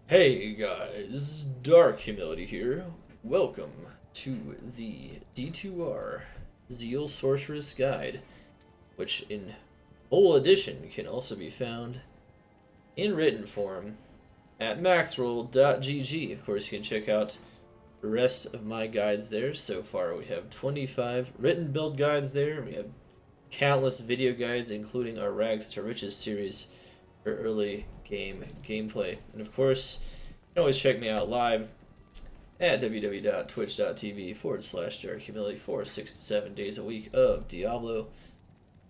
Hey guys, Dark Humility here. Welcome to the D2R Zeal Sorceress Guide, which in full edition can also be found in written form at maxroll.gg. Of course, you can check out the rest of my guides there. So far, we have 25 written build guides there. We have countless video guides, including our Rags to Riches series for early game gameplay. And of course, you can always check me out live at www.twitch.tv/Dark Humility for 6 to 7 days a week of Diablo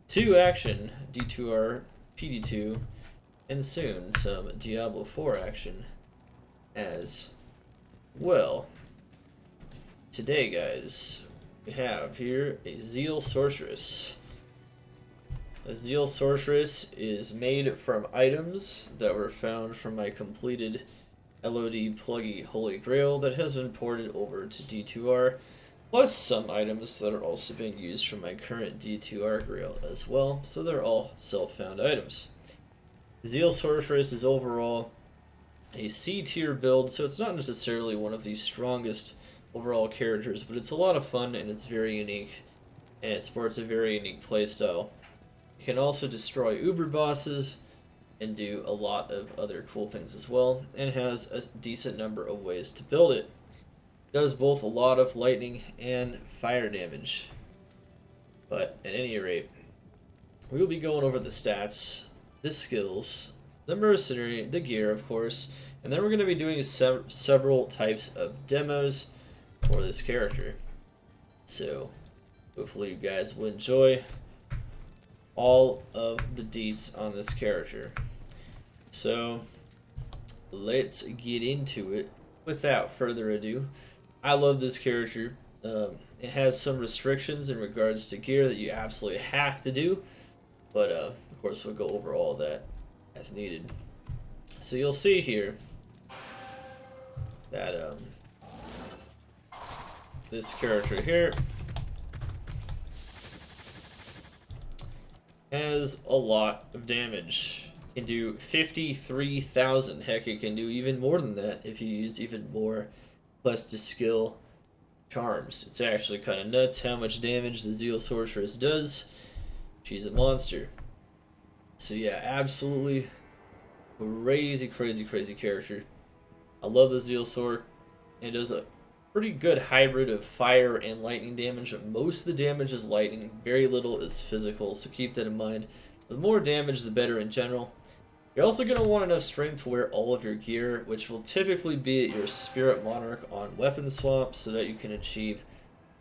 2 action, D2R, PD2, and soon some Diablo 4 action as well. Today, guys, we have here a Zeal Sorceress. A Zeal Sorceress is made from items that were found from my completed LOD pluggy Holy Grail that has been ported over to D2R, plus some items that are also being used from my current D2R Grail as well, so they're all self-found items. Zeal Sorceress is overall a C tier build, so it's not necessarily one of the strongest overall characters, but it's a lot of fun and it's very unique, and it sports a very unique playstyle. You can also destroy Uber bosses and do a lot of other cool things as well, and has a decent number of ways to build it. It does both a lot of lightning and fire damage. But at any rate, we will be going over the stats, the skills, the mercenary, the gear of course, and then we're going to be doing several types of demos for this character. So hopefully you guys will enjoy all of the deets on this character. So let's get into it without further ado. I love this character. It has some restrictions in regards to gear that you absolutely have to do, but of course we'll go over all that as needed. So you'll see here that this character here has a lot of damage. It can do 53,000. Heck, it can do even more than that if you use even more plus to skill charms. It's actually kind of nuts how much damage the Zeal Sorceress does. She's a monster. So yeah, absolutely crazy, crazy, crazy character. I love the Zeal Sword. It does a pretty good hybrid of fire and lightning damage. Most of the damage is lightning, very little is physical, so keep that in mind. The more damage, the better in general. You're also going to want enough strength to wear all of your gear, which will typically be at your Spirit Monarch on weapon swap, so that you can achieve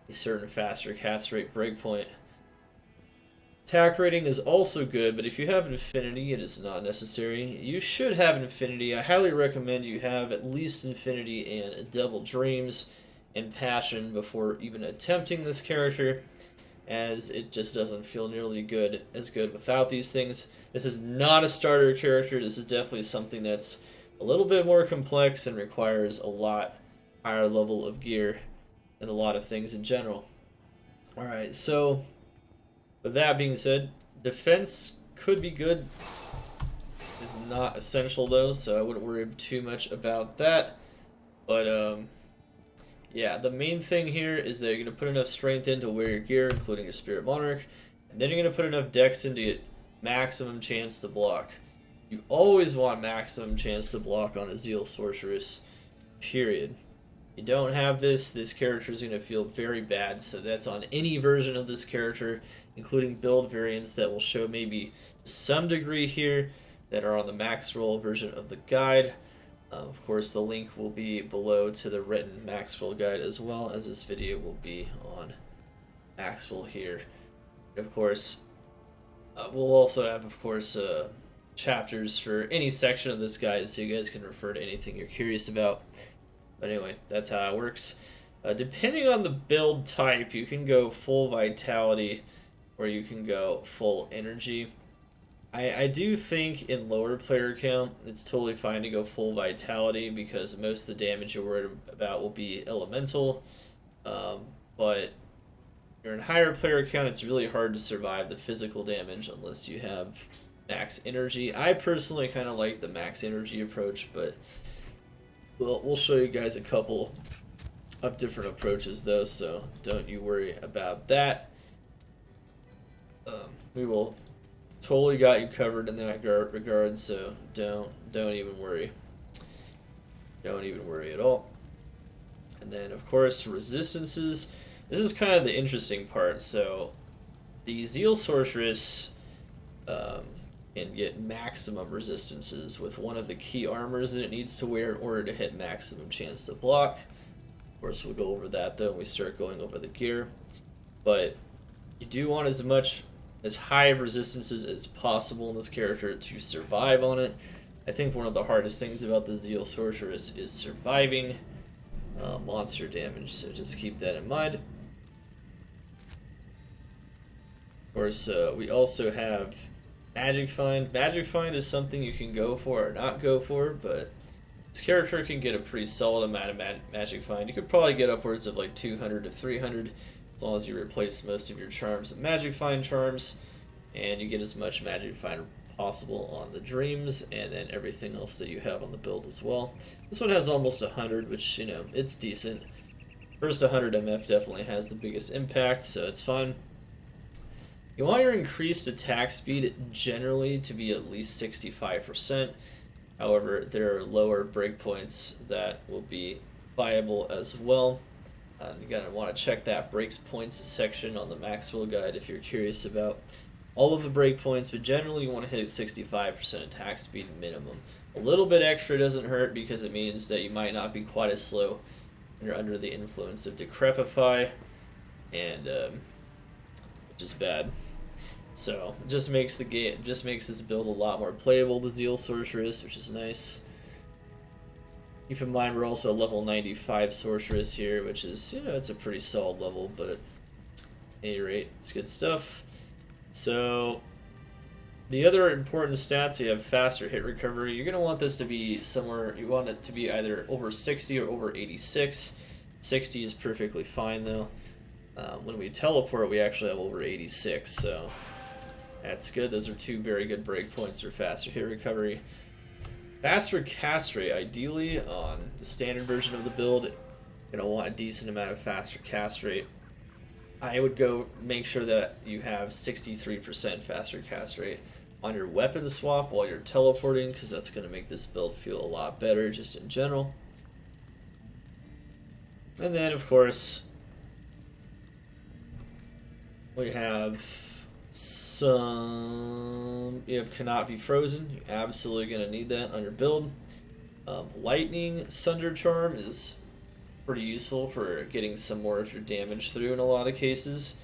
a certain faster cast rate breakpoint. Attack rating is also good, but if you have Infinity, it is not necessary. You should have Infinity. I highly recommend you have at least Infinity and Double Dreams and Passion before even attempting this character, as it just doesn't feel nearly as good without these things. This is not a starter character. This is definitely something that's a little bit more complex and requires a lot higher level of gear and a lot of things in general. Alright, so with that being said, defense could be good. It's not essential though, so I wouldn't worry too much about that. But yeah, the main thing here is that you're going to put enough strength in to wear your gear, including your Spirit Monarch, and then you're going to put enough dex in to get maximum chance to block. You always want maximum chance to block on a Zeal Sorceress, period. If you don't have this character is going to feel very bad, so that's on any version of this character, including build variants that will show maybe to some degree here that are on the Maxroll version of the guide. Of course, the link will be below to the written Maxroll guide, as well as this video will be on Maxroll here. Of course, we'll also have, of course, chapters for any section of this guide, so you guys can refer to anything you're curious about. But anyway, that's how it works. Depending on the build type, you can go full vitality or you can go full energy. I do think in lower player count, it's totally fine to go full vitality because most of the damage you're worried about will be elemental. But you're in higher player count, it's really hard to survive the physical damage unless you have max energy. I personally kind of like the max energy approach, but we'll show you guys a couple of different approaches though, so don't you worry about that. We will totally got you covered in that regard, so don't even worry. Don't even worry at all. And then of course resistances. This is kind of the interesting part. So the Zeal Sorceress can get maximum resistances with one of the key armors that it needs to wear in order to hit maximum chance to block. Of course, we'll go over that though when we start going over the gear. But you do want as high of resistances as possible in this character to survive on it. I think one of the hardest things about the Zeal Sorceress is surviving monster damage, so just keep that in mind. Of course, we also have Magic Find. Magic Find is something you can go for or not go for, but this character can get a pretty solid amount of Magic Find. You could probably get upwards of like 200 to 300 as long as you replace most of your charms with Magic Find charms, and you get as much Magic Find possible on the dreams, and then everything else that you have on the build as well. This one has almost 100, which, you know, it's decent. First 100 MF definitely has the biggest impact, so it's fine. You want your increased attack speed generally to be at least 65%. However, there are lower breakpoints that will be viable as well. You're going to want to check that breaks points section on the Maxroll guide if you're curious about all of the breakpoints, but generally you want to hit 65% attack speed minimum. A little bit extra doesn't hurt because it means that you might not be quite as slow when you're under the influence of Decrepify, and which is bad. So it just makes this build a lot more playable, the Zeal Sorceress, which is nice. Keep in mind we're also a level 95 Sorceress here, which is, you know, it's a pretty solid level, but at any rate, it's good stuff. So the other important stats, you have faster hit recovery. You're going to want this to be somewhere, you want it to be either over 60 or over 86. 60 is perfectly fine though. When we teleport, we actually have over 86, so that's good. Those are two very good breakpoints for faster hit recovery. Faster cast rate, ideally on the standard version of the build, you're going to want a decent amount of faster cast rate. I would go make sure that you have 63% faster cast rate on your weapon swap while you're teleporting, because that's going to make this build feel a lot better just in general. And then, of course, we have cannot be frozen. You're absolutely going to need that on your build. Lightning Sunder Charm is pretty useful for getting some more of your damage through in a lot of cases.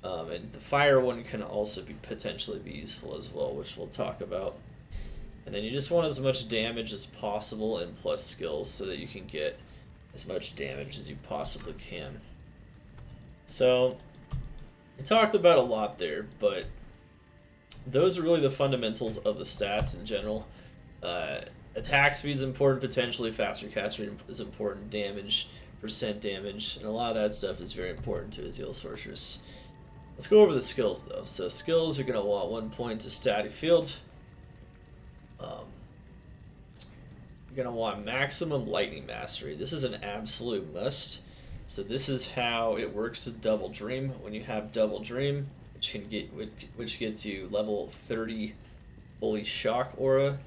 And the fire one can also potentially be useful as well, which we'll talk about. And then you just want as much damage as possible and plus skills so that you can get as much damage as you possibly can. So we talked about a lot there, but those are really the fundamentals of the stats in general. Attack speed is important, potentially faster cast rate is important, damage, percent damage, and a lot of that stuff is very important to a Zeal Sorceress. Let's go over the skills though. So skills, you're going to want 1 point to static field. You're going to want maximum lightning mastery. This is an absolute must. So this is how it works with Double Dream. When you have Double Dream, which gets you level 30 Holy Shock aura.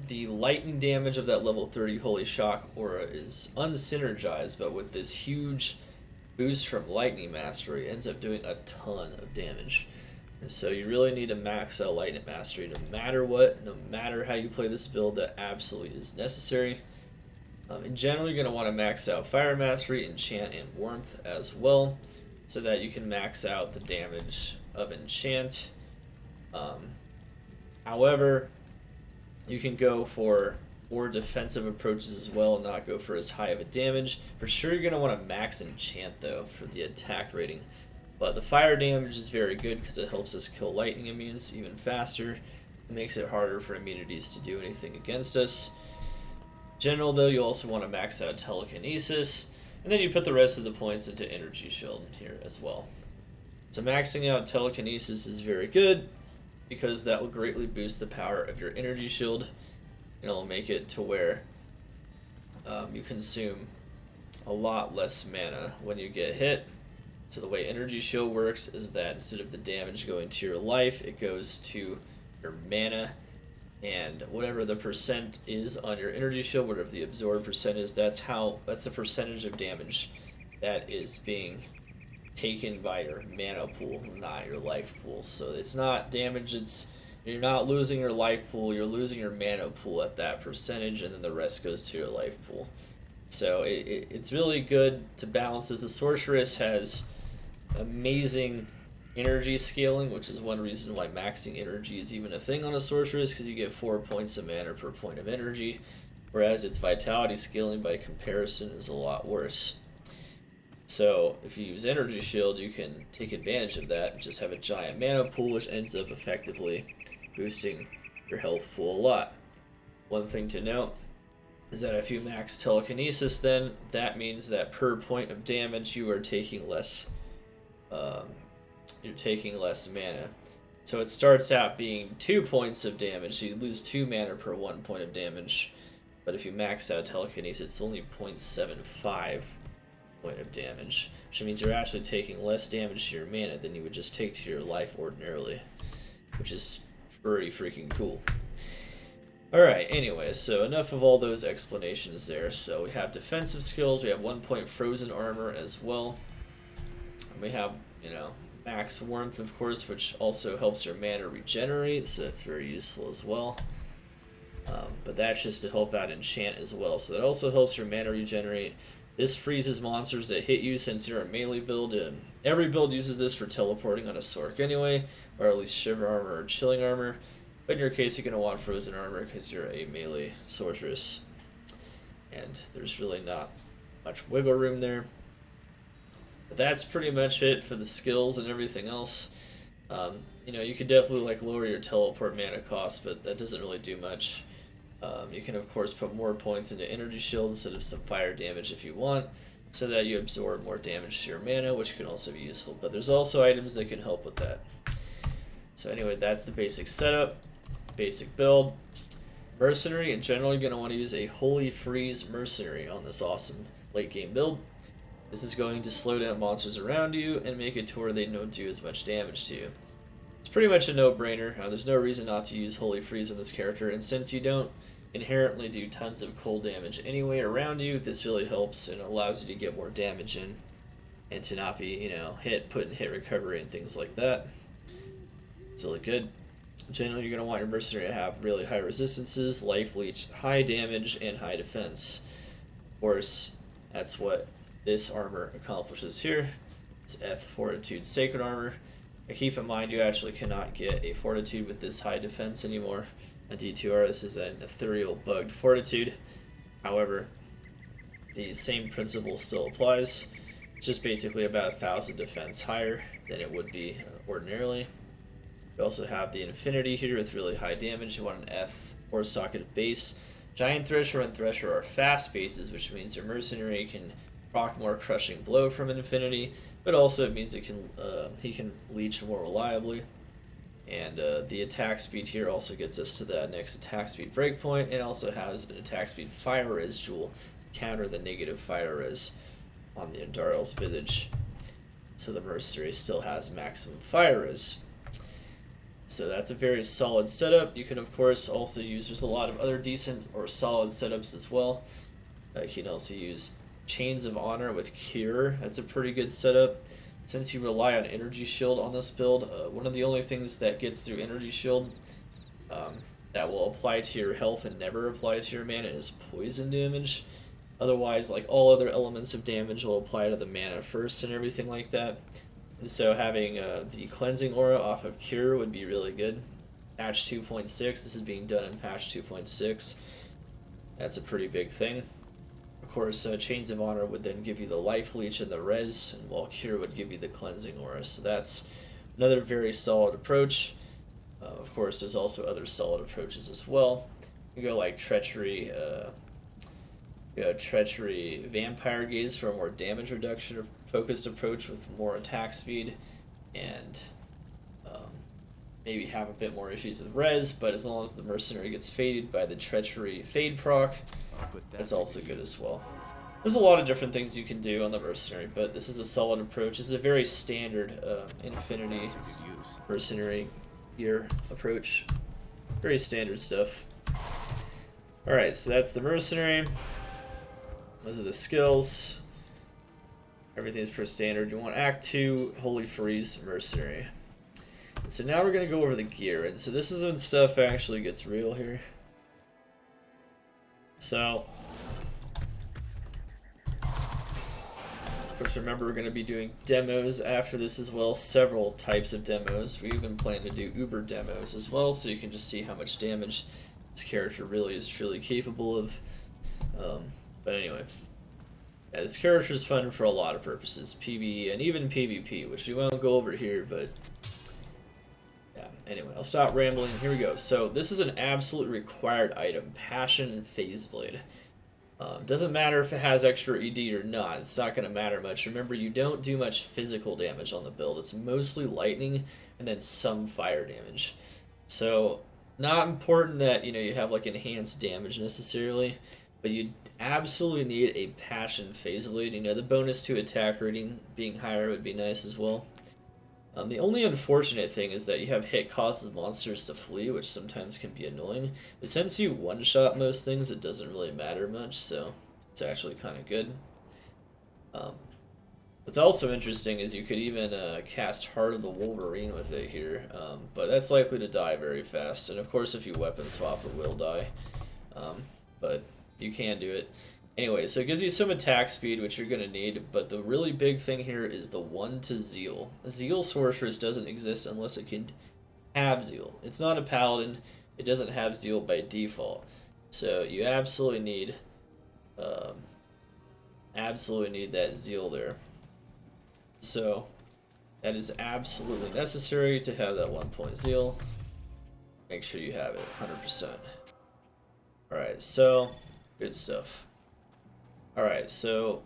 The lightning damage of that level 30 Holy Shock aura is unsynergized, but with this huge boost from Lightning Mastery, it ends up doing a ton of damage. And so you really need to max out Lightning Mastery no matter what, no matter how you play this build, that absolutely is necessary. In general, you're going to want to max out Fire Mastery, Enchant, and Warmth as well, so that you can max out the damage of Enchant. However, you can go for more defensive approaches as well and not go for as high of a damage. For sure, you're going to want to max Enchant, though, for the attack rating. But the fire damage is very good because it helps us kill lightning immunes even faster. It makes it harder for immunities to do anything against us. General, though, you also want to max out telekinesis, and then you put the rest of the points into energy shield here as well. So maxing out telekinesis is very good because that will greatly boost the power of your energy shield, and it'll make it to where you consume a lot less mana when you get hit. So the way Energy Shield works is that instead of the damage going to your life, it goes to your mana, and whatever the percent is on your Energy Shield, whatever the absorb percent is, that's the percentage of damage that is being taken by your mana pool, not your life pool. So it's not damage, you're not losing your life pool, you're losing your mana pool at that percentage, and then the rest goes to your life pool. So it's really good to balance this. The Sorceress has amazing energy scaling, which is one reason why maxing energy is even a thing on a Sorceress, because you get 4 points of mana per point of energy, whereas its vitality scaling by comparison is a lot worse. So if you use Energy Shield, you can take advantage of that and just have a giant mana pool, which ends up effectively boosting your health pool a lot. One thing to note is that if you max Telekinesis, then that means that per point of damage you are taking less. You're taking less mana. So it starts out being 2 points of damage, so you lose 2 mana per 1 point of damage. But if you max out Telekinesis, it's only 0.75 point of damage, which means you're actually taking less damage to your mana than you would just take to your life ordinarily, which is pretty freaking cool. Alright, anyway, so enough of all those explanations there. So we have defensive skills, we have 1 point frozen armor as well. And we have, max warmth, of course, which also helps your mana regenerate, so that's very useful as well. But that's just to help out Enchant as well, so that also helps your mana regenerate. This freezes monsters that hit you since you're a melee build. Every build uses this for teleporting on a Sorc anyway, or at least Shiver Armor or Chilling Armor. But in your case, you're going to want Frozen Armor because you're a melee Sorceress. And there's really not much wiggle room there. But that's pretty much it for the skills and everything else. You could definitely lower your teleport mana cost, but that doesn't really do much. You can of course put more points into Energy Shield instead of some fire damage if you want, so that you absorb more damage to your mana, which can also be useful. But there's also items that can help with that. So anyway, that's the basic setup, basic build. Mercenary, in general, you're going to want to use a Holy Freeze Mercenary on this awesome late game build. This is going to slow down monsters around you and make it to where they don't do as much damage to you. It's pretty much a no-brainer. There's no reason not to use Holy Freeze on this character, and since you don't inherently do tons of cold damage anyway around you, this really helps and allows you to get more damage in and to not be, put in hit recovery and things like that. It's really good. Generally, you're going to want your Mercenary to have really high resistances, life leech, high damage, and high defense. Of course, that's what this armor accomplishes here. It's F Fortitude Sacred Armor. But keep in mind, you actually cannot get a Fortitude with this high defense anymore. A D2R, this is an ethereal bugged Fortitude. However, the same principle still applies. It's just basically about 1,000 defense higher than it would be ordinarily. You also have the Infinity here with really high damage. You want an F or socket base. Giant Thresher and Thresher are fast bases, which means your Mercenary can proc more Crushing Blow from Infinity, but also it means he can leech more reliably. And the attack speed here also gets us to that next attack speed breakpoint, and also has an attack speed fire res jewel to counter the negative fire res on the Andarel's Visage. So the Mercenary still has maximum fire res. So that's a very solid setup. You can of course also use, there's a lot of other decent or solid setups as well. You can also use Chains of Honor with Cure. That's a pretty good setup. Since you rely on Energy Shield on this build, one of the only things that gets through Energy Shield that will apply to your health and never apply to your mana is poison damage. Otherwise, all other elements of damage will apply to the mana first and everything like that. And so having the Cleansing Aura off of Cure would be really good. Patch 2.6, this is being done in patch 2.6. That's a pretty big thing. Of course, Chains of Honor would then give you the Life Leech and the Res, and while Cure would give you the Cleansing Aura. So that's another very solid approach. Of course, there's also other solid approaches as well. You go like Treachery, Treachery Vampire Gaze for a more damage reduction or focused approach with more attack speed, and maybe have a bit more issues with Res, but as long as the Mercenary gets faded by the Treachery Fade proc, That's also good as well. There's a lot of different things you can do on the Mercenary, but this is a solid approach. This is a very standard Infinity Mercenary gear approach. Very standard stuff. Alright, so that's the Mercenary. Those are the skills. Everything's per standard. You want Act 2, Holy Freeze, Mercenary. And so now we're going to go over the gear. And so this is when stuff actually gets real here. So, of course, remember we're going to be doing demos after this as well. Several types of demos. We even plan to do Uber demos as well, so you can just see how much damage this character really is truly capable of. But anyway, yeah, this character is fun for a lot of purposes, PvE and even PvP, which we won't go over here, but yeah, anyway, I'll stop rambling. Here we go. So this is an absolute required item, Passion and Phase Blade. Doesn't matter if it has extra ED or not, it's not going to matter much. Remember, you don't do much physical damage on the build. It's mostly lightning and then some fire damage. So not important that, you know, you have like enhanced damage necessarily, but you absolutely need a Passion Phase Blade. You know, the bonus to attack rating being higher would be nice as well. The only unfortunate thing is that you have hit causes monsters to flee, which sometimes can be annoying. But since you one-shot most things, it doesn't really matter much, so it's actually kind of good. What's also interesting is you could even cast Heart of the Wolverine with it here, but that's likely to die very fast. And of course, if you weapon swap, it will die, but you can do it. Anyway, so it gives you some attack speed, which you're going to need, but the really big thing here is the 1 to Zeal. Zeal Sorceress doesn't exist unless it can have Zeal. It's not a paladin, it doesn't have Zeal by default. So you absolutely need that Zeal there. So that is absolutely necessary to have that 1 point Zeal. Make sure you have it 100%. Alright, so good stuff. Alright, so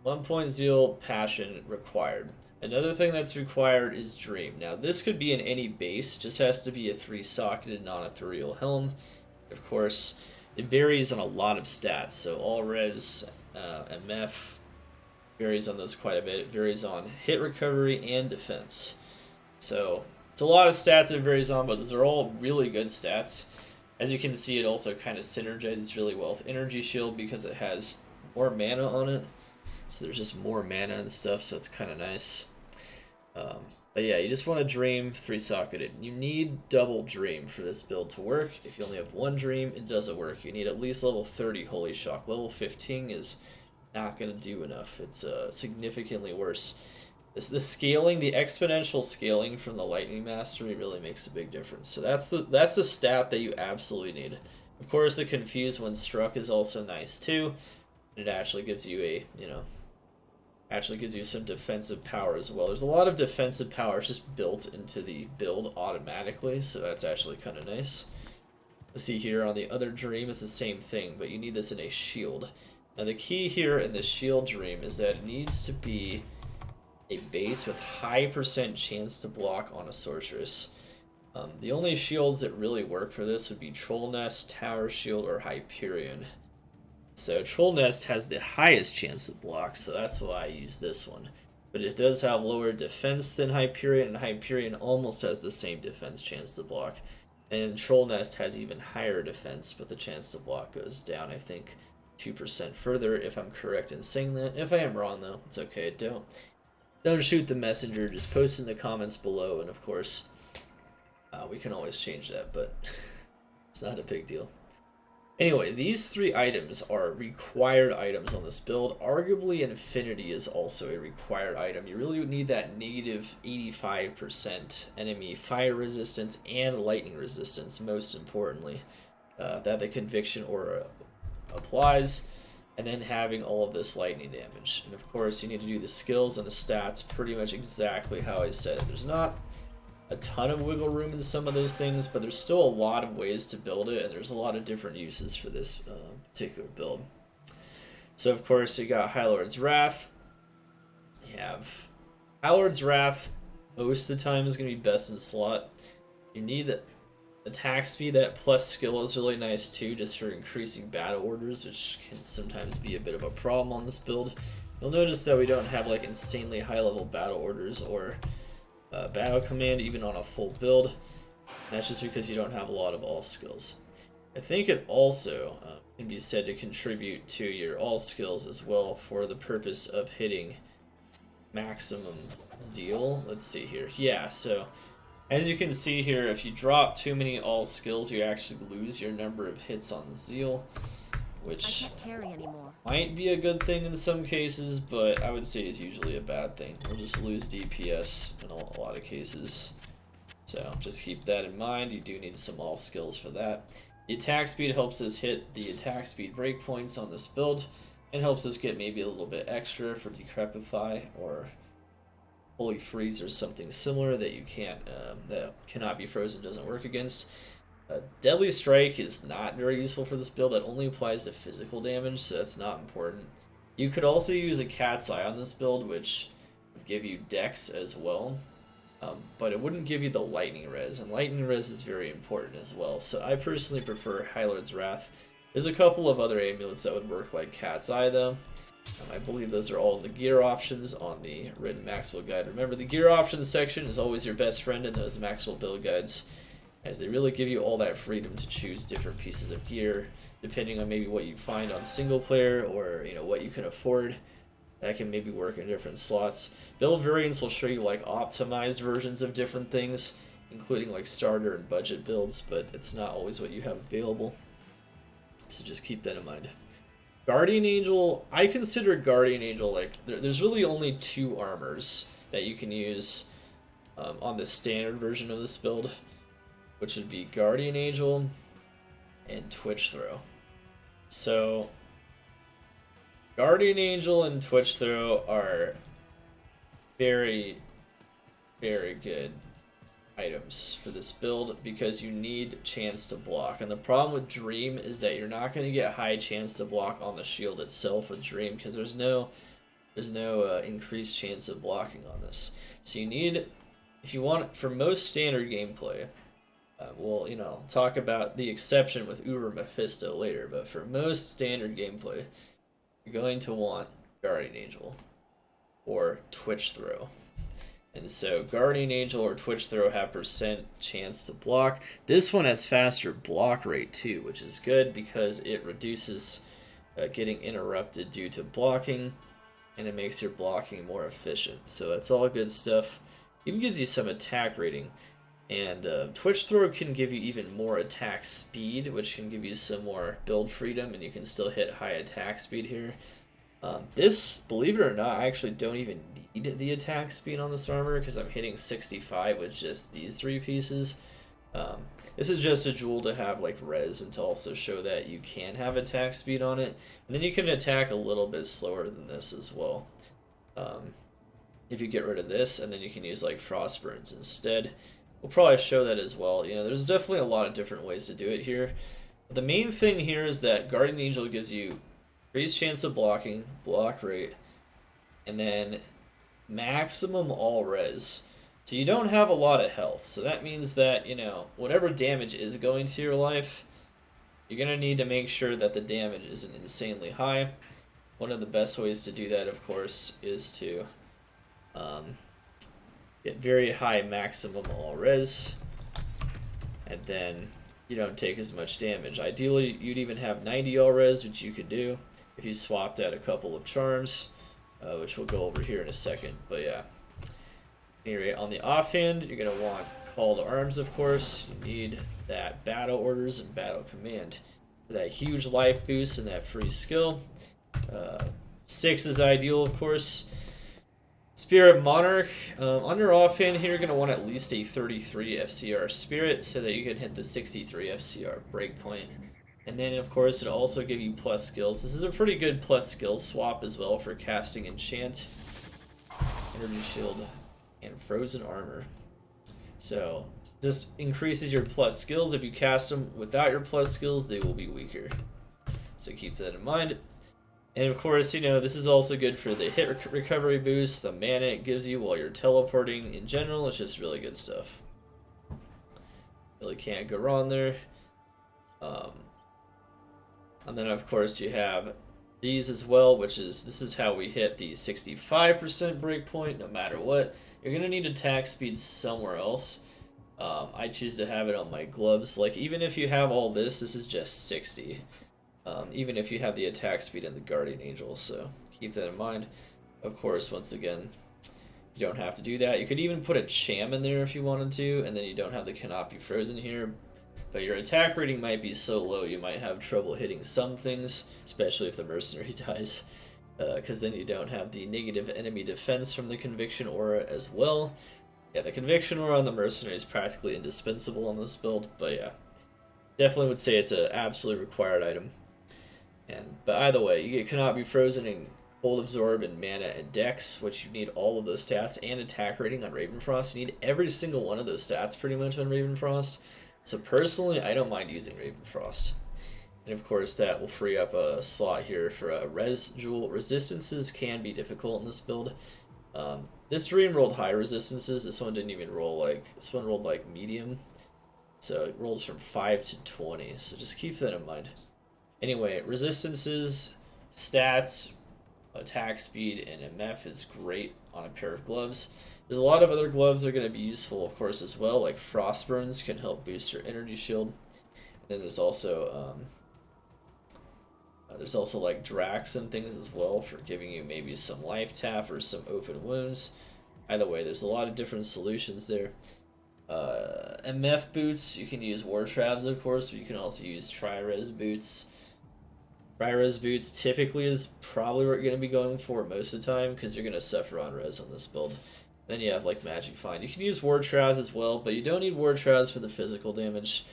1 point Zeal Passion required. Another thing that's required is Dream. Now this could be in any base, just has to be a 3-socketed non-ethereal helm. Of course, it varies on a lot of stats, so all res, MF varies on those quite a bit. It varies on hit recovery and defense. So it's a lot of stats it varies on, but those are all really good stats. As you can see, it also kind of synergizes really well with Energy Shield because it has more mana on it, so there's just more mana and stuff, so it's kind of nice. But yeah, you just want to Dream 3-socketed. You need double Dream for this build to work. If you only have 1 Dream, it doesn't work. You need at least level 30 Holy Shock. Level 15 is not going to do enough. It's significantly worse. The scaling, the exponential scaling from the Lightning Mastery really makes a big difference. So that's the stat that you absolutely need. Of course, the Confused when struck is also nice too. It actually gives you a, actually gives you some defensive power as well. There's a lot of defensive power just built into the build automatically, so that's actually kind of nice. Let's see here on the other Dream, it's the same thing, but you need this in a shield. Now the key here in the shield Dream is that it needs to be a base with high % chance to block on a sorceress. The only shields that really work for this would be Troll Nest, Tower Shield, or Hyperion. So Troll Nest has the highest chance to block, so that's why I use this one. But it does have lower defense than Hyperion, and Hyperion almost has the same defense chance to block. And Troll Nest has even higher defense, but the chance to block goes down, I think, 2% further, if I'm correct in saying that. If I am wrong, though, it's okay. Don't shoot the messenger, just post in the comments below, and of course, we can always change that, but it's not a big deal. Anyway, these 3 items are required items on this build. Arguably, Infinity is also a required item. You really would need that negative 85% enemy fire resistance and lightning resistance, most importantly. That the Conviction Aura applies, and then having all of this lightning damage. And of course, you need to do the skills and the stats pretty much exactly how I said it. There's not a ton of wiggle room in some of those things, but there's still a lot of ways to build it, and there's a lot of different uses for this particular build. So of course you got High Lord's Wrath. You have High Lord's Wrath most of the time is going to be best in slot. You need Attack speed, that plus skill is really nice too, just for increasing battle orders, which can sometimes be a bit of a problem on this build. You'll notice that we don't have like insanely high level battle orders or battle command even on a full build. That's just because you don't have a lot of all skills. I think it also can be said to contribute to your all skills as well for the purpose of hitting maximum zeal. Let's see here. Yeah, so as you can see here, if you drop too many all skills, you actually lose your number of hits on Zeal, which might be a good thing in some cases, but I would say it's usually a bad thing. We'll just lose DPS in a lot of cases. So just keep that in mind. You do need some all skills for that. The attack speed helps us hit the attack speed breakpoints on this build, and helps us get maybe a little bit extra for Decrepify or Holy Freeze or something similar that you can't, that cannot be frozen, doesn't work against. Deadly Strike is not very useful for this build. That only applies to physical damage, so that's not important. You could also use a Cat's Eye on this build, which would give you Dex as well, but it wouldn't give you the Lightning Res, and Lightning Res is very important as well. So I personally prefer High Lord's Wrath. There's a couple of other amulets that would work like Cat's Eye though. I believe those are all in the gear options on the written Maxroll guide. Remember, the gear options section is always your best friend in those Maxroll build guides, as they really give you all that freedom to choose different pieces of gear, depending on maybe what you find on single player or what you can afford. That can maybe work in different slots. Build variants will show you like optimized versions of different things, including like starter and budget builds, but it's not always what you have available. So just keep that in mind. Guardian Angel, I consider Guardian Angel like, there's really only two armors that you can use on the standard version of this build, which would be Guardian Angel and Twitch Throw. So Guardian Angel and Twitch Throw are very, very good items for this build because you need chance to block. And the problem with Dream is that you're not going to get high chance to block on the shield itself with Dream because there's no increased chance of blocking on this. So you need, if you want, for most standard gameplay, we'll talk about the exception with Uber Mephisto later, but for most standard gameplay, you're going to want Guardian Angel or Twitch Throw. And so Guardian Angel or Twitch Throw have percent chance to block. This one has faster block rate too, which is good because it reduces getting interrupted due to blocking, and it makes your blocking more efficient. So that's all good stuff. Even gives you some attack rating. And Twitch Throw can give you even more attack speed, which can give you some more build freedom, and you can still hit high attack speed here. This, believe it or not, I actually don't even need the attack speed on this armor because I'm hitting 65 with just these three pieces. This is just a jewel to have like res and to also show that you can have attack speed on it. And then you can attack a little bit slower than this as well. If you get rid of this, and then you can use like frost burns instead. We'll probably show that as well. There's definitely a lot of different ways to do it here. But the main thing here is that Guardian Angel gives you increased chance of blocking, block rate, and then maximum all res. So you don't have a lot of health. So that means that, whatever damage is going to your life, you're going to need to make sure that the damage isn't insanely high. One of the best ways to do that, of course, is to get very high maximum all res, and then you don't take as much damage. Ideally, you'd even have 90 all res, which you could do if you swapped out a couple of charms, which we'll go over here in a second. But yeah, anyway, on the offhand, you're going to want Call to Arms, of course. You need that Battle Orders and Battle Command for that huge life boost and that free skill. 6 is ideal, of course. Spirit Monarch, on your offhand here, you're going to want at least a 33 FCR Spirit so that you can hit the 63 FCR breakpoint. And then, of course, it'll also give you plus skills. This is a pretty good plus skill swap as well for casting Enchant, Energy Shield, and Frozen Armor. So, just increases your plus skills. If you cast them without your plus skills, they will be weaker. So keep that in mind. And of course, this is also good for the hit recovery boost, the mana it gives you while you're teleporting in general. It's just really good stuff. Really can't go wrong there. And then of course you have these as well, which is, this is how we hit the 65% breakpoint no matter what. You're gonna need attack speed somewhere else. I choose to have it on my gloves. Like, even if you have all this is just 60. Even if you have the attack speed and the Guardian Angel, so keep that in mind. Of course, once again, you don't have to do that. You could even put a Cham in there if you wanted to, and then you don't have the Cannot Be Frozen here. But your attack rating might be so low you might have trouble hitting some things, especially if the Mercenary dies. Because then you don't have the negative enemy defense from the Conviction Aura as well. Yeah, the Conviction Aura on the Mercenary is practically indispensable on this build, but yeah. Definitely would say it's an absolutely required item. But either way, you get Cannot Be Frozen and Cold Absorb and Mana and Dex, which you need all of those stats, and attack rating on Ravenfrost. You need every single one of those stats pretty much on Ravenfrost. So personally, I don't mind using Ravenfrost. And of course, that will free up a slot here for Res Jewel. Resistances can be difficult in this build. This dream rolled high resistances. This one didn't even roll like, this one rolled like medium. So it rolls from 5 to 20. So just keep that in mind. Anyway, resistances, stats, attack speed, and MF is great on a pair of gloves. There's a lot of other gloves that are going to be useful, of course, as well. Like Frostburns can help boost your energy shield. And then there's also like Drax and things as well for giving you maybe some life tap or some open wounds. Either way, there's a lot of different solutions there. MF boots, you can use War Traps, of course, but you can also use Tri-Res boots. Tri-Res boots typically is probably what you're going to be going for most of the time, because you're going to suffer on res on this build. Then you have like Magic Find. You can use War Traps as well, but you don't need War Traps for the physical damage.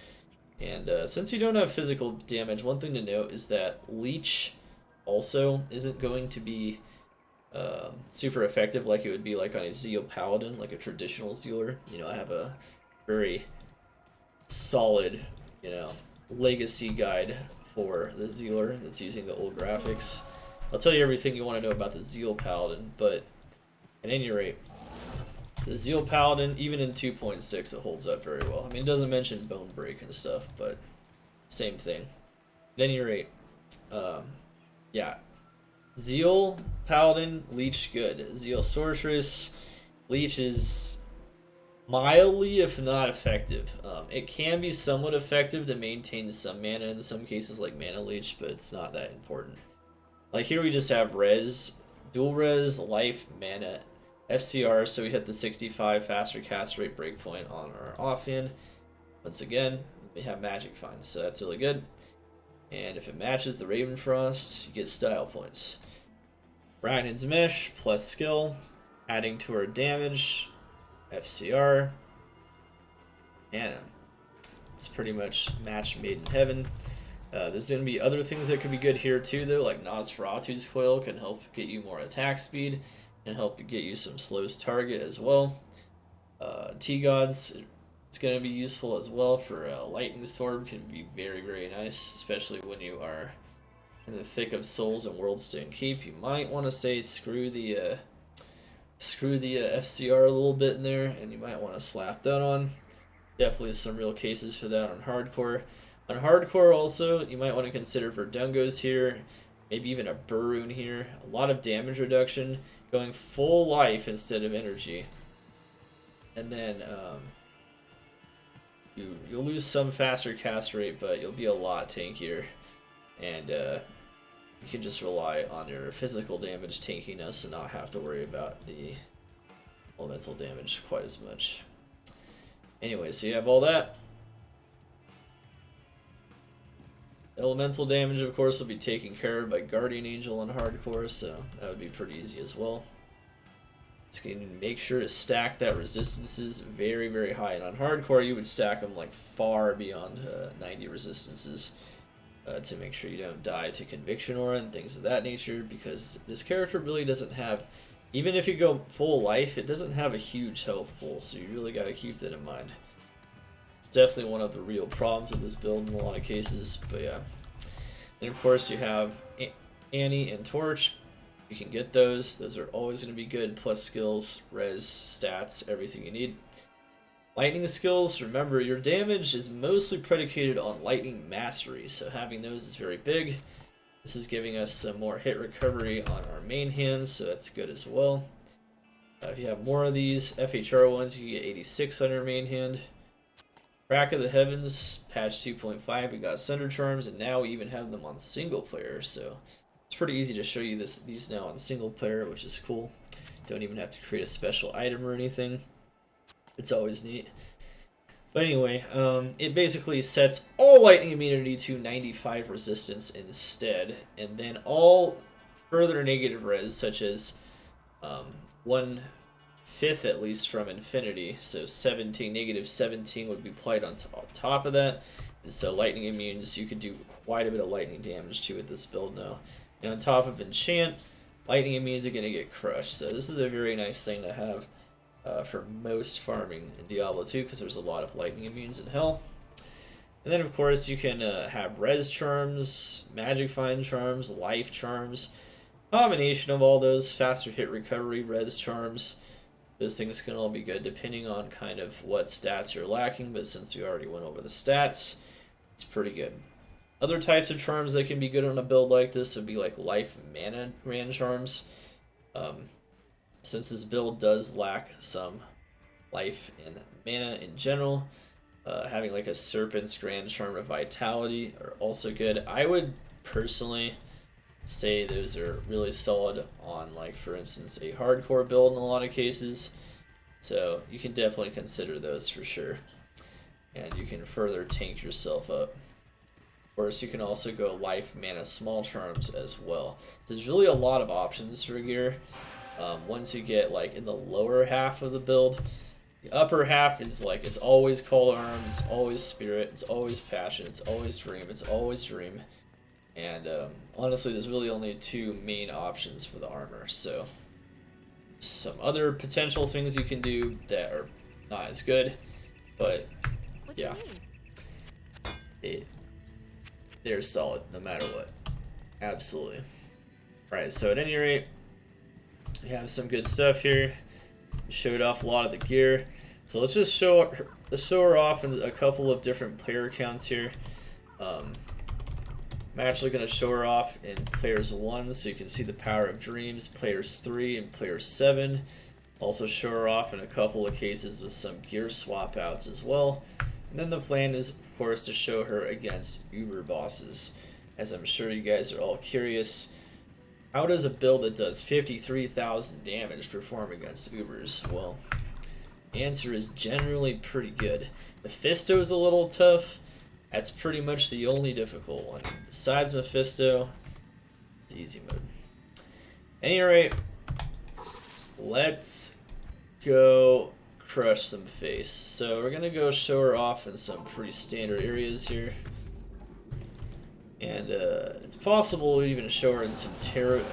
And since you don't have physical damage, one thing to note is that Leech also isn't going to be super effective like it would be like on a Zeal Paladin, like a traditional Zealer. You know, I have a very solid, you know, legacy guide for the Zealer that's using the old graphics. I'll tell you everything you want to know about the Zeal Paladin, but at any rate, the Zeal Paladin, even in 2.6, it holds up very well. I mean, it doesn't mention Bone Break and stuff, but same thing. At any rate, yeah. Zeal Paladin, Leech good. Zeal Sorceress, Leech is mildly, if not effective. It can be somewhat effective to maintain some mana in some cases, like Mana Leech, but it's not that important. Like here we just have res, dual res, life, mana, FCR, so we hit the 65 faster cast rate breakpoint on our offhand. Once again, we have Magic Find, so that's really good. And if it matches the Ravenfrost, you get style points. Brighton's Mesh plus skill, adding to our damage, FCR, and it's pretty much match made in heaven. There's going to be other things that could be good here too, though, like Nosferatu's Coil can help get you more attack speed and help get you some slows target as well. T-Gods, it's going to be useful as well for Lightning Sword, can be very, very nice, especially when you are in the thick of Souls and Worldstone Keep. You might want to say screw the FCR a little bit in there, and you might want to slap that on. Definitely some real cases for that on hardcore. On hardcore also, you might want to consider Verdungos here, maybe even a Burroon here. A lot of damage reduction, going full life instead of energy. And then you'll lose some faster cast rate, but you'll be a lot tankier. And you can just rely on your physical damage tankiness and not have to worry about the elemental damage quite as much. Anyway, so you have all that. Elemental damage, of course, will be taken care of by Guardian Angel on hardcore, so that would be pretty easy as well. It's going to make sure to stack that resistances very, very high. And on hardcore, you would stack them like far beyond 90 resistances to make sure you don't die to Conviction Aura and things of that nature, because this character really doesn't have, even if you go full life, it doesn't have a huge health pool, so you really got to keep that in mind. It's definitely one of the real problems of this build in a lot of cases, but yeah. And of course you have Annie and Torch. You can get those. Those are always going to be good, plus skills, res, stats, everything you need. Lightning skills, remember your damage is mostly predicated on lightning mastery, so having those is very big. This is giving us some more hit recovery on our main hands, so that's good as well. If you have more of these FHR ones, you can get 86 on your main hand. Crack of the Heavens, patch 2.5, we got Sunder Charms, and now we even have them on single player, so it's pretty easy to show you these now on single player, which is cool. Don't even have to create a special item or anything. It's always neat. But anyway, it basically sets all lightning immunity to 95 resistance instead, and then all further negative res, such as 1/5 at least from infinity, so 17, -17 would be applied on top of that. And so lightning immunes, you could do quite a bit of lightning damage to with this build now. And on top of enchant, lightning immunes are going to get crushed, so this is a very nice thing to have for most farming in Diablo 2, because there's a lot of lightning immunes in Hell. And then of course you can have res charms, magic find charms, life charms, combination of all those, faster hit recovery, res charms. Those things can all be good depending on kind of what stats you're lacking, but since we already went over the stats, it's pretty good. Other types of charms that can be good on a build like this would be like life mana grand charms. Since this build does lack some life and mana in general, having like a Serpent's Grand Charm of Vitality are also good. I would personally say those are really solid on, like, for instance, a hardcore build in a lot of cases. So you can definitely consider those for sure. And you can further tank yourself up. Of course, you can also go life mana small charms as well. So there's really a lot of options for gear. Once you get like in the lower half of the build, the upper half is like it's always Call to Arms, it's always Spirit, it's always Passion, it's always Dream, it's always Dream. And honestly, there's really only two main options for the armor. So some other potential things you can do that are not as good, but yeah, they're solid no matter what. Absolutely. Alright, so at any rate, we have some good stuff here. We showed off a lot of the gear. So let's just show her off in a couple of different player accounts here. I'm actually going to show her off in Players 1 so you can see the power of dreams, Players 3 and Players 7. Also show her off in a couple of cases with some gear swap outs as well. And then the plan is, of course, to show her against Uber bosses. As I'm sure you guys are all curious, how does a build that does 53,000 damage perform against Ubers? Well, the answer is generally pretty good. Mephisto is a little tough. That's pretty much the only difficult one. Besides Mephisto, it's easy mode. At any rate, let's go crush some face. So we're gonna go show her off in some pretty standard areas here. And it's possible we even show her in some terror,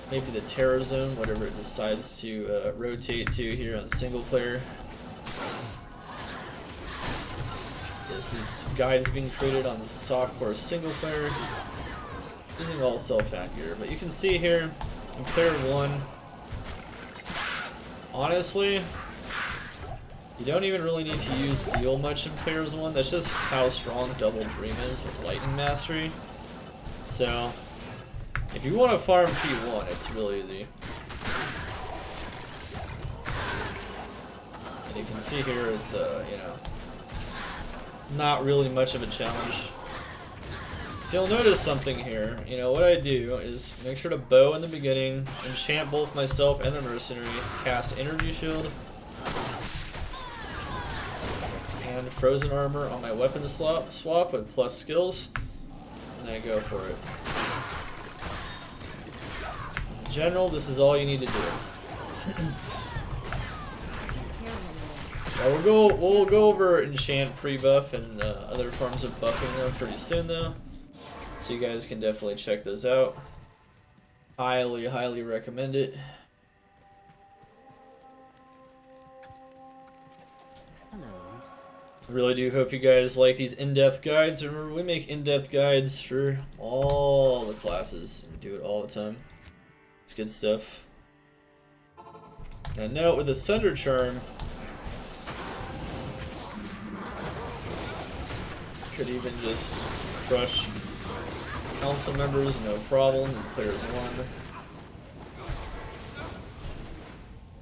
maybe the terror zone, whatever it decides to rotate to here on single player. This guide is being created on the softcore single player using all self-found gear. But you can see here in player 1, honestly, you don't even really need to use Zeal much in Players 1. That's just how strong Double Dream is with Lightning Mastery. So, if you want to farm P1, it's really easy. And you can see here it's, you know, not really much of a challenge. So you'll notice something here. You know, what I do is make sure to bow in the beginning, enchant both myself and the Mercenary, cast Energy Shield, and Frozen Armor on my weapon swap with plus skills, and then I go for it. In general, this is all you need to do. We'll go over Enchant Prebuff and other forms of buffing them pretty soon though, so you guys can definitely check those out. Highly recommend it. I really do hope you guys like these in-depth guides. Remember, we make in-depth guides for all the classes. We do it all the time. It's good stuff. Now note, with a Sunder Charm, could even just crush council members, no problem, and players 1.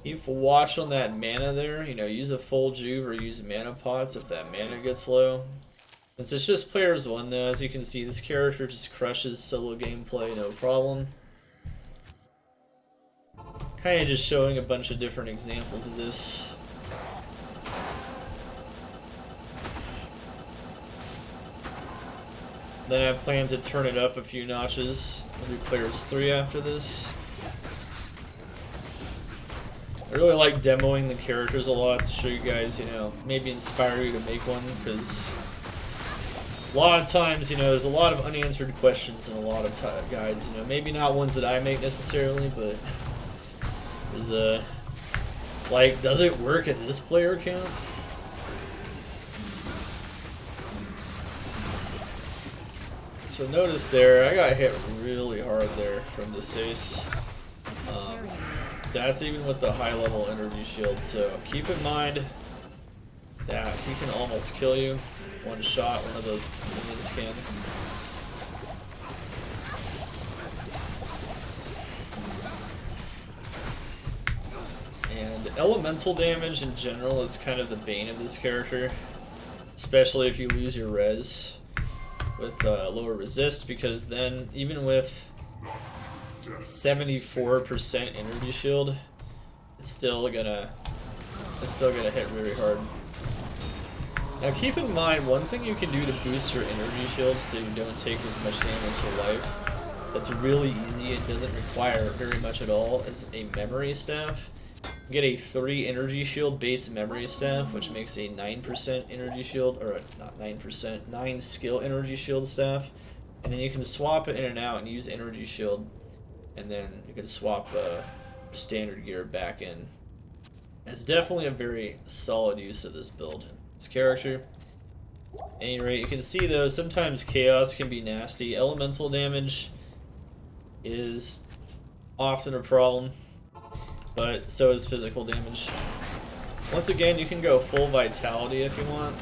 Keep watch on that mana there, you know, use a full juve or use mana pots if that mana gets low. Since it's just players 1 though, as you can see, this character just crushes solo gameplay, no problem. Kinda just showing a bunch of different examples of this. Then I plan to turn it up a few notches. I'll do players 3 after this. I really like demoing the characters a lot to show you guys, you know, maybe inspire you to make one, because a lot of times, you know, there's a lot of unanswered questions in a lot of guides, you know, maybe not ones that I make necessarily, but there's a, it's like, does it work at this player count? So notice there, I got hit really hard there from the Sace. That's even with the high level energy shield, so keep in mind that he can almost kill you. One shot, one of those minions can. And elemental damage in general is kind of the bane of this character, especially if you lose your res with lower resist, because then even with 74% energy shield, it's still gonna hit really hard. Now keep in mind, one thing you can do to boost your energy shield so you don't take as much damage to life, that's really easy and doesn't require very much at all, is a memory staff. You get a 3 energy shield base memory staff, which makes a 9% energy shield, or not 9%, 9 skill energy shield staff, and then you can swap it in and out and use energy shield, and then you can swap standard gear back in. It's definitely a very solid use of this build. This character. At any rate, you can see though, sometimes chaos can be nasty. Elemental damage is often a problem, but so is physical damage. Once again, you can go full vitality if you want.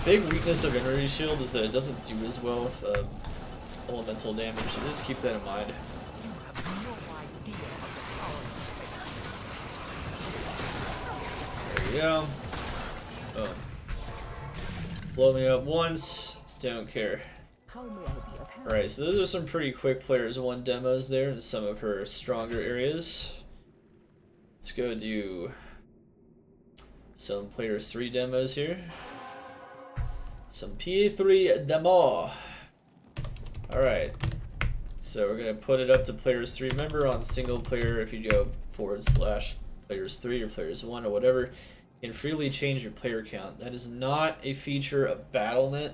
Big weakness of energy shield is that it doesn't do as well with elemental damage, so just keep that in mind. There you go. Boom. Blow me up once, don't care. Alright, so those are some pretty quick players 1 demos there in some of her stronger areas. Let's go do some players 3 demos here. Some PA3 demo. Alright, so we're going to put it up to players 3. Remember, on single player, if you go / players 3 or players 1 or whatever, you can freely change your player count. That is not a feature of BattleNet,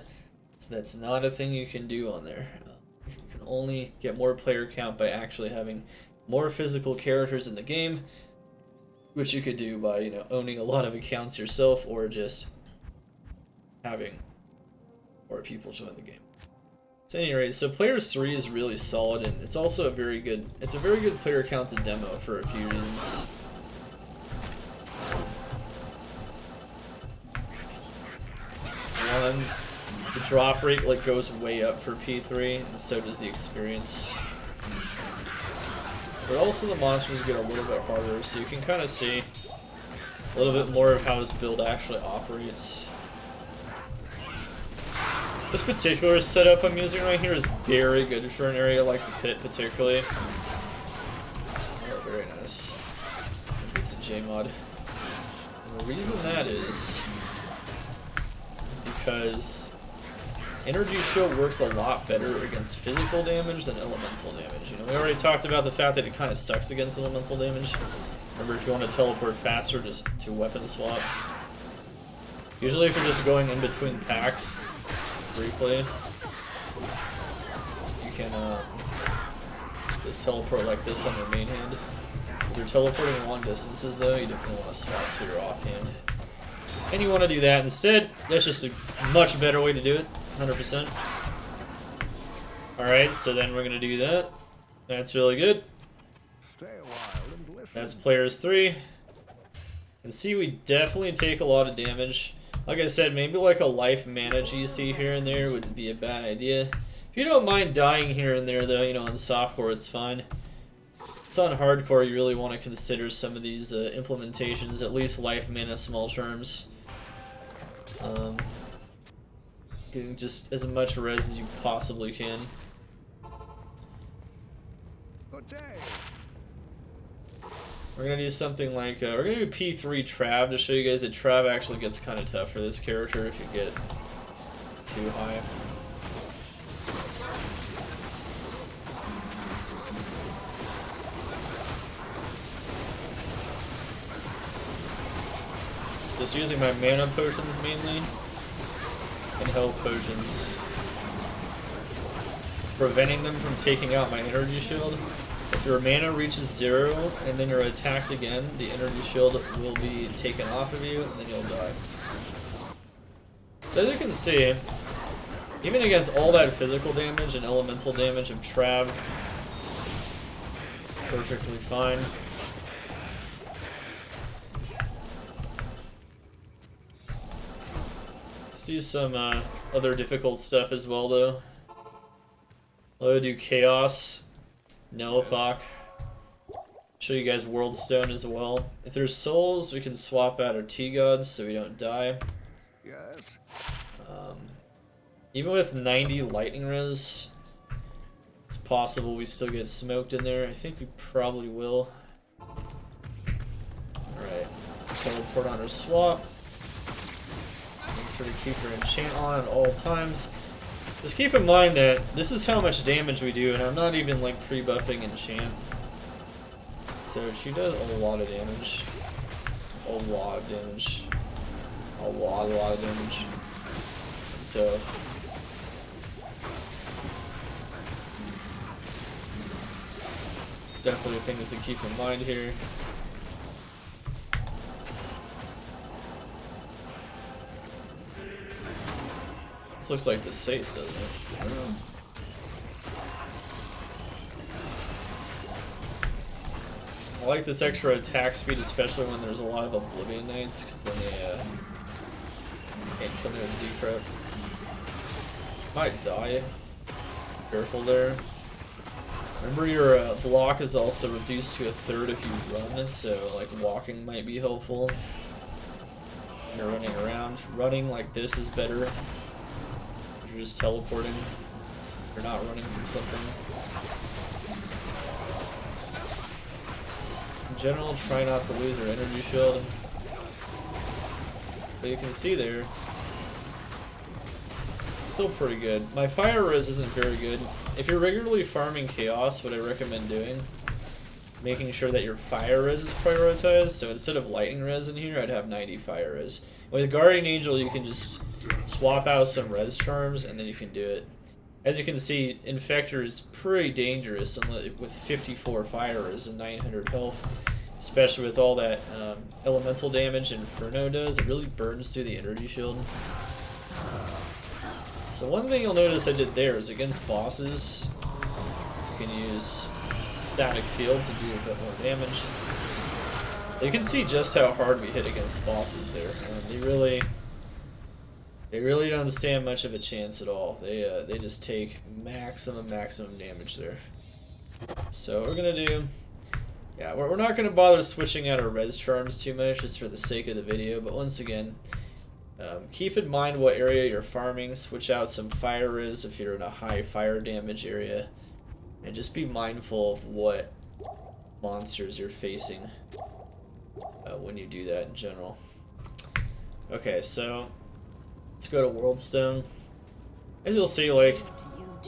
so that's not a thing you can do on there. You can only get more player count by actually having more physical characters in the game, which you could do by, you know, owning a lot of accounts yourself or just having more people join the game. So anyway, so players 3 is really solid, and it's also a very good player counted demo for a few reasons. One, the drop rate goes way up for P3, and so does the experience. But also the monsters get a little bit harder, so you can kind of see a little bit more of how this build actually operates. This particular setup I'm using right here is very good for an area like the pit, particularly. Oh, very nice. It's a J-mod. And the reason that is because energy shield works a lot better against physical damage than elemental damage. You know, we already talked about the fact that it kind of sucks against elemental damage. Remember, if you want to teleport faster, just to weapon swap. Usually if you're just going in between packs briefly, you can just teleport like this on your main hand. If you're teleporting long distances though, you definitely want to swap to your offhand. And you want to do that instead. That's just a much better way to do it, 100%. Alright, so then we're going to do that. That's really good. That's players 3. And see, we definitely take a lot of damage Like I said, maybe like a life mana GC here and there wouldn't be a bad idea. If you don't mind dying here and there though, you know, on softcore it's fine. It's on hardcore you really want to consider some of these implementations, at least life mana small terms. Getting just as much res as you possibly can. We're gonna do something like, we're gonna do P3 Trav to show you guys that Trav actually gets kind of tough for this character if you get too high. Just using my mana potions mainly, and health potions. Preventing them from taking out my energy shield. If your mana reaches 0 and then you're attacked again, the energy shield will be taken off of you and then you'll die. So as you can see, even against all that physical damage and elemental damage of Trav, perfectly fine. Let's do some other difficult stuff as well though. I'll do Chaos. Nullifuck. Show you guys World Stone as well. If there's souls, we can swap out our T-Gods so we don't die. Yes. Even with 90 lightning res, it's possible we still get smoked in there. I think we probably will. Alright. Teleport on our swap. Make sure to keep our enchant on at all times. Just keep in mind that this is how much damage we do, and I'm not even like pre-buffing Enchant. So she does a lot of damage. A lot of damage. A lot of damage. So definitely things to keep in mind here. This looks like the safe, doesn't it? I don't know. I like this extra attack speed, especially when there's a lot of Oblivion Knights, because then they can't kill me with decrep. Might die. Careful there. Remember your block is also reduced to 1/3 if you run, so like walking might be helpful. When you're running around. Running like this is better. You're just teleporting. You're not running from something. In general, try not to lose your energy shield. But you can see there, it's still pretty good. My fire res isn't very good. If you're regularly farming chaos, what I recommend doing, making sure that your fire res is prioritized. So instead of lightning res in here, I'd have 90 fire res. With Guardian Angel, you can just swap out some res charms, and then you can do it. As you can see, Infector is pretty dangerous with 54 fire res and 900 health, especially with all that elemental damage Inferno does. It really burns through the energy shield. So one thing you'll notice I did there is against bosses, you can use Static Field to do a bit more damage. You can see just how hard we hit against bosses there. They really don't stand much of a chance at all. They just take maximum damage there. So what we're gonna do, yeah, we're not gonna bother switching out our res charms too much just for the sake of the video. But once again, keep in mind what area you're farming. Switch out some fire res if you're in a high fire damage area, and just be mindful of what monsters you're facing when you do that in general. Okay, so let's go to World Stone. As you'll see, like,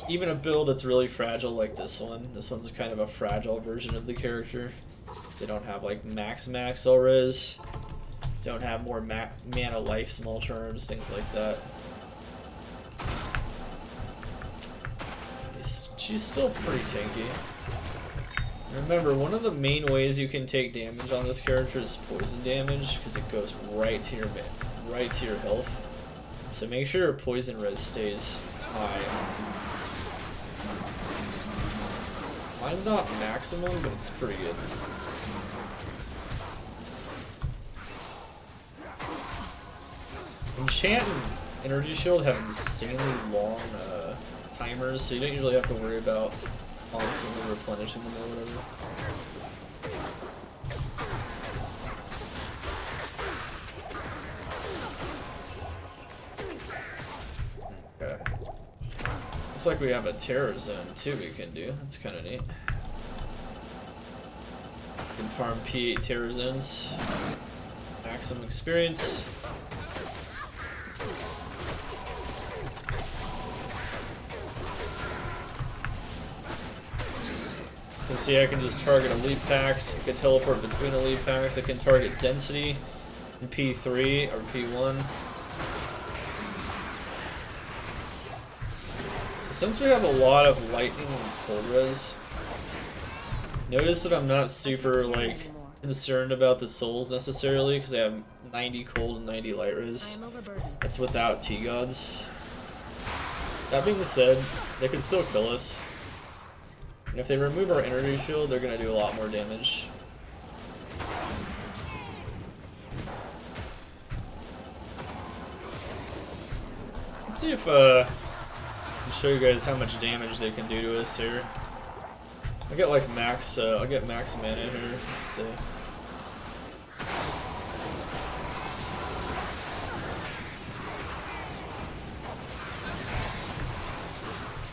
even a build that's really fragile like this one's kind of a fragile version of the character. They don't have like Maxroll res, don't have more mana life small terms, things like that. She's still pretty tanky. Remember, one of the main ways you can take damage on this character is poison damage, because it goes right to your health. So make sure your poison res stays high. Mine's not maximum, but it's pretty good. Enchant and Energy Shield have insanely long timers, so you don't usually have to worry about constantly replenishing them or whatever. Okay. Looks like we have a terror zone too we can do. That's kind of neat. You can farm P8 terror zones. Maximum experience. You can see I can just target elite packs. I can teleport between elite packs. I can target density in P3 or P1. So since we have a lot of lightning and cold res, notice that I'm not super like concerned about the souls necessarily because I have 90 cold and 90 light res. That's without T-Gods. That being said, they could still kill us. And if they remove our energy shield, they're gonna do a lot more damage. Let's see if I can show you guys how much damage they can do to us here. I get like max. I'll get max mana here. Let's see.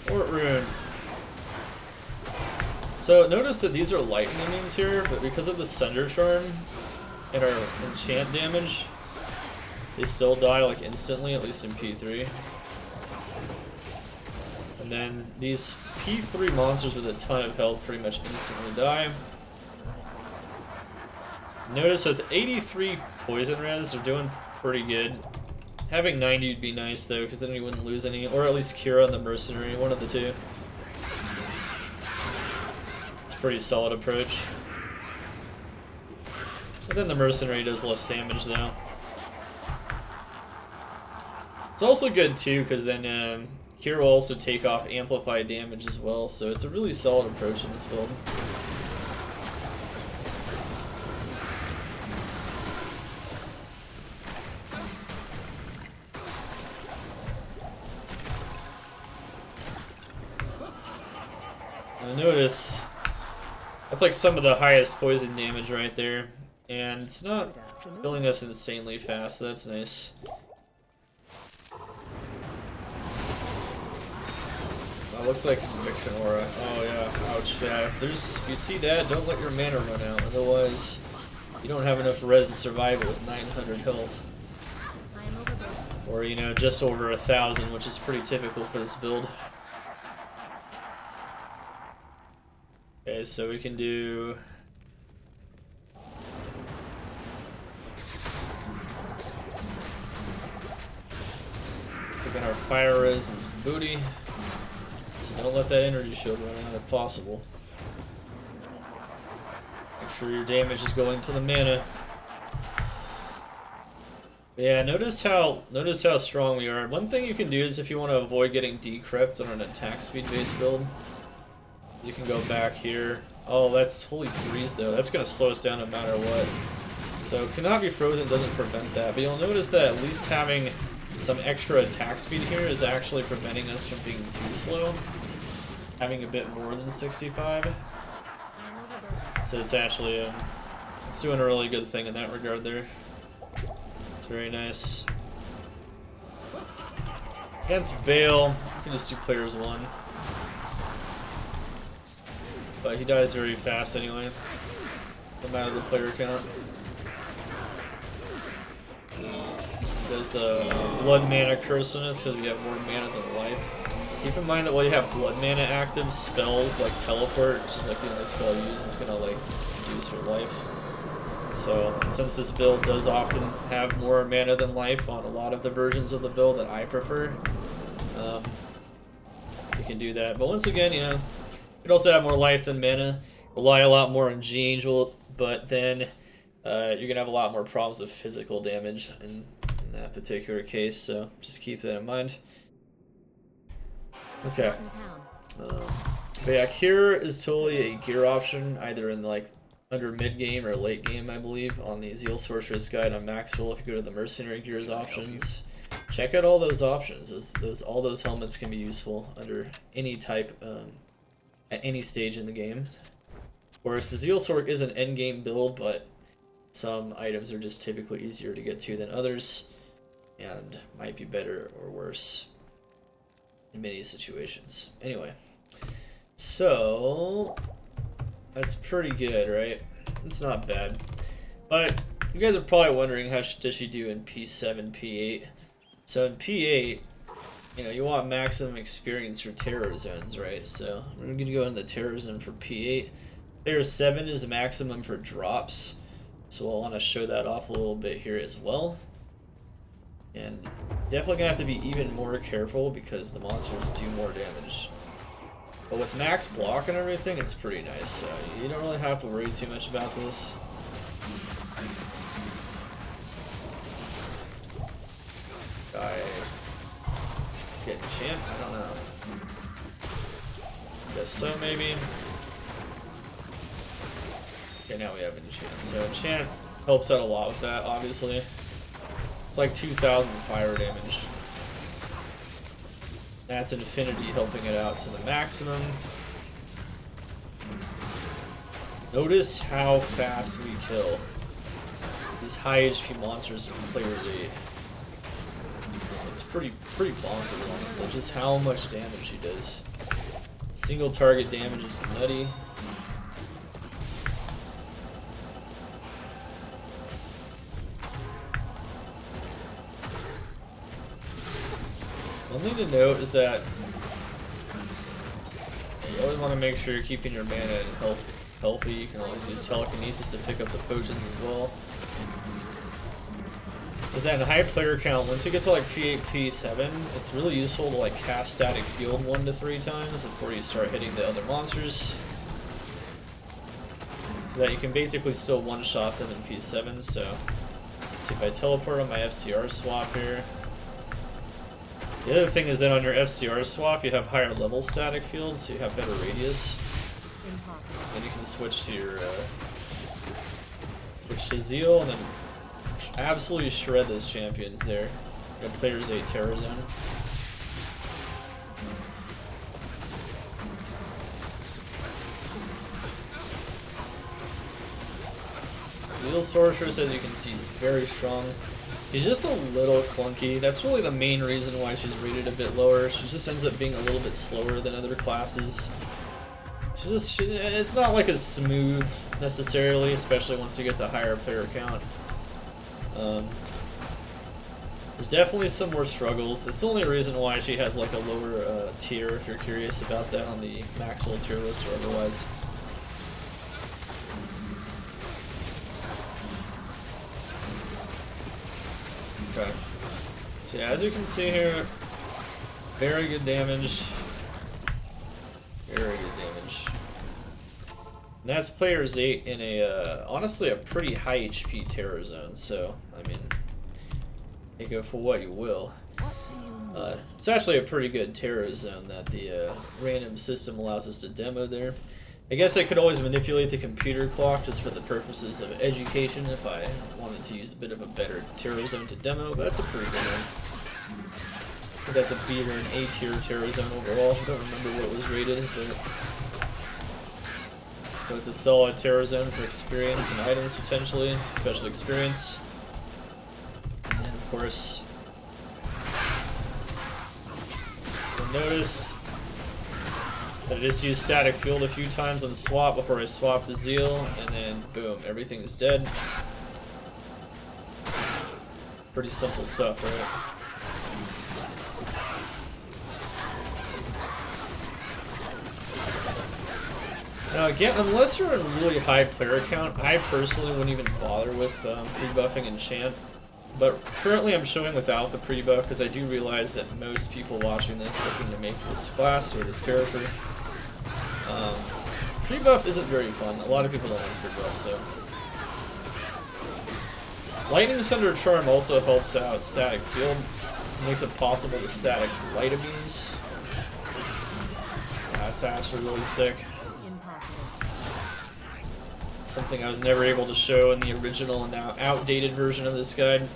Fort Rune. So notice that these are lightning minions here, but because of the Sunder Charm and our enchant damage, they still die like instantly, at least in P3. And then these P3 monsters with a ton of health pretty much instantly die. Notice with 83 poison res, they're doing pretty good. Having 90 would be nice though, because then we wouldn't lose any, or at least Kira on the Mercenary, one of the two. Pretty solid approach. But then the Mercenary does less damage though. It's also good too because then Kira will also take off amplified damage as well, so it's a really solid approach in this build. Now notice that's like some of the highest poison damage right there, and it's not killing us insanely fast, so that's nice. That looks like Conviction Aura. Oh yeah, ouch. Yeah, if you see that, don't let your mana run out, otherwise you don't have enough res to survive it with 900 health. Or, you know, just over 1,000, which is pretty typical for this build. Okay, so we can do... Taking our fire res and booty. So don't let that energy shield run out if possible. Make sure your damage is going to the mana. Yeah, notice how strong we are. One thing you can do is if you want to avoid getting decrypt on an attack speed based build, you can go back here. Oh, that's holy freeze though. That's gonna slow us down no matter what. So cannot be frozen doesn't prevent that, but you'll notice that at least having some extra attack speed here is actually preventing us from being too slow. Having a bit more than 65. So it's actually it's doing a really good thing in that regard there. It's very nice. Against Bale, you can just do players 1. But he dies very fast anyway, no matter the player count. Does the blood mana curse on us because we have more mana than life. Keep in mind that while you have blood mana active, spells like teleport, which is like the only spell you use, is gonna like use for life. So since this build does often have more mana than life on a lot of the versions of the build that I prefer, you can do that. But once again, you know, you can also have more life than mana, rely a lot more on G-Angel, but then you're going to have a lot more problems with physical damage in that particular case, so just keep that in mind. Okay. But yeah, here is totally a gear option, either in like under mid-game or late game, I believe, on the Zeal Sorceress guide on Maxroll if you go to the Mercenary gears options. check out all those options. All those helmets can be useful under any type, at any stage in the game. Whereas the Zeal Sword is an endgame build, but some items are just typically easier to get to than others, and might be better or worse in many situations. Anyway, so that's pretty good, right? It's not bad. But you guys are probably wondering, how does she do in P7, P8? So in P8, you know, you want maximum experience for terror zones, right? So we're going to go into the terror zone for P8. There's 7 is the maximum for drops. So we'll want to show that off a little bit here as well. And definitely going to have to be even more careful because the monsters do more damage. But with max block and everything, it's pretty nice. So you don't really have to worry too much about this. Guy get enchant? I don't know. Guess so, maybe. Okay, now we have enchant. So enchant helps out a lot with that, obviously. It's like 2,000 fire damage. That's infinity helping it out to the maximum. Notice how fast we kill these high HP monsters in Player's 8. It's pretty bonkers, honestly, just how much damage he does. Single target damage is nutty. One thing to note is that you always want to make sure you're keeping your mana and healthy. You can always use telekinesis to pick up the potions as well. Is that in high player count, once you get to like P8, P7, it's really useful to like cast static field 1 to 3 times before you start hitting the other monsters. So that you can basically still one-shot them in P7, so let's see if I teleport on my FCR swap here. The other thing is that on your FCR swap, you have higher level static fields, so you have better radius. Then you can switch to your Zeal, and then absolutely shred those champions there. Got Player's 8 Terror Zone. Zeal Sorceress, as you can see, is very strong. She's just a little clunky. That's really the main reason why she's rated a bit lower. She just ends up being a little bit slower than other classes. It's not like as smooth necessarily, especially once you get the higher player count. There's definitely some more struggles. That's the only reason why she has like a lower tier, if you're curious about that on the Maxroll tier list or otherwise. Okay. So yeah, as you can see here, very good damage. Very good damage. And that's Player's 8 in a, honestly, a pretty high HP terror zone, so, I mean, take it for what you will. It's actually a pretty good terror zone that the random system allows us to demo there. I guess I could always manipulate the computer clock just for the purposes of education if I wanted to use a bit of a better terror zone to demo, but that's a pretty good one. I think that's a B or an A tier terror zone overall. I don't remember what it was rated, but so it's a solid terror zone for experience and items potentially, especially experience. And then of course, you'll notice that I just used static field a few times on the swap before I swapped to Zeal, and then boom, everything is dead. Pretty simple stuff, right? Now again, unless you're in really high player count, I personally wouldn't even bother with pre-buffing Enchant. But currently I'm showing without the pre-buff because I do realize that most people watching this looking to make this class or this character. Pre-buff isn't very fun. A lot of people don't like pre-buff, so. Lightning Sunder Charm also helps out static field. It makes it possible to static light beams. That's actually really sick. Something I was never able to show in the original and now outdated version of this guide.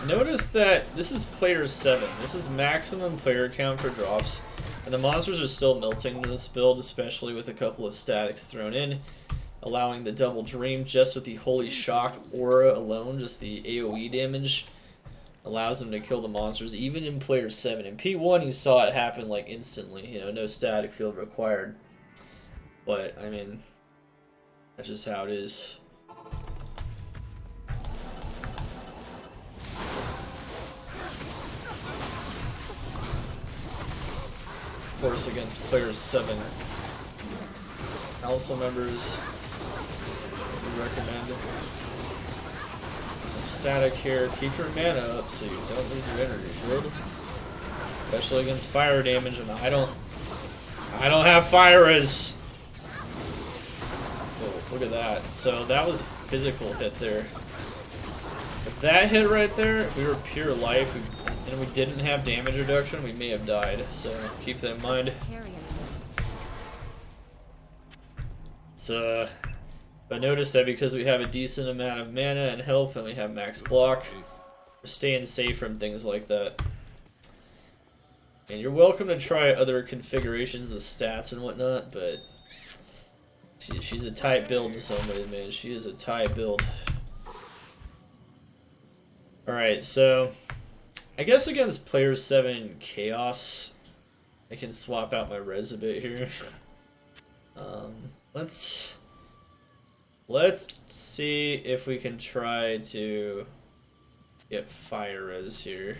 Notice that this is player 7. This is maximum player count for drops. And the monsters are still melting into this build, especially with a couple of statics thrown in, allowing the double dream just with the Holy Shock aura alone, just the AoE damage, allows them to kill the monsters even in player 7. In P1 you saw it happen like instantly, you know, no static field required. But, I mean, that's just how it is. Of course, against player 7. Council members, we recommend some static here. Keep your mana up so you don't lose your energy shield, especially against fire damage. And I don't have fire res. Oh, look at that. So that was a physical hit there. If that hit right there, if we were pure life and we didn't have damage reduction, we may have died. So keep that in mind. But notice that because we have a decent amount of mana and health and we have max block, we're staying safe from things like that. And you're welcome to try other configurations of stats and whatnot, but she's a tight build in some ways, man. She is a tight build. Alright, so I guess against player 7 Chaos, I can swap out my res a bit here. Let's see if we can try to get fire res here.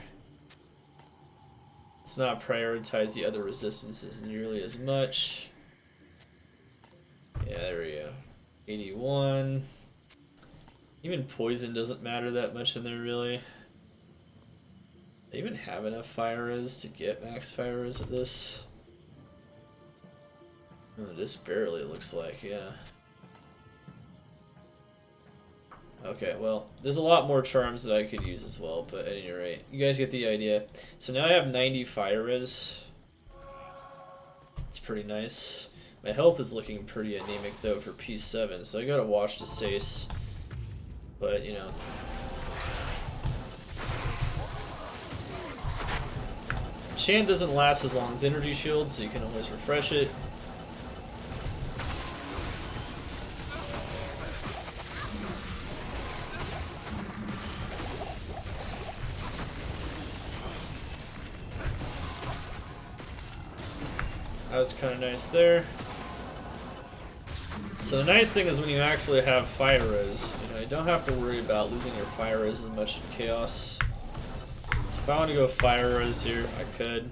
Let's not prioritize the other resistances nearly as much. Yeah, there we go. 81. Even poison doesn't matter that much in there, really. They even have enough fire res to get max fire res at this. Oh, this barely looks like, yeah. Okay, well, there's a lot more charms that I could use as well, but at any rate, you guys get the idea. So now I have 90 fire res. It's pretty nice. My health is looking pretty anemic though for P7, so I gotta watch the Sace. But, you know. Enchant doesn't last as long as energy shield, so you can always refresh it. That was kind of nice there. So the nice thing is when you actually have fire res, you know, you don't have to worry about losing your fire res as much in chaos. So if I want to go fire res here, I could.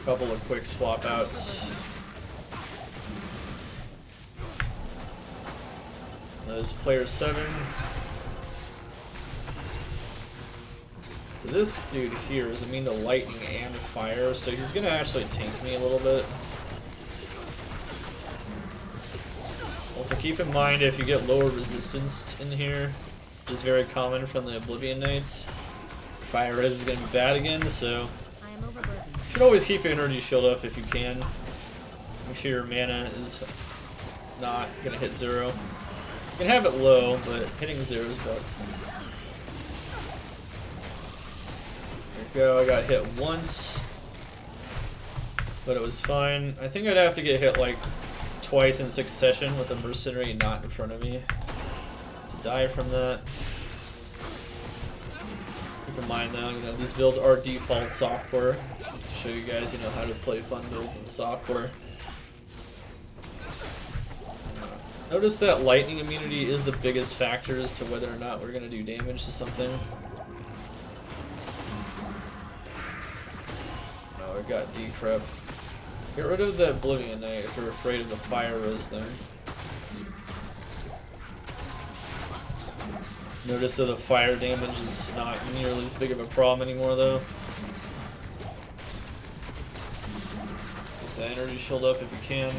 Couple of quick swap outs. There's player 7. So this dude here is immune to lightning and fire, so he's gonna actually tank me a little bit. Also keep in mind if you get lower resistance in here, which is very common from the Oblivion Knights, fire res is gonna be bad again, so you should always keep your energy shield up if you can. Make sure your mana is not gonna hit 0. You can have it low, but hitting 0 is better. Go, I got hit once, but it was fine. I think I'd have to get hit like twice in succession with a Mercenary not in front of me to die from that. Keep in mind though, you know, these builds are default software to show you guys, you know, how to play fun builds in software. Notice that lightning immunity is the biggest factor as to whether or not we're going to do damage to something. I got decrep. Get rid of the Oblivion Knight if you're afraid of the fire res thing. Notice that the fire damage is not nearly as big of a problem anymore though. Get the energy shield up if you can.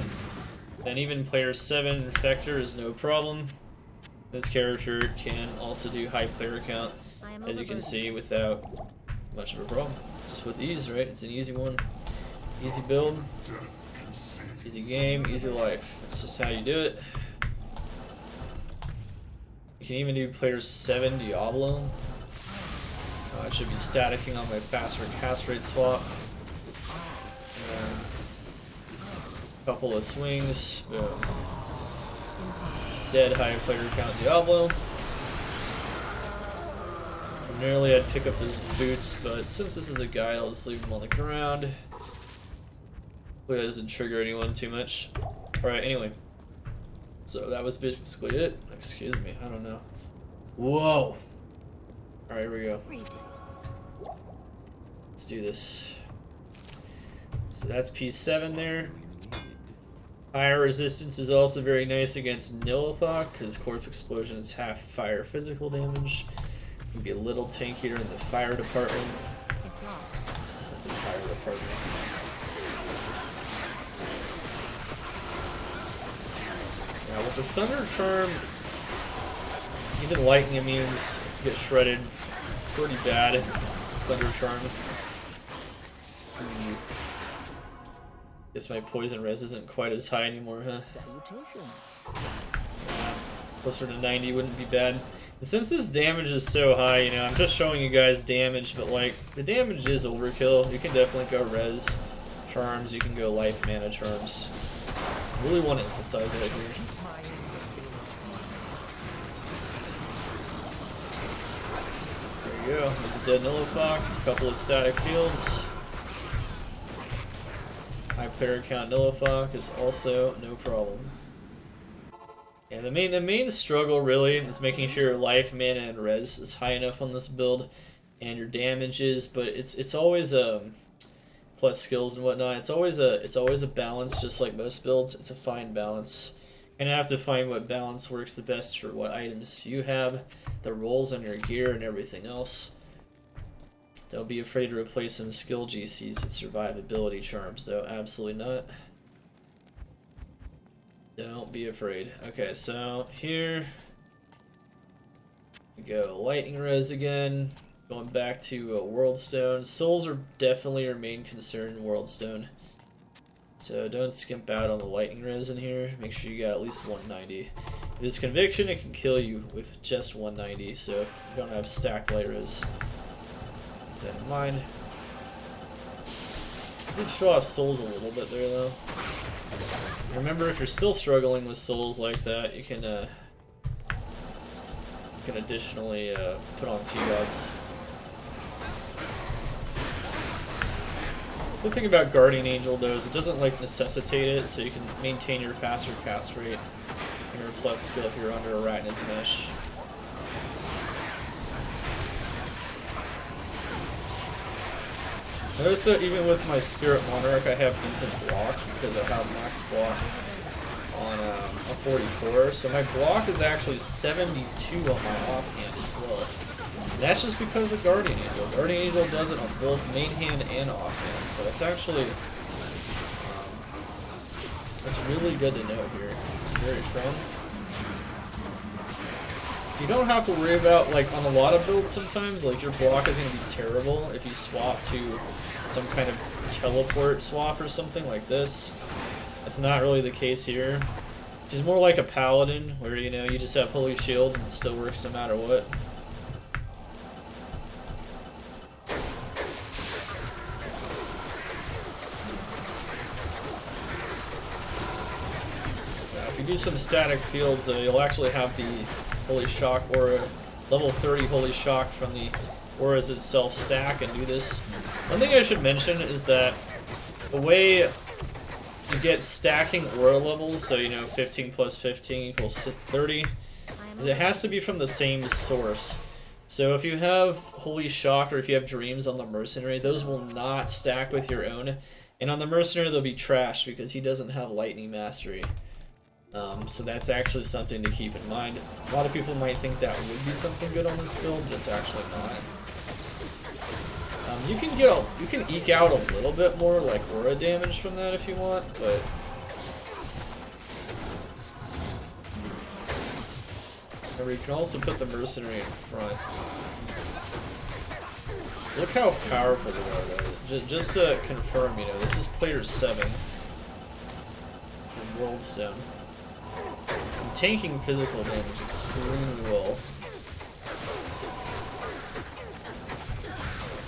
Then even player 7 Infector is no problem. This character can also do high player count, as you can see, without much of a problem. Just with ease, right? It's an easy one. Easy build. Easy game, easy life. That's just how you do it. You can even do player 7 Diablo. I should be staticking on my faster cast rate swap. Couple of swings. Boom. Dead high player count Diablo. Ordinarily I'd pick up those boots, but since this is a guy, I'll just leave them on the ground. Hopefully that doesn't trigger anyone too much. Alright, anyway. So that was basically it. Excuse me, I don't know. Whoa! Alright, here we go. Let's do this. So that's P7 there. Fire resistance is also very nice against Nilithok, because Corpse Explosion is half fire physical damage. Can be a little tankier in the fire department. Now with the Sunder Charm, even lightning immunes get shredded pretty bad. Sunder Charm. Guess my poison res isn't quite as high anymore, huh? Closer to 90 wouldn't be bad. And since this damage is so high, you know, I'm just showing you guys damage, but like, the damage is overkill. You can definitely go res charms, you can go life mana charms. I really want to emphasize that here. There you go, there's a dead Nilithok, a couple of static fields. High player count Nilithok is also no problem. And the main struggle really is making sure your life, mana, and res is high enough on this build, and your damage is. But it's always plus skills and whatnot. It's always a balance, just like most builds. It's a fine balance. And you have to find what balance works the best for what items you have, the rolls on your gear, and everything else. Don't be afraid to replace some skill GCs with survivability charms, though. Absolutely not. Don't be afraid. Okay, so here we go. Lightning res again. Going back to World Stone. Souls are definitely your main concern in World Stone. So don't skimp out on the lightning res in here. Make sure you got at least 190. If it's conviction, it can kill you with just 190. So if you don't have stacked light res, keep that in mind. I did show off souls a little bit there though. Remember, if you're still struggling with souls like that, you can additionally put on T-Gods. The thing about Guardian Angel though is it doesn't like necessitate it, so you can maintain your faster cast rate and your plus skill if you're under Arachnid's Mesh. Notice that even with my Spirit Monarch I have decent block because I have max block on a 44, so my block is actually 72 on my offhand as well. And that's just because of Guardian Angel. Guardian Angel does it on both main hand and offhand, so it's actually it's really good to know here. It's very strong. You don't have to worry about, like, on a lot of builds sometimes, like, your block is going to be terrible if you swap to some kind of teleport swap or something like this. That's not really the case here. It's more like a paladin, where, you know, you just have Holy Shield and it still works no matter what. Now, if you do some static fields, you'll actually have the Holy Shock Aura, level 30 Holy Shock from the auras itself stack and do this. One thing I should mention is that the way you get stacking aura levels, so you know 15 plus 15 equals 30, is it has to be from the same source. So if you have Holy Shock or if you have Dreams on the Mercenary, those will not stack with your own. And on the Mercenary they'll be trashed because he doesn't have Lightning Mastery. So that's actually something to keep in mind. A lot of people might think that would be something good on this build, but it's actually not. You can eke out a little bit more like aura damage from that if you want, but remember you can also put the Mercenary in front. Look how powerful they are though. Just to confirm, you know, this is player 7. Coldstone. I'm tanking physical damage extremely well.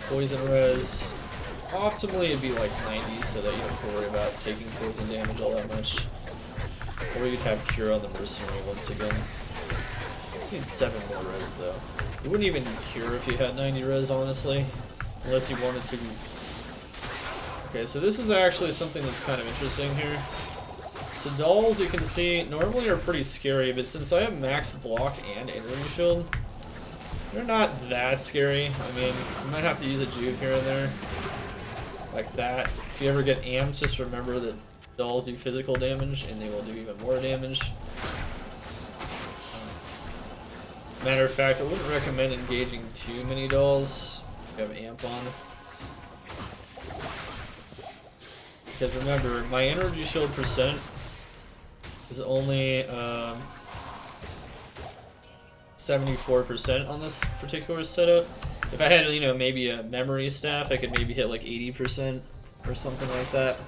Poison res. Optimally it'd be like 90 so that you don't have to worry about taking poison damage all that much. Or you'd have Cure on the Mercenary once again. Just need 7 more res though. You wouldn't even need Cure if you had 90 res, honestly. Unless you wanted to. Okay, so this is actually something that's kind of interesting here. So dolls, you can see, normally are pretty scary, but since I have max block and energy shield, they're not that scary. I mean, you might have to use a juke here and there. Like that. If you ever get amped, just remember that dolls do physical damage, and they will do even more damage. Matter of fact, I wouldn't recommend engaging too many dolls if you have amp on. Because remember, my energy shield percent is only 74% on this particular setup. If I had, you know, maybe a memory staff, I could maybe hit like 80% or something like that.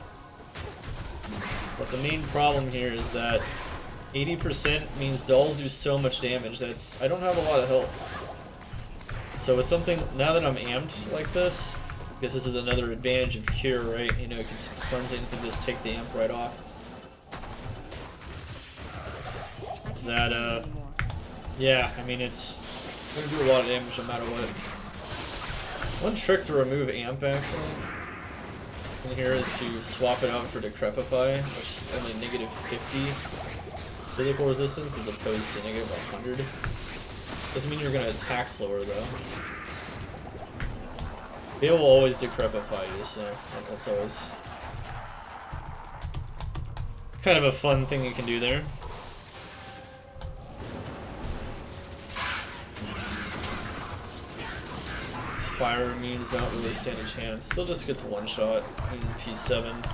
But the main problem here is that 80% means dolls do so much damage I don't have a lot of health. So with something, now that I'm amped like this, I guess this is another advantage of Cure, right? You know, you can cleanse it and can just take the amp right off. Is that, yeah, I mean, it's gonna do a lot of damage no matter what. One trick to remove amp, actually, in here is to swap it out for Decrepify, which is only negative 50 physical resistance as opposed to negative 100. Doesn't mean you're gonna attack slower, though. They will always Decrepify you, so that's always kind of a fun thing you can do there. This fire means don't really stand a chance. Still just gets one shot in P7.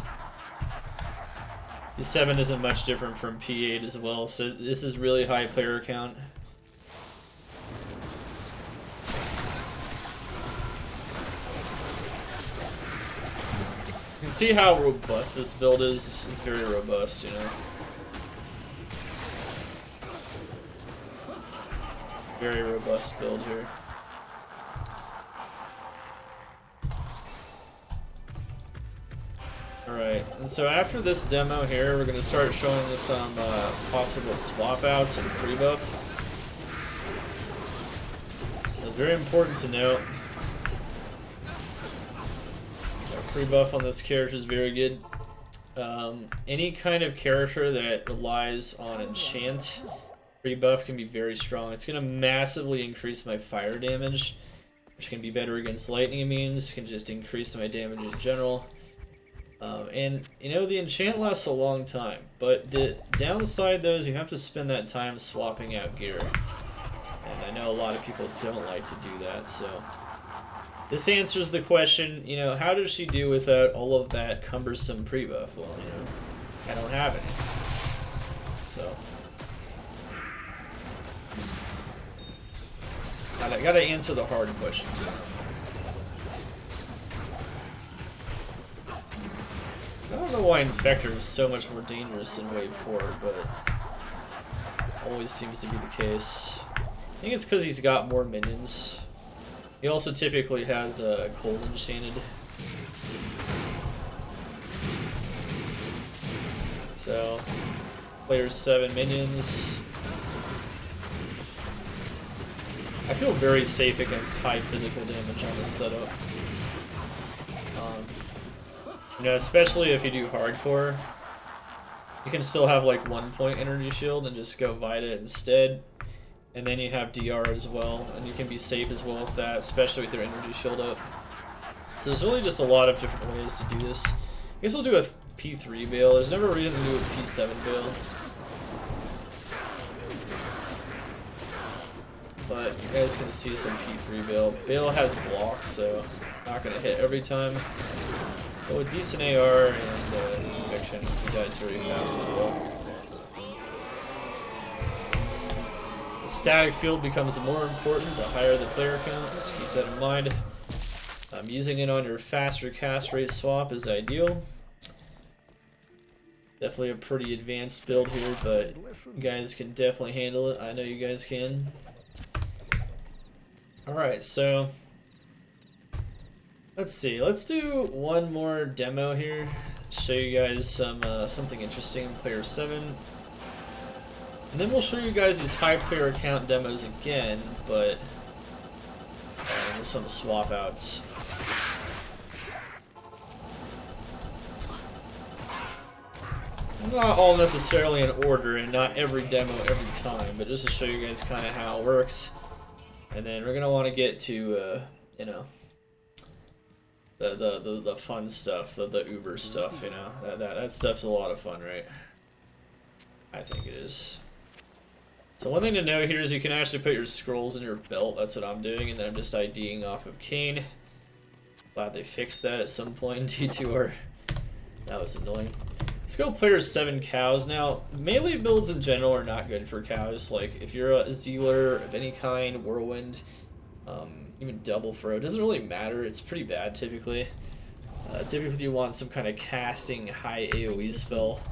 P7 isn't much different from P8 as well, so this is really high player count. You can see how robust this build is. It's very robust, you know. Very robust build here. Alright, and so after this demo here, we're going to start showing some possible swap outs and Prebuff. It's very important to note. Prebuff on this character is very good. Any kind of character that relies on Enchant, Prebuff can be very strong. It's going to massively increase my fire damage, which can be better against lightning immunes, can just increase my damage in general. And, you know, the Enchant lasts a long time, but the downside, though, is you have to spend that time swapping out gear. And I know a lot of people don't like to do that, so... This answers the question, you know, how does she do without all of that cumbersome Prebuff? Well, you know, I don't have any. So... I gotta answer the hard questions. I don't know why Infector is so much more dangerous than Wave 4, but always seems to be the case. I think it's because he's got more minions. He also typically has a Cold Enchanted. So, players 7 minions. I feel very safe against high physical damage on this setup. You know, especially if you do hardcore, you can still have like 1 point energy shield and just go Vita instead. And then you have DR as well, and you can be safe as well with that, especially with your energy shield up. So there's really just a lot of different ways to do this. I guess I'll do a P3 bail. There's never a reason to do a P7 bail. But you guys can see some P3 bail. Bail has block, so not going to hit every time. But with decent AR and conviction, he dies very fast as well. The static field becomes more important the higher the player count, so keep that in mind. Using it on your faster cast rate swap is ideal. Definitely a pretty advanced build here, but you guys can definitely handle it. I know you guys can. Alright, so let's see. Let's do one more demo here. Show you guys some something interesting in Player 7. And then we'll show you guys these high player count demos again, but with some swap outs. Not all necessarily in order and not every demo every time, but just to show you guys kind of how it works. And then we're gonna want to get to you know, the fun stuff, the Uber stuff. You know, that stuff's a lot of fun, right? I think it is. So one thing to know here is you can actually put your scrolls in your belt. That's what I'm doing, and then I'm just IDing off of Kane. Glad they fixed that at some point in D2R. That was annoying. Let's go player 7 cows. Now, melee builds in general are not good for cows. Like, if you're a Zealer of any kind, Whirlwind, even Double Throw, it doesn't really matter. It's pretty bad, typically. Typically, you want some kind of casting high AoE spell.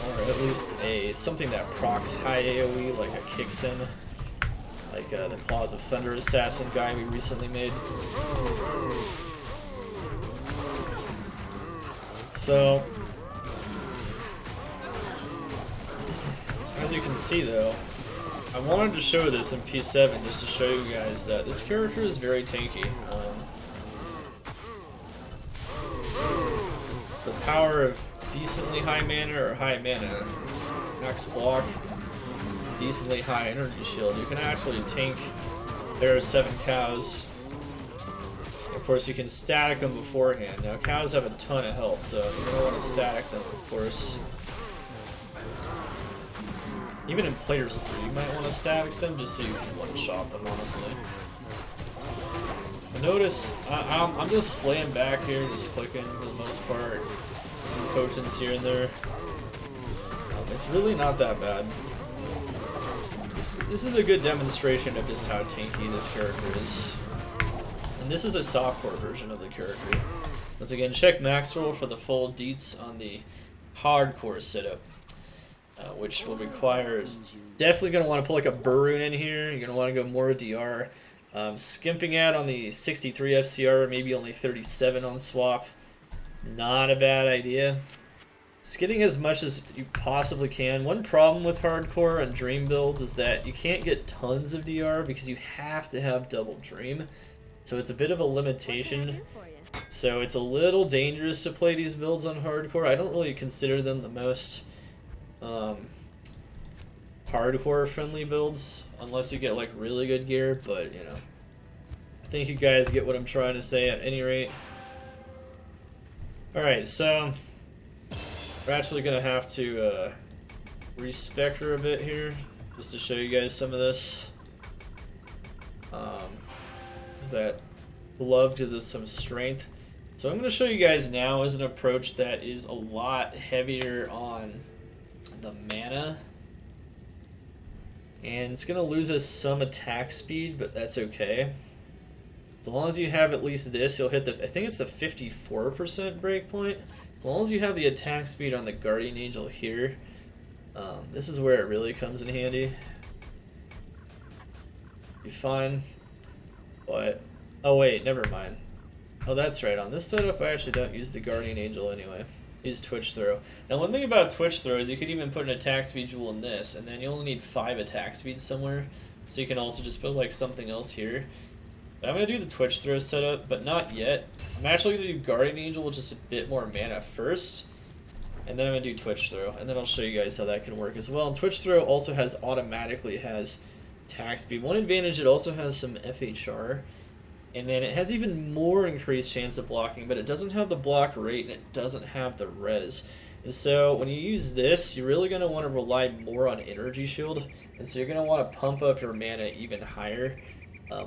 Or at least something that procs high AoE, like a Kixin. Like the Claws of Thunder Assassin guy we recently made. So, as you can see though, I wanted to show this in P7 just to show you guys that this character is very tanky. The power of decently high mana or high mana, max block, decently high energy shield, you can actually tank player 7 cows. Of course, you can static them beforehand. Now, cows have a ton of health, so you're going to want to static them, of course. Even in players 3, you might want to static them just so you can one-shot them, honestly. But notice, I'm just laying back here, just clicking for the most part. Some potions here and there. It's really not that bad. This is a good demonstration of just how tanky this character is. And this is a softcore version of the character. Once again, check Maxroll for the full deets on the hardcore setup, which will require definitely going to want to put like a Burroon in here. You're going to want to go more DR. Skimping out on the 63 FCR, maybe only 37 on swap. Not a bad idea. It's getting as much as you possibly can. One problem with hardcore and dream builds is that you can't get tons of DR because you have to have double dream. So it's a bit of a limitation. So it's a little dangerous to play these builds on hardcore. I don't really consider them the most hardcore friendly builds unless you get like really good gear, but you know, I think you guys get what I'm trying to say at any rate. Alright, so we're actually gonna have to respec her a bit here just to show you guys some of this. Is that glove gives us some strength. So I'm going to show you guys now is an approach that is a lot heavier on the mana. And it's going to lose us some attack speed, but that's okay. As long as you have at least this, you'll hit the, I think it's the 54% breakpoint. As long as you have the attack speed on the Guardian Angel here, this is where it really comes in handy. Be fine. But, oh wait, never mind. Oh, that's right. On this setup, I actually don't use the Guardian Angel anyway. Use Twitch Throw. Now, one thing about Twitch Throw is you could even put an attack speed jewel in this, and then you only need 5 attack speeds somewhere. So you can also just put like something else here. But I'm going to do the Twitch Throw setup, but not yet. I'm actually going to do Guardian Angel with just a bit more mana first. And then I'm going to do Twitch Throw, and then I'll show you guys how that can work as well. And Twitch Throw also automatically has attack speed. One advantage, it also has some FHR. And then it has even more increased chance of blocking, but it doesn't have the block rate and it doesn't have the res. And so when you use this, you're really going to want to rely more on energy shield. And so you're going to want to pump up your mana even higher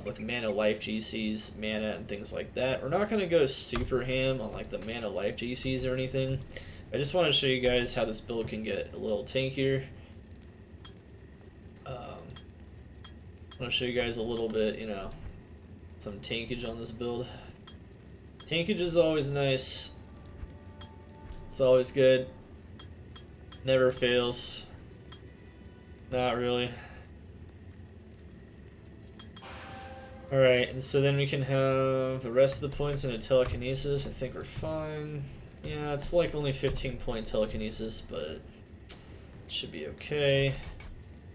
with mana life GCs, mana, and things like that. We're not going to go super ham on like the mana life GCs or anything. I just want to show you guys how this build can get a little tankier. I want to show you guys a little bit, you know, some tankage on this build. Tankage is always nice. It's always good. Never fails. Not really. Alright, and so then we can have the rest of the points in a telekinesis. I think we're fine. Yeah, it's like only 15-point telekinesis, but should be okay.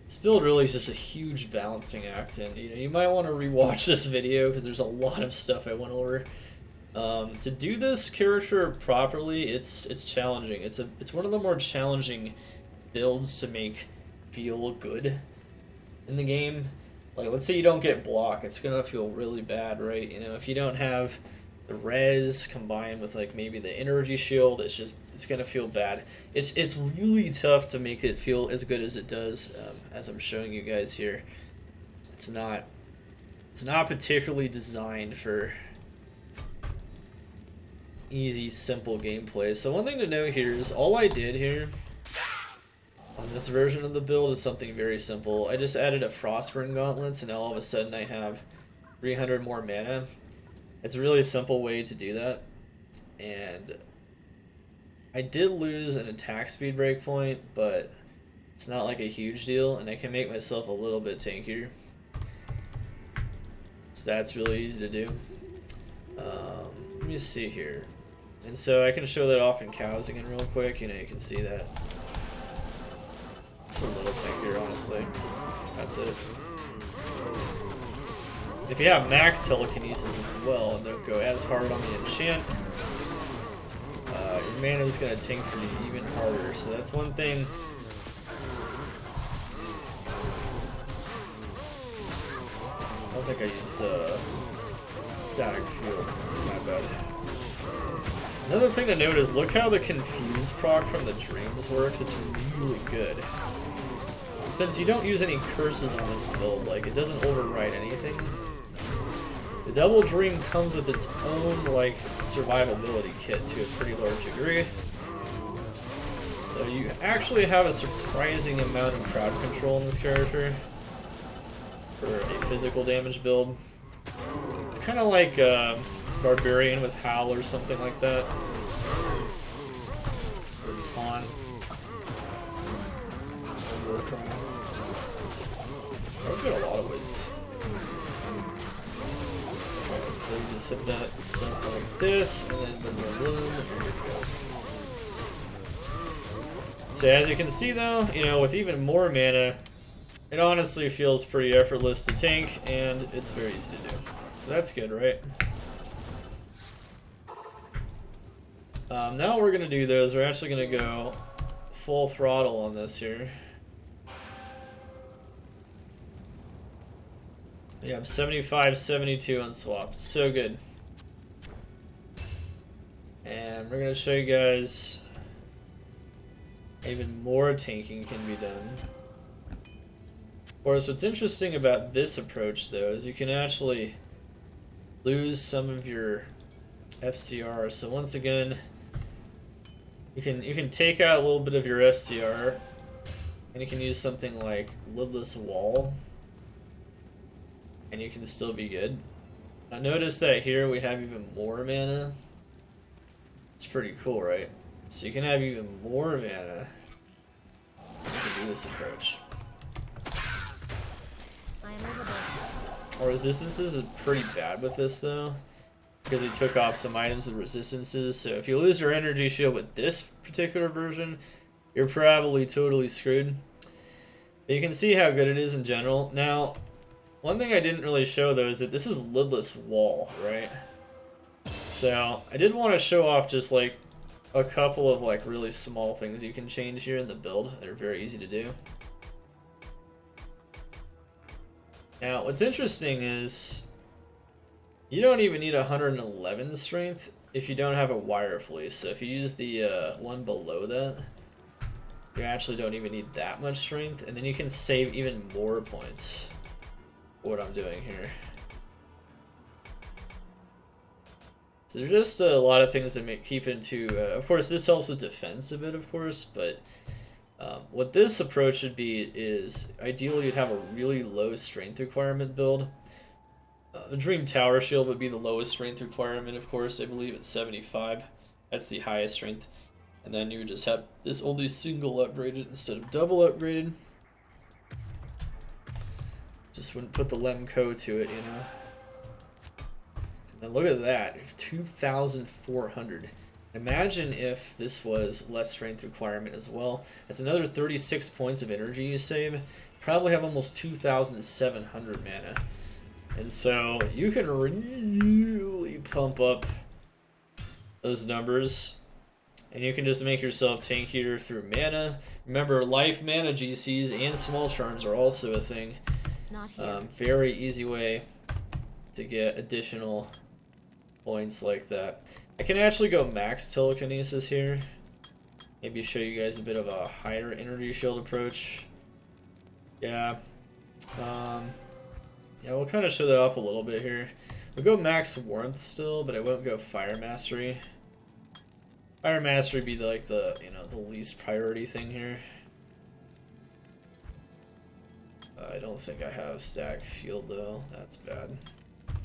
This build really is just a huge balancing act, and you might want to rewatch this video because there's a lot of stuff I went over. To do this character properly, it's challenging. It's one of the more challenging builds to make feel good in the game. Like, let's say you don't get block, it's gonna feel really bad, right? You know, if you don't have the res combined with like maybe the energy shield, it's gonna feel bad. It's really tough to make it feel as good as it does, as I'm showing you guys here. It's not particularly designed for easy, simple gameplay. So one thing to note here is all I did here on this version of the build is something very simple. I just added a Frostburn Gauntlets, and now all of a sudden I have 300 more mana. It's a really simple way to do that. And I did lose an attack speed breakpoint, but it's not like a huge deal, and I can make myself a little bit tankier. So that's really easy to do. Let me see here. And so I can show that off in cows again real quick. You know, you can see that. It's a little tankier, honestly. That's it. If you have max telekinesis as well, and don't go as hard on the enchant, your mana is going to tank for you even harder. So that's one thing. I don't think I used static field. That's my bad. Another thing to note is look how the confuse proc from the dreams works. It's really good. Since you don't use any curses on this build, like, it doesn't override anything. The double dream comes with its own, like, survivability kit to a pretty large degree. So you actually have a surprising amount of crowd control in this character for a physical damage build. It's kind of like Barbarian with Howl or something like that. Or Taunt. That's got a lot of ways. So you just hit that something like this, and then boom, and there you go. So as you can see though, you know, with even more mana, it honestly feels pretty effortless to tank, and it's very easy to do. So that's good, right? Now what we're gonna do though is we're actually gonna go full throttle on this here. Yeah, I'm 75, 72 unswapped. So good. And we're going to show you guys even more tanking can be done. Of course, what's interesting about this approach, though, is you can actually lose some of your FCR. So once again, you can take out a little bit of your FCR, and you can use something like Lidless Wall, and you can still be good. Now notice that here we have even more mana. It's pretty cool, right? So you can have even more mana. You can do this approach. Our resistances is pretty bad with this though, because we took off some items with resistances. So if you lose your energy shield with this particular version, you're probably totally screwed. But you can see how good it is in general. Now, one thing I didn't really show though is that this is Lidless Wall, right? So I did want to show off just like a couple of like really small things you can change here in the build that are very easy to do. Now what's interesting is you don't even need 111 strength if you don't have a wire fleece. So if you use the one below that, you actually don't even need that much strength, and then you can save even more points. What I'm doing here. So there's just a lot of things that keep into, of course this helps with defense a bit, of course, but what this approach should be is ideally you'd have a really low strength requirement build. The Dream Tower Shield would be the lowest strength requirement, of course. I believe it's 75. That's the highest strength. And then you would just have this only single upgraded instead of double upgraded. Just wouldn't put the Lemco to it, you know. And then look at that, 2,400. Imagine if this was less strength requirement as well. That's another 36 points of energy you save. Probably have almost 2,700 mana. And so you can really pump up those numbers. And you can just make yourself tankier through mana. Remember, life mana GCs and small charms are also a thing. Very easy way to get additional points like that. I can actually go max telekinesis here. Maybe show you guys a bit of a higher energy shield approach. Yeah. Yeah, we'll kind of show that off a little bit here. We'll go max warmth still, but I won't go fire mastery. Fire mastery be like the, you know, the least priority thing here. I don't think I have stack field though. That's bad.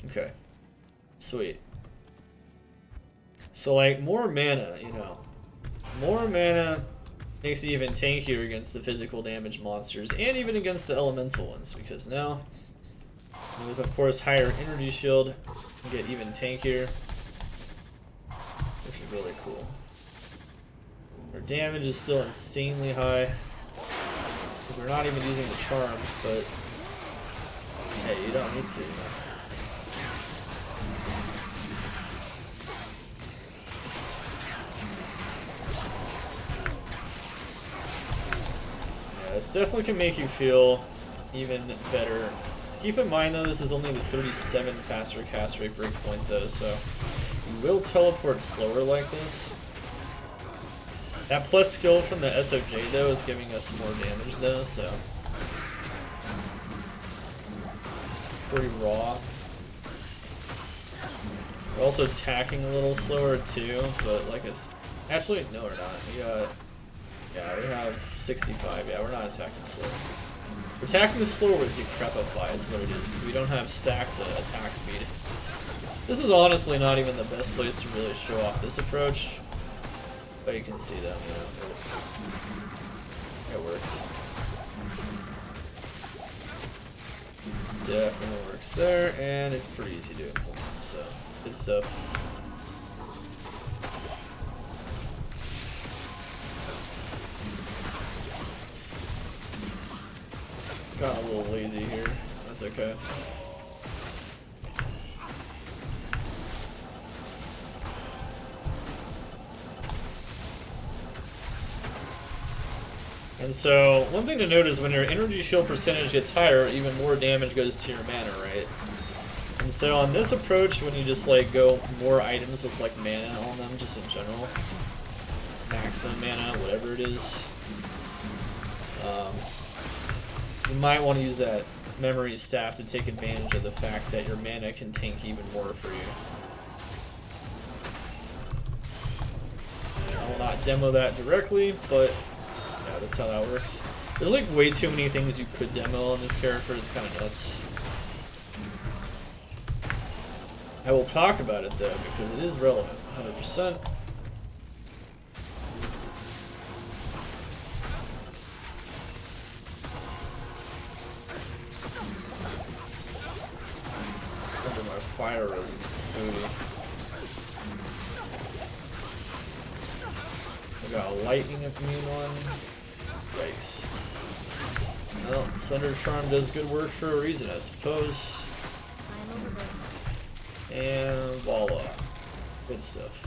Okay. Sweet. So like more mana, you know. More mana makes you even tankier against the physical damage monsters and even against the elemental ones, because now with of course higher energy shield you get even tankier, which is really cool. Our damage is still insanely high. We're not even using the charms, but hey, you don't need to. Yeah, this definitely can make you feel even better. Keep in mind though, this is only the 37 faster cast rate breakpoint though, so you will teleport slower like this. That plus skill from the SOJ though is giving us more damage though, so it's pretty raw. We're also attacking a little slower too, but like it's actually no, we're not. We got, yeah, we have 65. Yeah, we're not attacking slow. We're attacking slower with Decrepify is what it is, because we don't have stacked attack speed. This is honestly not even the best place to really show off this approach. But you can see that, you know, it works. Definitely works there, and it's pretty easy to implement, so good stuff. Got a little lazy here, that's okay. And so, one thing to note is when your energy shield percentage gets higher, even more damage goes to your mana, right? And so on this approach, when you just like go more items with like mana on them, just in general, maximum mana, whatever it is, you might want to use that memory staff to take advantage of the fact that your mana can tank even more for you. I will not demo that directly, but yeah, that's how that works. There's like way too many things you could demo on this character, it's kind of nuts. I will talk about it though, because it is relevant, 100%. Under my fire booty. I got a lightning immune one. Yikes. Well, Sunder Charm does good work for a reason, I suppose. And voila. Good stuff.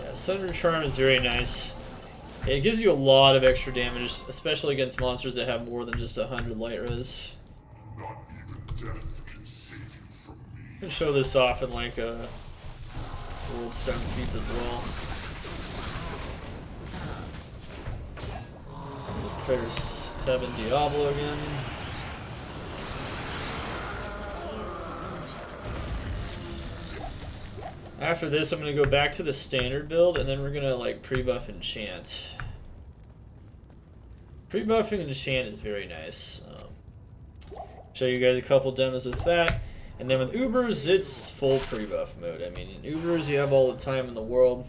Yeah, Sunder Charm is very nice. It gives you a lot of extra damage, especially against monsters that have more than just 100 light res. Not even death can save you from me. You can show this off in like a World Stone Keep as well. There's Heaven Diablo again. After this, I'm going to go back to the standard build, and then we're going to like pre-buff Enchant. Pre-buffing Enchant is very nice. Show you guys a couple demos with that. And then with Ubers, it's full pre-buff mode. I mean, in Ubers, you have all the time in the world.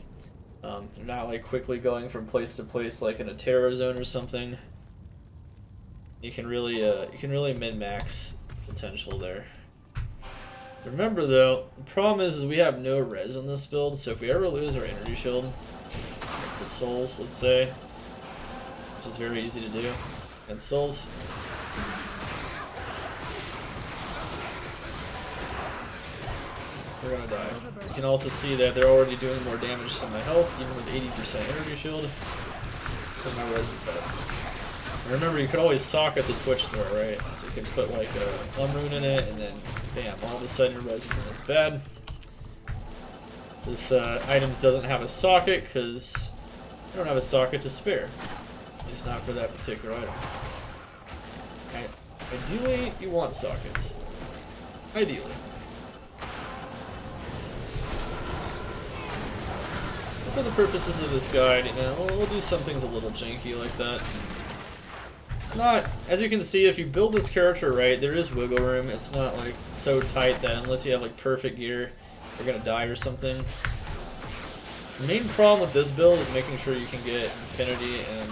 You're not like quickly going from place to place like in a terror zone or something. You can really min-max potential there. Remember though, the problem is we have no res in this build, so if we ever lose our energy shield to souls, let's say, which is very easy to do against souls, we're gonna die. You can also see that they're already doing more damage to my health, even with 80% energy shield, because my res is bad. And remember, you could always socket the Twitch throw, right? So you can put like a rune in it, and then bam, all of a sudden your res isn't as bad. This item doesn't have a socket because I don't have a socket to spare. At least not for that particular item. Okay. Ideally, you want sockets. Ideally. For the purposes of this guide, you know, we'll do some things a little janky like that. It's not, as you can see, if you build this character right, there is wiggle room. It's not like so tight that unless you have like perfect gear, you're gonna die or something. The main problem with this build is making sure you can get Infinity and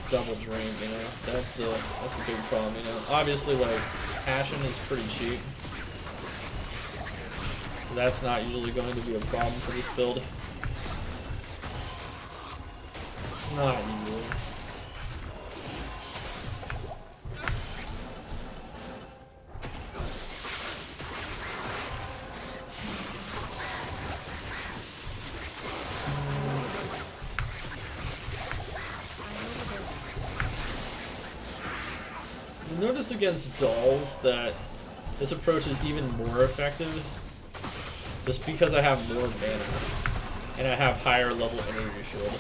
double Dream, you know. That's the big problem, you know. Obviously, like, Passion is pretty cheap, so that's not usually going to be a problem for this build. Not usually. You'll notice against dolls that this approach is even more effective just because I have more mana and I have higher level energy shield.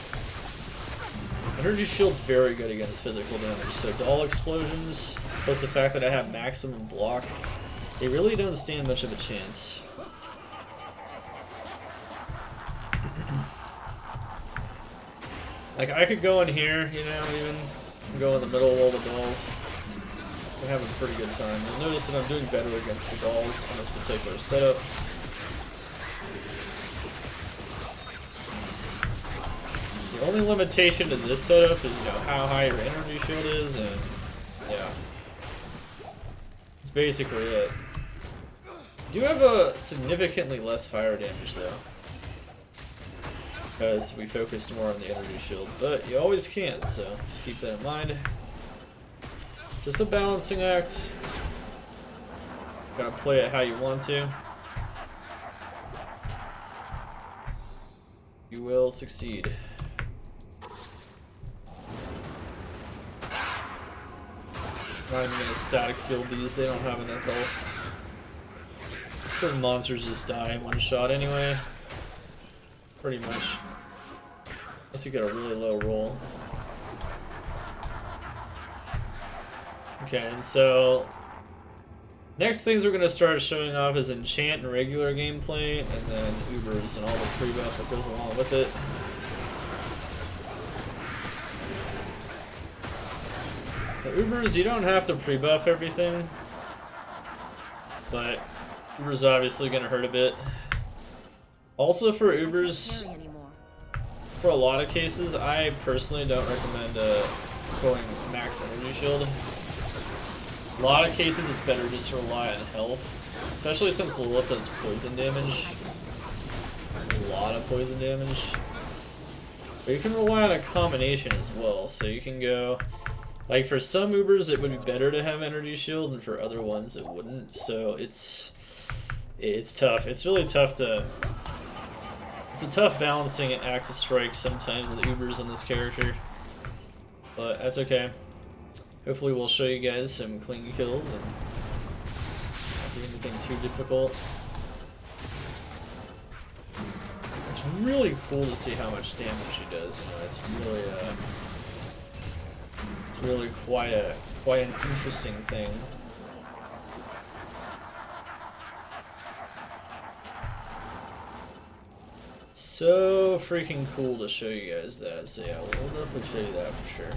Energy shield's very good against physical damage, so doll explosions, plus the fact that I have maximum block, they really don't stand much of a chance. Like, I could go in here, you know, even go in the middle of all the dolls. I'm having a pretty good time. You'll notice that I'm doing better against the dolls on this particular setup. The only limitation to this setup is, you know, how high your energy shield is, and yeah. That's basically it. You do have a significantly less fire damage though, because we focused more on the energy shield, but you always can, so just keep that in mind. It's just a balancing act. Gotta play it how you want to. You will succeed. Not even gonna static field these, they don't have enough health. Certain monsters just die in one shot anyway. Pretty much. Unless you get a really low roll. Okay, and so next things we're gonna start showing off is Enchant and regular gameplay, and then Ubers and all the Prebuff that goes along with it. So Ubers, you don't have to pre-buff everything, but Ubers obviously gonna hurt a bit. Also for Ubers, for a lot of cases, I personally don't recommend going max energy shield. A lot of cases it's better just to rely on health, especially since Lilith does poison damage. A lot of poison damage. But you can rely on a combination as well, so you can go... Like, for some Ubers, it would be better to have energy shield, and for other ones, it wouldn't. So it's tough. It's really tough to... It's a tough balancing act to strike sometimes with the Ubers on this character. But that's okay. Hopefully we'll show you guys some clean kills, and not be anything too difficult. It's really cool to see how much damage he does. You know, it's really quite an interesting thing. So freaking cool to show you guys that. So yeah, we'll definitely show you that for sure.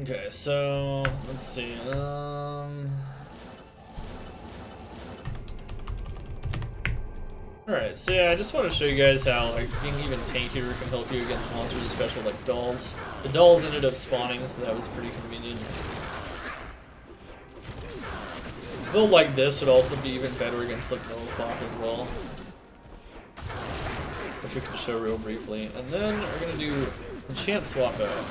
Okay, so let's see. Alright, so yeah, I just want to show you guys how like being even tankier can help you against monsters, especially like dolls. The dolls ended up spawning, so that was pretty convenient. A build like this would also be even better against like Milliflock as well, which we can show real briefly. And then we're gonna do Enchant swap out.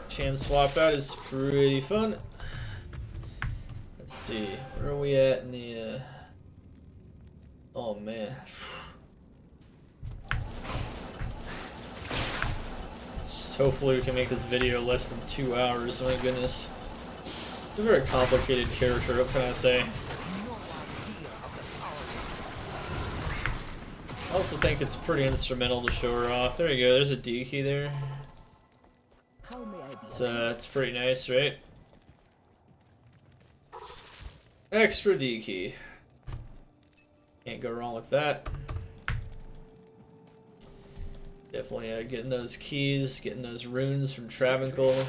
Enchant swap out is pretty fun. Let's see, where are we at in the? Oh man. Hopefully we can make this video less than 2 hours, my goodness. It's a very complicated character, what can I say? I also think it's pretty instrumental to show her off. There you go, there's a D key there. It's pretty nice, right? Extra D key. Can't go wrong with that. Definitely getting those keys, getting those runes from Travancore.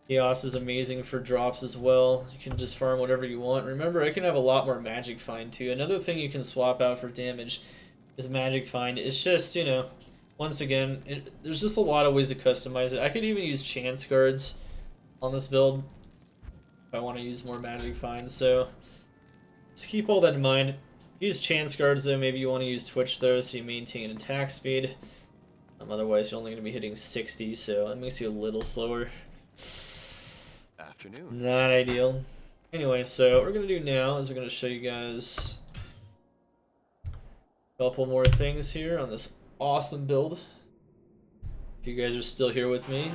Chaos is amazing for drops as well. You can just farm whatever you want. Remember, I can have a lot more Magic Find too. Another thing you can swap out for damage is Magic Find. It's just, you know, once again, there's just a lot of ways to customize it. I could even use Chance Guards on this build if I want to use more Magic Find. So just keep all that in mind. Use Chance Guards though, maybe you want to use Twitch though so you maintain attack speed. Otherwise you're only going to be hitting 60, so that makes you a little slower. Afternoon. Not ideal. Anyway, so what we're going to do now is we're going to show you guys a couple more things here on this awesome build. If you guys are still here with me,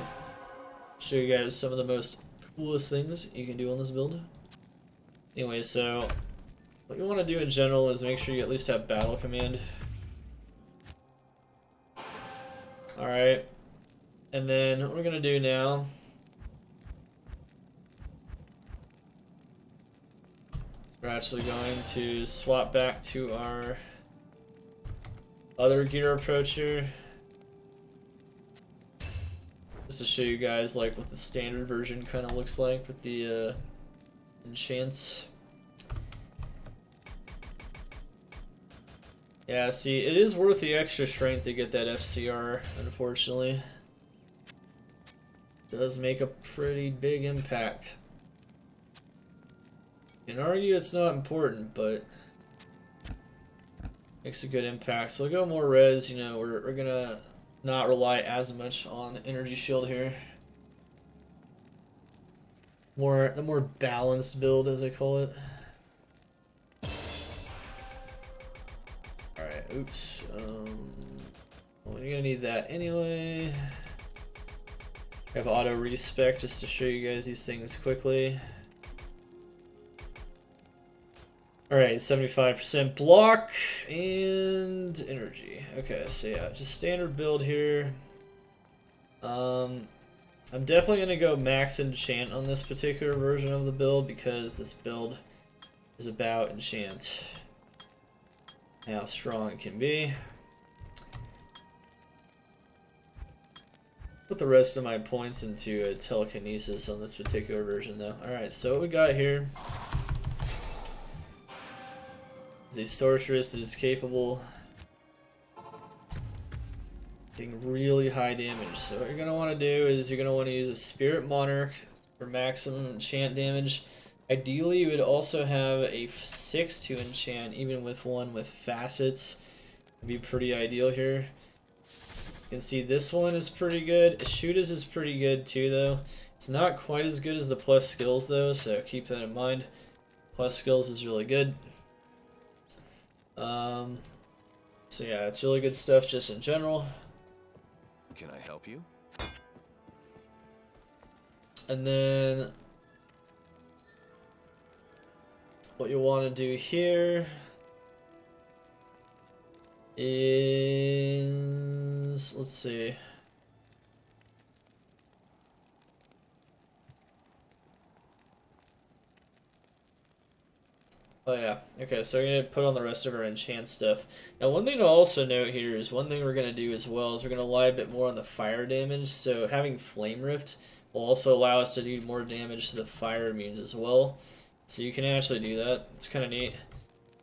show you guys some of the most coolest things you can do on this build. Anyway, so what you want to do in general is make sure you at least have battle command. Alright. And then what we're going to do now is we're actually going to swap back to our other gear approach here. Just to show you guys like what the standard version kind of looks like with the enchants. Yeah, see, it is worth the extra strength to get that FCR, unfortunately. It does make a pretty big impact. You can argue it's not important, but makes a good impact. So we'll go more res, you know, we're gonna not rely as much on energy shield here. The more balanced build, as I call it. Alright, oops. Well, you're gonna need that anyway. I have auto respec just to show you guys these things quickly. Alright, 75% block and energy. Okay, so yeah, just standard build here. I'm definitely gonna go max enchant on this particular version of the build because this build is about enchant. How strong it can be. Put the rest of my points into telekinesis on this particular version though. Alright, so what we got here is a sorceress that is capable of getting really high damage. So what you're going to want to do is you're going to want to use a Spirit Monarch for maximum enchant damage. Ideally, you would also have a 6 to enchant, even with one with facets. Would be pretty ideal here. You can see this one is pretty good. Ashuda's is pretty good too, though. It's not quite as good as the plus skills, though, so keep that in mind. Plus skills is really good. So yeah, it's really good stuff just in general. Can I help you? And then what you'll want to do here is, let's see. Oh yeah, okay, so we're going to put on the rest of our enchant stuff. Now one thing to also note here is one thing we're going to do as well is we're going to rely a bit more on the fire damage, so having Flame Rift will also allow us to do more damage to the fire immunes as well. So you can actually do that, it's kind of neat.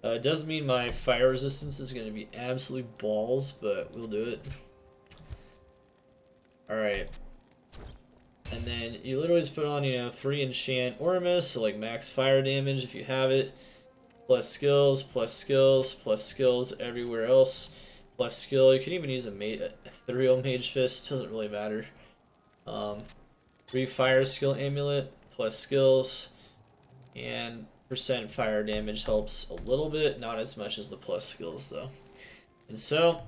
It does mean my fire resistance is going to be absolute balls, but we'll do it. Alright. And then you literally just put on, you know, 3 enchant Ormus, so like max fire damage if you have it. Plus skills, plus skills, plus skills everywhere else. Plus skill. You can even use a ethereal mage fist, doesn't really matter. 3 fire skill amulet, plus skills, and percent fire damage helps a little bit, not as much as the plus skills though. And so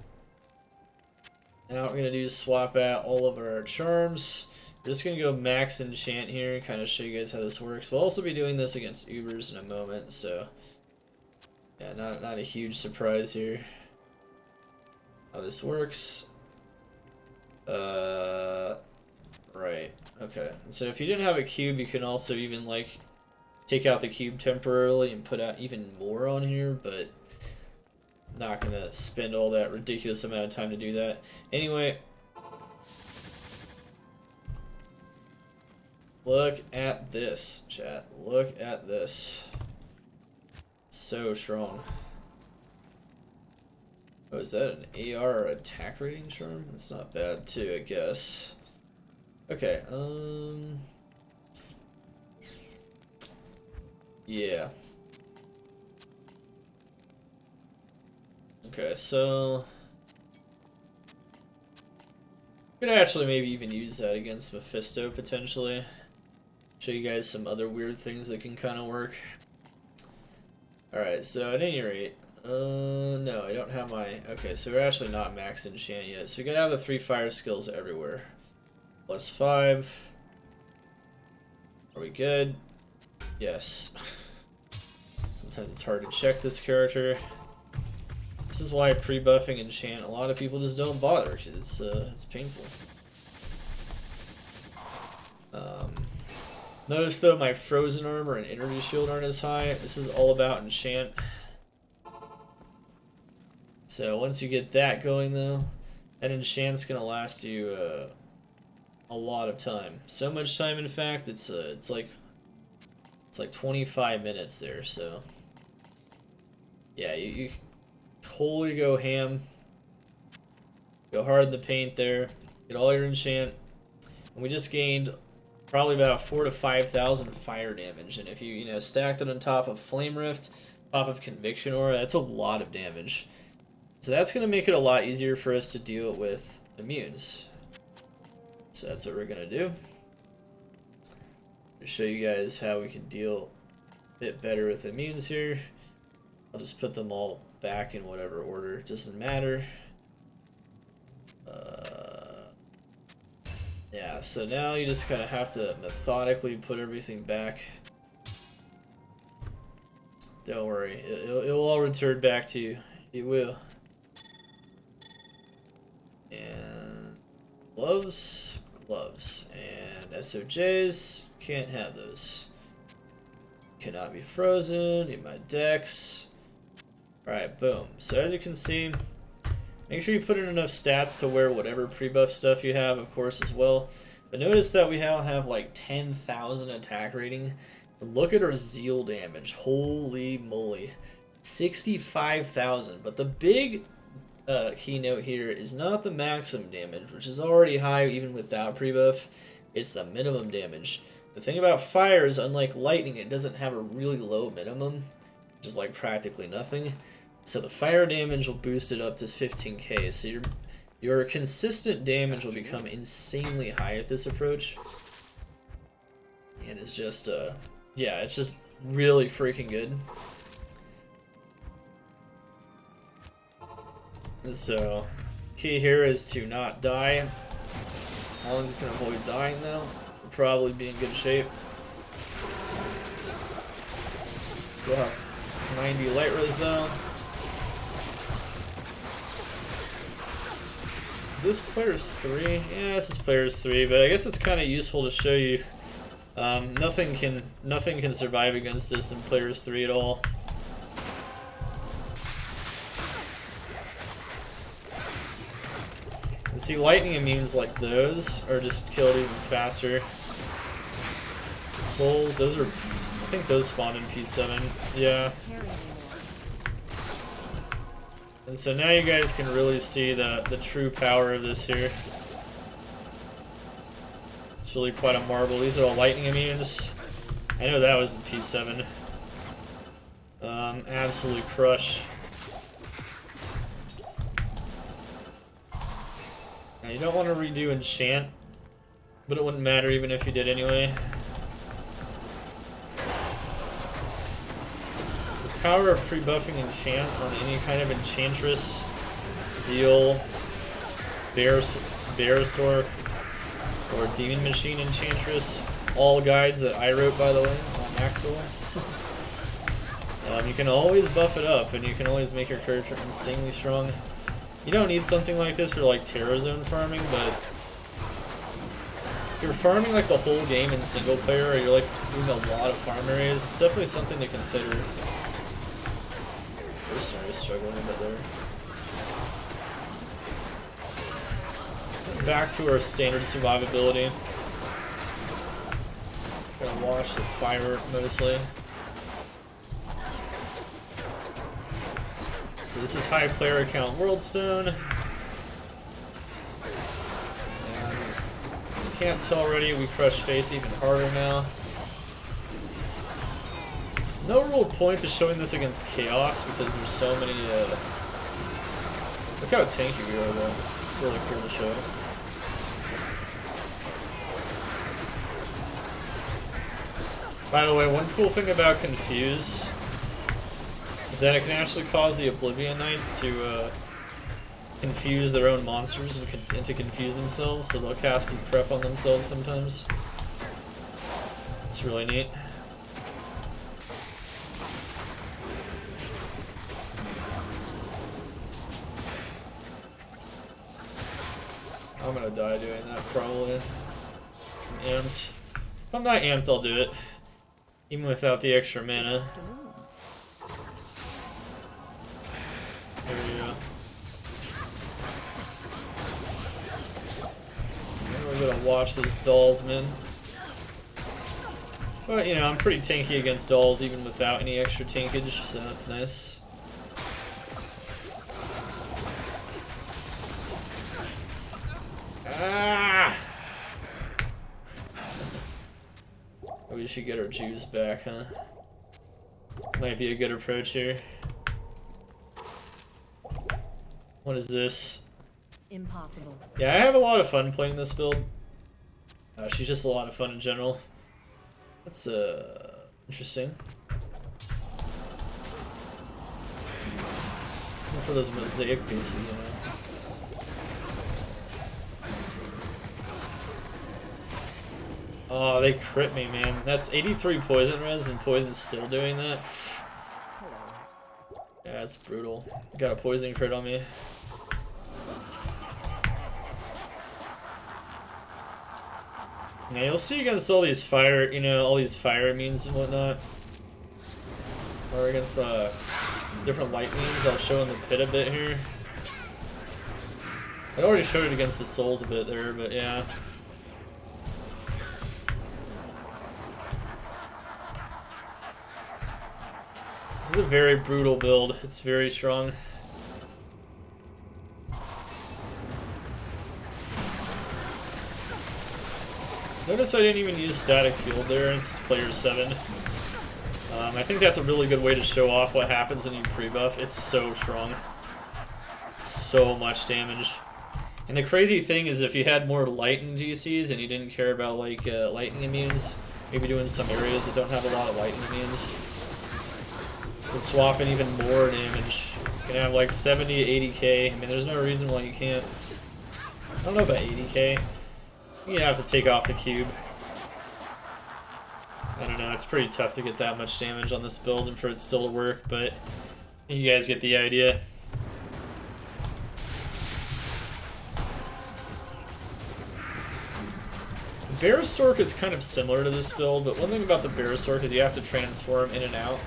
now what we're gonna do is swap out all of our charms. We're just gonna go max enchant here, kind of show you guys how this works. We'll also be doing this against Ubers in a moment, so yeah, not a huge surprise here. How this works. Right. Okay. So if you didn't have a cube, you can also even like take out the cube temporarily and put out even more on here, but not gonna spend all that ridiculous amount of time to do that. Anyway, look at this, chat. Look at this. So strong. Oh, is that an AR or attack rating charm? That's not bad too, I guess. Okay, yeah. Okay, so could actually maybe even use that against Mephisto potentially. Show you guys some other weird things that can kind of work. Alright, so at any rate, no, I don't have my, okay, so we're actually not max enchant yet, so we gotta have the 3 fire skills everywhere. Plus 5. Are we good? Yes. Sometimes it's hard to check this character. This is why pre-buffing enchant, a lot of people just don't bother, because it's painful. Notice though my frozen armor and energy shield aren't as high. This is all about enchant. So once you get that going though, that enchant's gonna last you a lot of time. So much time, in fact, it's like 25 minutes there. So yeah, you totally go ham. Go hard in the paint there. Get all your enchant, and we just gained probably about 4,000 to 5,000 fire damage, and if you stacked it on top of Flame Rift, top of Conviction Aura, that's a lot of damage. So that's going to make it a lot easier for us to deal with immunes. So that's what we're going to do. I'll show you guys how we can deal a bit better with immunes here. I'll just put them all back in whatever order, it doesn't matter. Yeah, so now you just kind of have to methodically put everything back. Don't worry, it'll all return back to you. It will. And gloves, and SOJs, can't have those. Cannot be frozen, need my decks. Alright, boom. So as you can see, make sure you put in enough stats to wear whatever pre-buff stuff you have, of course, as well. But notice that we now have like 10,000 attack rating. Look at our Zeal damage. Holy moly. 65,000. But the big keynote here is not the maximum damage, which is already high even without pre-buff. It's the minimum damage. The thing about fire is, unlike lightning, it doesn't have a really low minimum, which is like practically nothing. So the fire damage will boost it up to 15k. So your consistent damage will become insanely high with this approach. And it's just, yeah, it's just really freaking good. And so, key here is to not die. How long you can avoid dying though? We'll probably be in good shape. Still have 90 light res though. Is this player's 3? Yeah, this is player's 3, but I guess it's kind of useful to show you. Nothing can survive against this in player's 3 at all. And see, lightning immunes like those are just killed even faster. Souls, those are... I think those spawned in P7. Yeah. And so now you guys can really see the true power of this here. It's really quite a marvel. These are all lightning immunes. I know that was in P7. Absolute crush. Now you don't want to redo Enchant, but it wouldn't matter even if you did anyway. The power of pre-buffing Enchant on any kind of Enchantress, Zeal, Bear Sorc, or Demon Machine Enchantress, all guides that I wrote, by the way, on Maxroll. You can always buff it up, and you can always make your character insanely strong. You don't need something like this for like Terror Zone farming, but if you're farming like the whole game in single player, or you're like doing a lot of farm areas, it's definitely something to consider. Mercenary is struggling a bit there. Back to our standard survivability. Just gonna watch the fire mostly. So this is high player account Worldstone. And you can't tell already, we crush face even harder now. No real point to showing this against Chaos because there's so many. Look how tanky we are though. It's really cool to show. By the way, one cool thing about Confuse is that it can actually cause the Oblivion Knights to confuse their own monsters and to confuse themselves, so they'll cast and prep on themselves sometimes. It's really neat. I'm gonna die doing that probably. Amped. If I'm not amped, I'll do it. Even without the extra mana. There we go. Now we're gonna watch those dolls, man. But, you know, I'm pretty tanky against dolls even without any extra tankage, so that's nice. Ah! We should get our juice back, huh? Might be a good approach here. What is this? Impossible. Yeah, I have a lot of fun playing this build. She's just a lot of fun in general. That's interesting. Look for those mosaic pieces, you know. Oh, they crit me, man. That's 83 poison res and poison's still doing that. Yeah, that's brutal. Got a poison crit on me. Yeah, you'll see against all these fire, you know, all these fire immunes and whatnot. Or against different light means. I'll show in the pit a bit here. I already showed it against the souls a bit there, but yeah. This is a very brutal build. It's very strong. Notice I didn't even use static field there. It's player 7. I think that's a really good way to show off what happens when you pre-buff. It's so strong. So much damage. And the crazy thing is if you had more lightning GCs and you didn't care about like lightning immunes, maybe doing some areas that don't have a lot of lightning immunes, you can swap in even more damage. You can have like 70 to 80k. I mean, there's no reason why you can't. I don't know about 80k. You have to take off the cube. I don't know, it's pretty tough to get that much damage on this build and for it still to work, but you guys get the idea. Werebear Sorceress is kind of similar to this build, but one thing about the Werebear Sorceress is you have to transform in and out,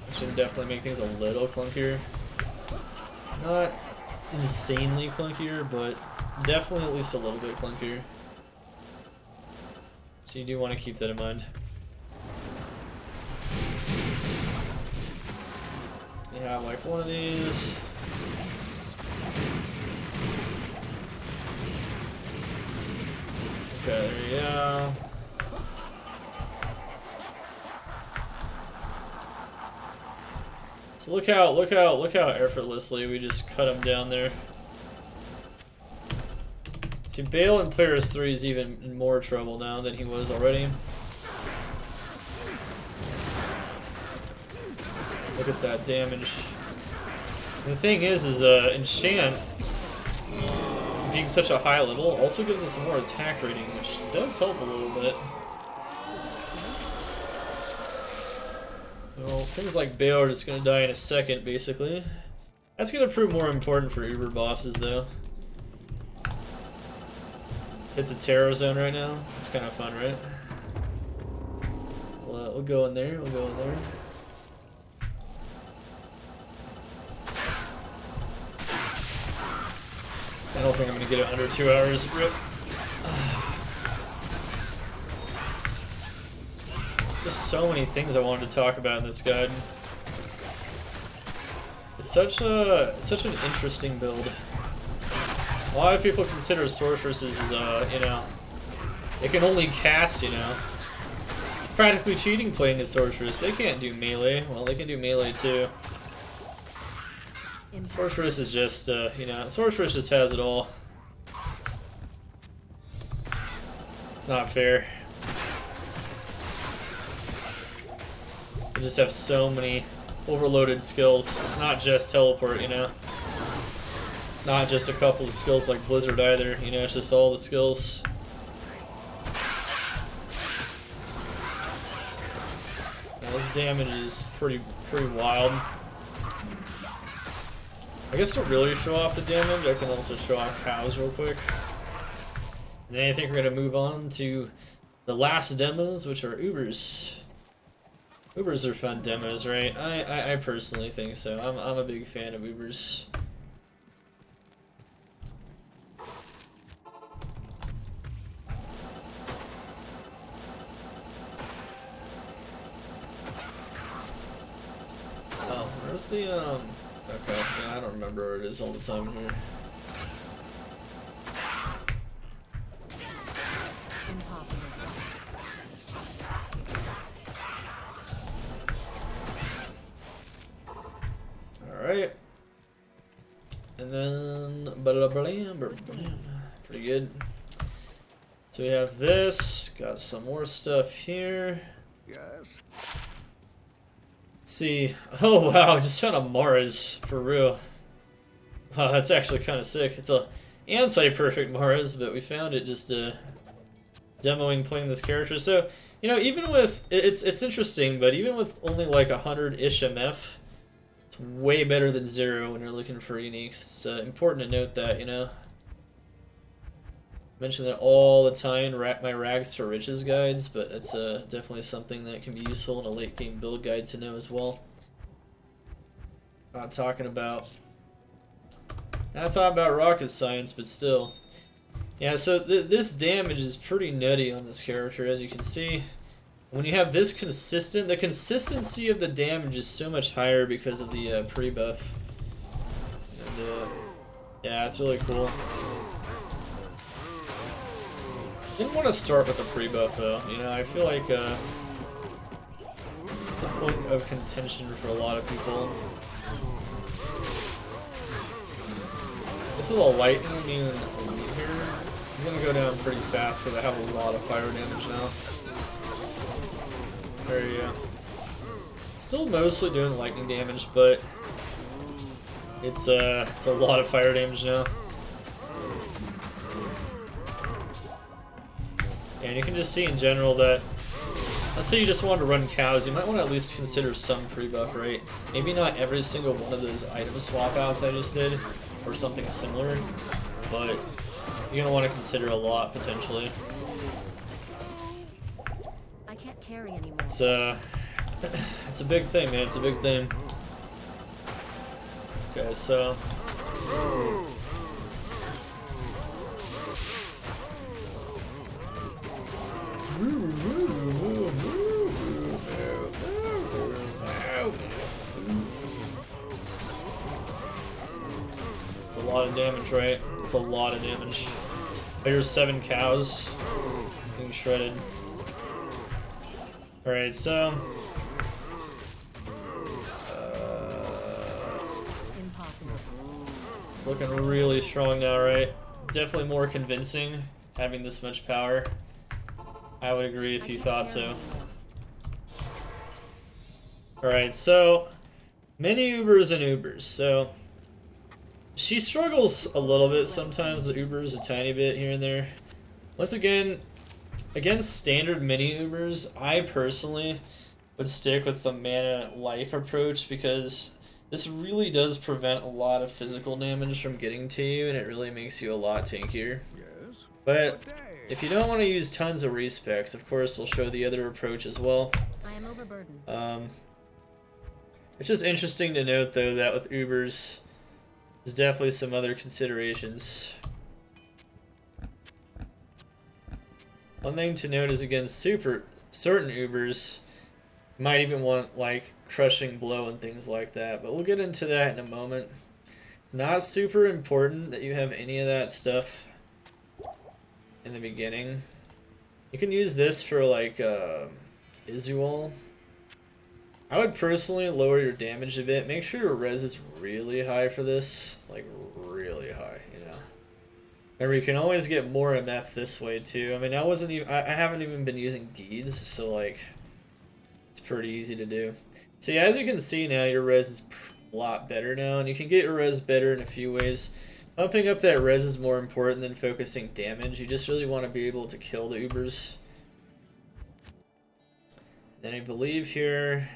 which can definitely make things a little clunkier. Not insanely clunkier, but definitely at least a little bit clunkier. So you do want to keep that in mind. You have like one of these. Okay, there you go. So look how effortlessly we just cut him down there. See, Bale in Players 3 is even in more trouble now than he was already. Look at that damage. And the thing is Enchant, being such a high level, also gives us some more attack rating, which does help a little bit. Well, things like Bale are just gonna die in a second, basically. That's gonna prove more important for Uber bosses, though. It's a Terror Zone right now. It's kind of fun, right? We'll go in there. We'll go in there. I don't think I'm gonna get it under 2 hours. Rip. There's so many things I wanted to talk about in this guide. It's such an interesting build. A lot of people consider sorceresses as you know, they can only cast, you know. Practically cheating playing as sorceress. They can't do melee. Well, they can do melee too. Sorceress is just, you know, sorceress just has it all. It's not fair. They just have so many overloaded skills. It's not just teleport, you know. Not just a couple of skills like Blizzard either, you know, it's just all the skills. Now, this damage is pretty wild. I guess to really show off the damage, I can also show off cows real quick. And then I think we're gonna move on to the last demos, which are Ubers. Ubers are fun demos, right? I personally think so. I'm a big fan of Ubers. Oh, where's the okay, yeah, I don't remember where it is all the time here. Alright. And then pretty good. So we have this, got some more stuff here. Yes. See, oh wow, just found a Mars for real. Wow, that's actually kind of sick. It's a anti-perfect Mars, but we found it just demoing playing this character. So, you know, even with it's interesting, but even with only like 100-ish MF, it's way better than 0 when you're looking for uniques. It's important to note that, you know. I mention that all the time in my Rags to Riches guides, but it's definitely something that can be useful in a late game build guide to know as well. Not talking about rocket science, but still. Yeah, so this damage is pretty nutty on this character, as you can see. When you have this the consistency of the damage is so much higher because of the Prebuff. And, yeah, it's really cool. Didn't want to start with the Prebuff though, you know, I feel like it's a point of contention for a lot of people. This is a lightning being elite here. I'm gonna go down pretty fast because I have a lot of fire damage now. There you go. Still mostly doing lightning damage, but it's a lot of fire damage now. And you can just see in general that, let's say you just wanted to run cows, you might want to at least consider some pre-buff, right? Maybe not every single one of those item swap outs I just did, or something similar, but you're going to want to consider a lot, potentially. I can't carry anymore. It's a big thing, man, it's a big thing. Okay, so... a lot of damage, right? It's a lot of damage. There's 7 cows being shredded. Alright, so... it's looking really strong now, right? Definitely more convincing, having this much power. I would agree if you thought so. Alright, so... many Ubers and Ubers, so... she struggles a little bit sometimes, the Ubers a tiny bit here and there. Once again, against standard mini Ubers, I personally would stick with the mana life approach because this really does prevent a lot of physical damage from getting to you, and it really makes you a lot tankier. Yes. But if you don't want to use tons of respecs, of course we'll show the other approach as well. I am overburdened. It's just interesting to note though that with Ubers, there's definitely some other considerations. One thing to note is against certain Ubers, you might even want like crushing blow and things like that, but we'll get into that in a moment. It's not super important that you have any of that stuff in the beginning. You can use this for like Isual. I would personally lower your damage a bit. Make sure your res is really high for this, like really high, you know. Remember, you can always get more MF this way too. I mean, I haven't even been using Geeds, so like, it's pretty easy to do. So yeah, as you can see now, your res is a lot better now, and you can get your res better in a few ways. Pumping up that res is more important than focusing damage. You just really want to be able to kill the Ubers. Then I believe here,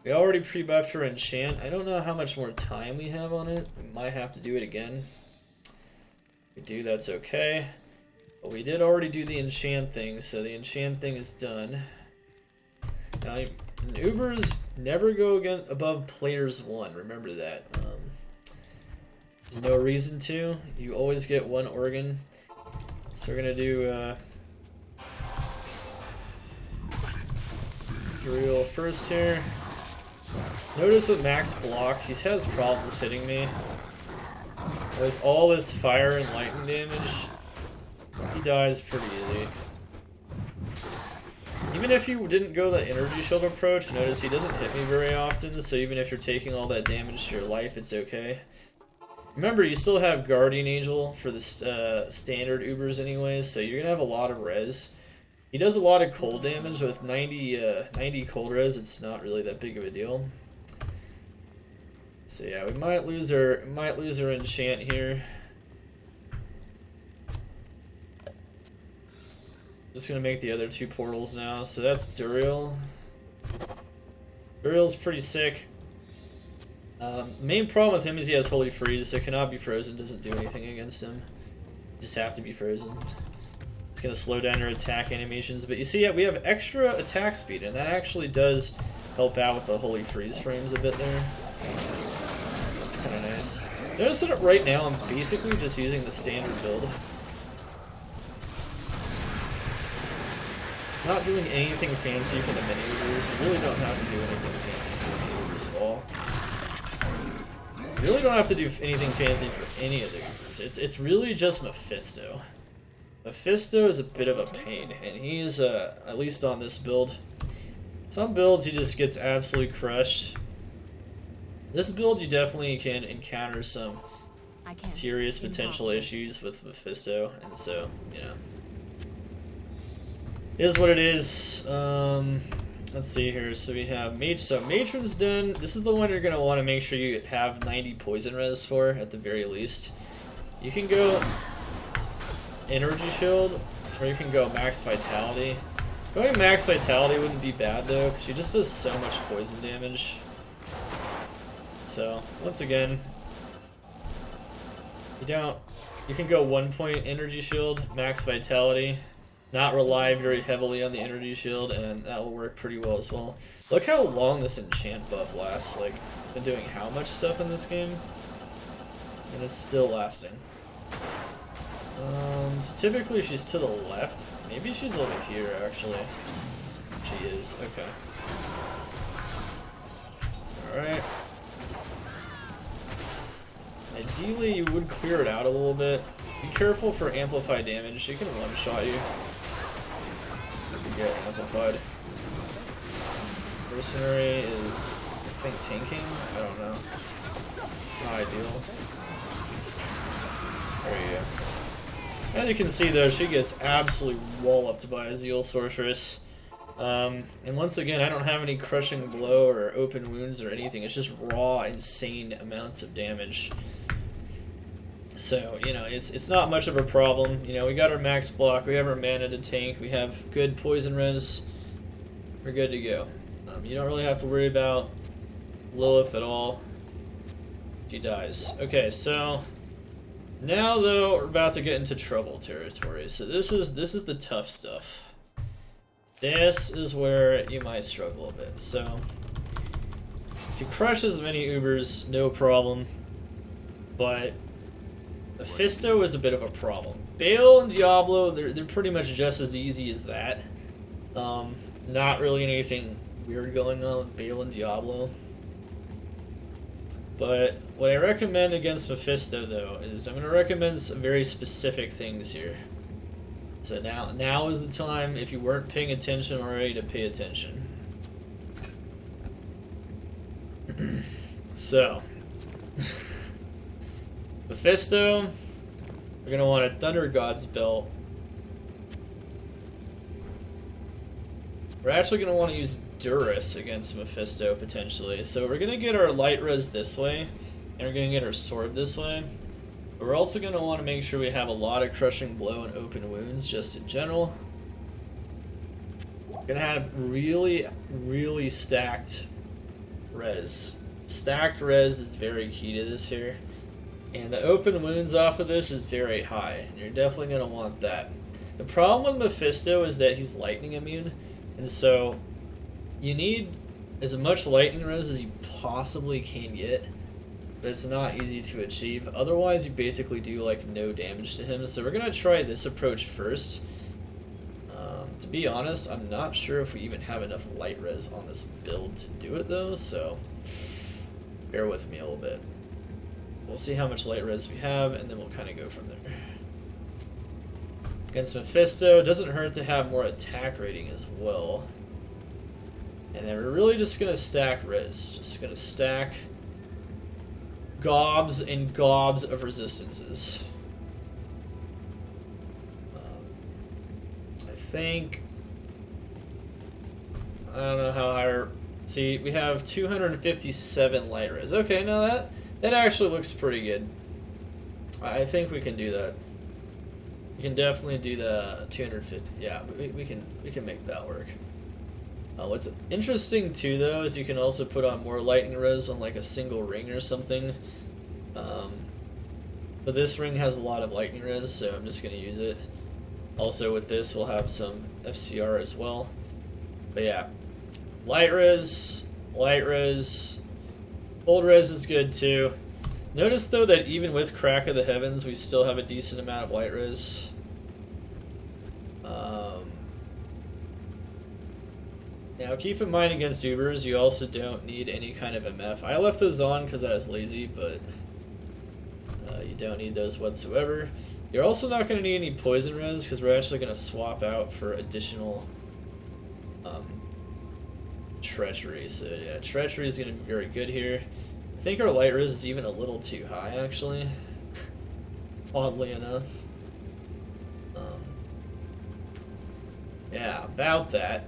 we already pre-buffed for Enchant. I don't know how much more time we have on it. We might have to do it again. If we do, that's okay. But we did already do the Enchant thing, so the Enchant thing is done. Now, Ubers never go above players 1. Remember that. There's no reason to. You always get 1 organ. So we're gonna do drill first here. Notice with max block, he has problems hitting me. With all this fire and lightning damage, he dies pretty easy. Even if you didn't go the energy shield approach, notice he doesn't hit me very often, so even if you're taking all that damage to your life, it's okay. Remember, you still have Guardian Angel for the standard Ubers anyways, so you're gonna have a lot of res. He does a lot of cold damage with 90 cold res. It's not really that big of a deal. So yeah, we might lose our Enchant here. Just gonna make the other 2 portals now. So that's Duriel. Duriel's pretty sick. Main problem with him is he has Holy Freeze, so cannot be frozen. Doesn't do anything against him. Just have to be frozen. It's gonna slow down your attack animations, but you see, we have extra attack speed, and that actually does help out with the Holy Freeze frames a bit there. That's kind of nice. Notice that right now I'm basically just using the standard build. Not doing anything fancy for the mini Ubers. You really don't have to do anything fancy for the mini Ubers at all. You really don't have to do anything fancy for any of the Ubers. It's really just Mephisto. Mephisto is a bit of a pain, and he's, at least on this build, some builds he just gets absolutely crushed. This build you definitely can encounter some serious potential issues with Mephisto, and so, you know. It is what it is. Let's see here. So we have Matron's done. This is the one you're going to want to make sure you have 90 poison res for, at the very least. You can go Energy Shield, or you can go Max Vitality. Going Max Vitality wouldn't be bad though, because she just does so much poison damage. So, once again, you can go 1 point Energy Shield, Max Vitality, not rely very heavily on the Energy Shield, and that will work pretty well as well. Look how long this Enchant buff lasts. Like, been doing how much stuff in this game, and it's still lasting. So typically she's to the left. Maybe she's over here, actually. She is. Okay. Alright. I ideally you would clear it out a little bit. Be careful for amplified damage. She can one-shot you if you get amplified. Mercenary is, I think, tanking? I don't know. It's not ideal. There you go. As you can see though, she gets absolutely walloped by a Zeal Sorceress. And once again, I don't have any crushing blow or open wounds or anything. It's just raw, insane amounts of damage. So, you know, it's not much of a problem. You know, we got our max block, we have our mana to tank, we have good poison res. We're good to go. You don't really have to worry about Lilith at all. She dies. Okay, so now though we're about to get into trouble territory. So this is the tough stuff. This is where you might struggle a bit. So if you crush as many Ubers, no problem. But Mephisto is a bit of a problem. Bale and Diablo, they're pretty much just as easy as that. Not really anything weird going on with Bale and Diablo. But what I recommend against Mephisto though is I'm going to recommend some very specific things here. So now is the time, if you weren't paying attention already, to pay attention. So Mephisto, we're going to want a Thunder God's Belt. We're actually going to want to use Durus against Mephisto, potentially. So we're going to get our light res this way, and we're going to get our sword this way. But we're also going to want to make sure we have a lot of crushing blow and open wounds, just in general. We're going to have really, really stacked res. Stacked res is very key to this here. And the open wounds off of this is very high, and you're definitely going to want that. The problem with Mephisto is that he's lightning immune, and so you need as much lightning res as you possibly can get, but it's not easy to achieve. Otherwise, you basically do like no damage to him. So we're going to try this approach first. To be honest, I'm not sure if we even have enough light res on this build to do it though, so bear with me a little bit. We'll see how much light res we have, and then we'll kind of go from there. Against Mephisto, it doesn't hurt to have more attack rating as well. And then we're really just going to stack res. Just going to stack gobs and gobs of resistances. I think... I don't know how higher... See, we have 257 light res. Okay, no, that actually looks pretty good. I think we can do that. We can definitely do the 250. Yeah, we can make that work. What's interesting too, though, is you can also put on more lightning res on like a single ring or something. But this ring has a lot of lightning res, so I'm just gonna use it. Also, with this, we'll have some FCR as well. But yeah, light res, cold res is good too. Notice though that even with Crack of the Heavens, we still have a decent amount of light res. Now keep in mind against Ubers, you also don't need any kind of MF. I left those on because I was lazy, but you don't need those whatsoever. You're also not going to need any poison res because we're actually going to swap out for additional treachery. So yeah, treachery is going to be very good here. I think our light res is even a little too high, actually. Oddly enough. Yeah, about that.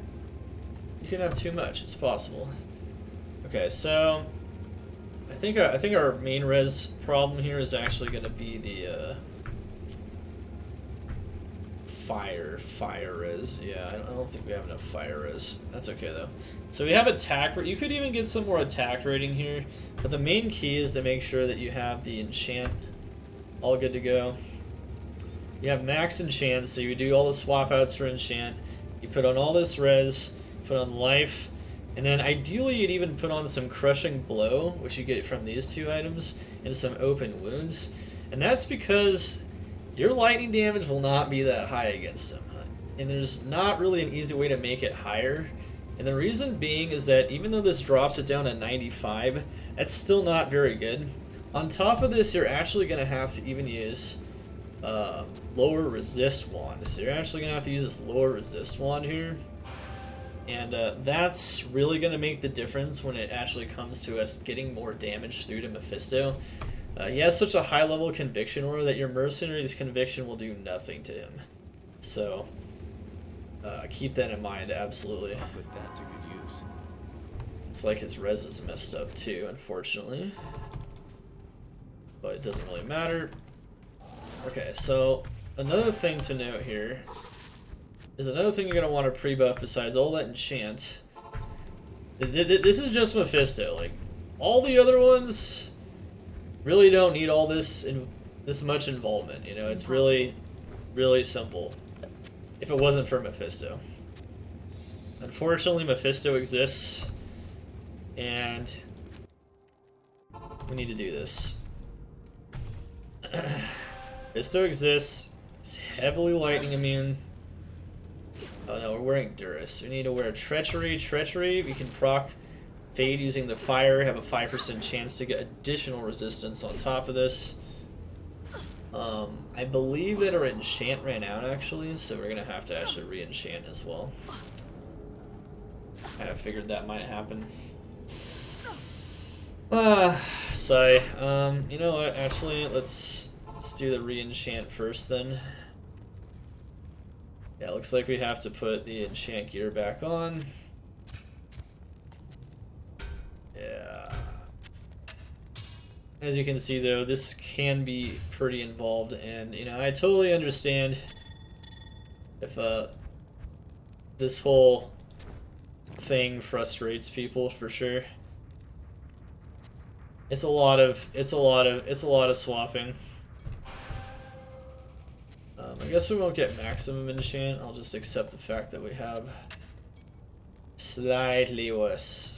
You can have too much. It's possible. Okay, so I think our main res problem here is actually going to be the fire res. Yeah, I don't think we have enough fire res. That's okay though. So we have attack. You could even get some more attack rating here, but the main key is to make sure that you have the enchant all good to go. You have max enchant, so you do all the swap outs for enchant. You put on all this res, put on life, and then ideally you'd even put on some crushing blow, which you get from these two items, and some open wounds. And that's because your lightning damage will not be that high against them, and there's not really an easy way to make it higher. And the reason being is that even though this drops it down to 95, that's still not very good. On top of this, you're actually going to have to even use lower resist wand. So you're actually going to have to use this lower resist wand here. And that's really going to make the difference when it actually comes to us getting more damage through to Mephisto. He has such a high level conviction aura that your Mercenary's conviction will do nothing to him. So keep that in mind, absolutely. Put that to good use. It's like his res was messed up too, unfortunately. But it doesn't really matter. Okay, so another thing to note here is another thing you're going to want to pre-buff besides all that enchant. This is just Mephisto. Like, all the other ones really don't need all this much involvement. You know, it's really, really simple. If it wasn't for Mephisto. Unfortunately, Mephisto exists, and we need to do this. Mephisto exists. He's heavily lightning immune. Oh no, we're wearing Durus. We need to wear Treachery. Treachery, we can proc Fade using the fire, have a 5% chance to get additional resistance on top of this. I believe that our enchant ran out actually, so we're gonna have to actually re-enchant as well. I figured that might happen. Sigh. You know what? Actually, let's do the re-enchant first then. Yeah, looks like we have to put the enchant gear back on. Yeah. As you can see though, this can be pretty involved, and you know, I totally understand if this whole thing frustrates people for sure. It's a lot of swapping. I guess we won't get maximum enchant. I'll just accept the fact that we have slightly worse.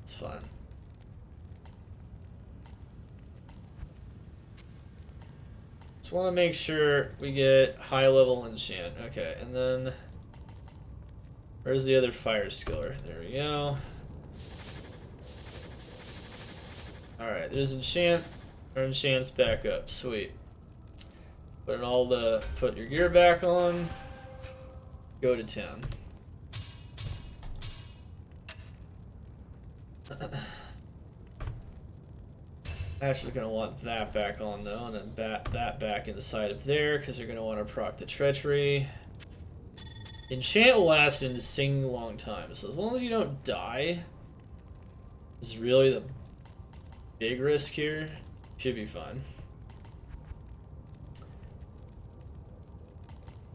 It's fine. Just want to make sure we get high level enchant. Okay, and then where's the other fire skiller? There we go. Alright, there's enchant. Our enchant's back up. Sweet. Put your gear back on. Go to town. Actually gonna want that back on though, and then that back inside of there, because you're gonna want to proc the treachery. Enchant will last an insanely long time, so as long as you don't die is really the big risk here. Should be fine.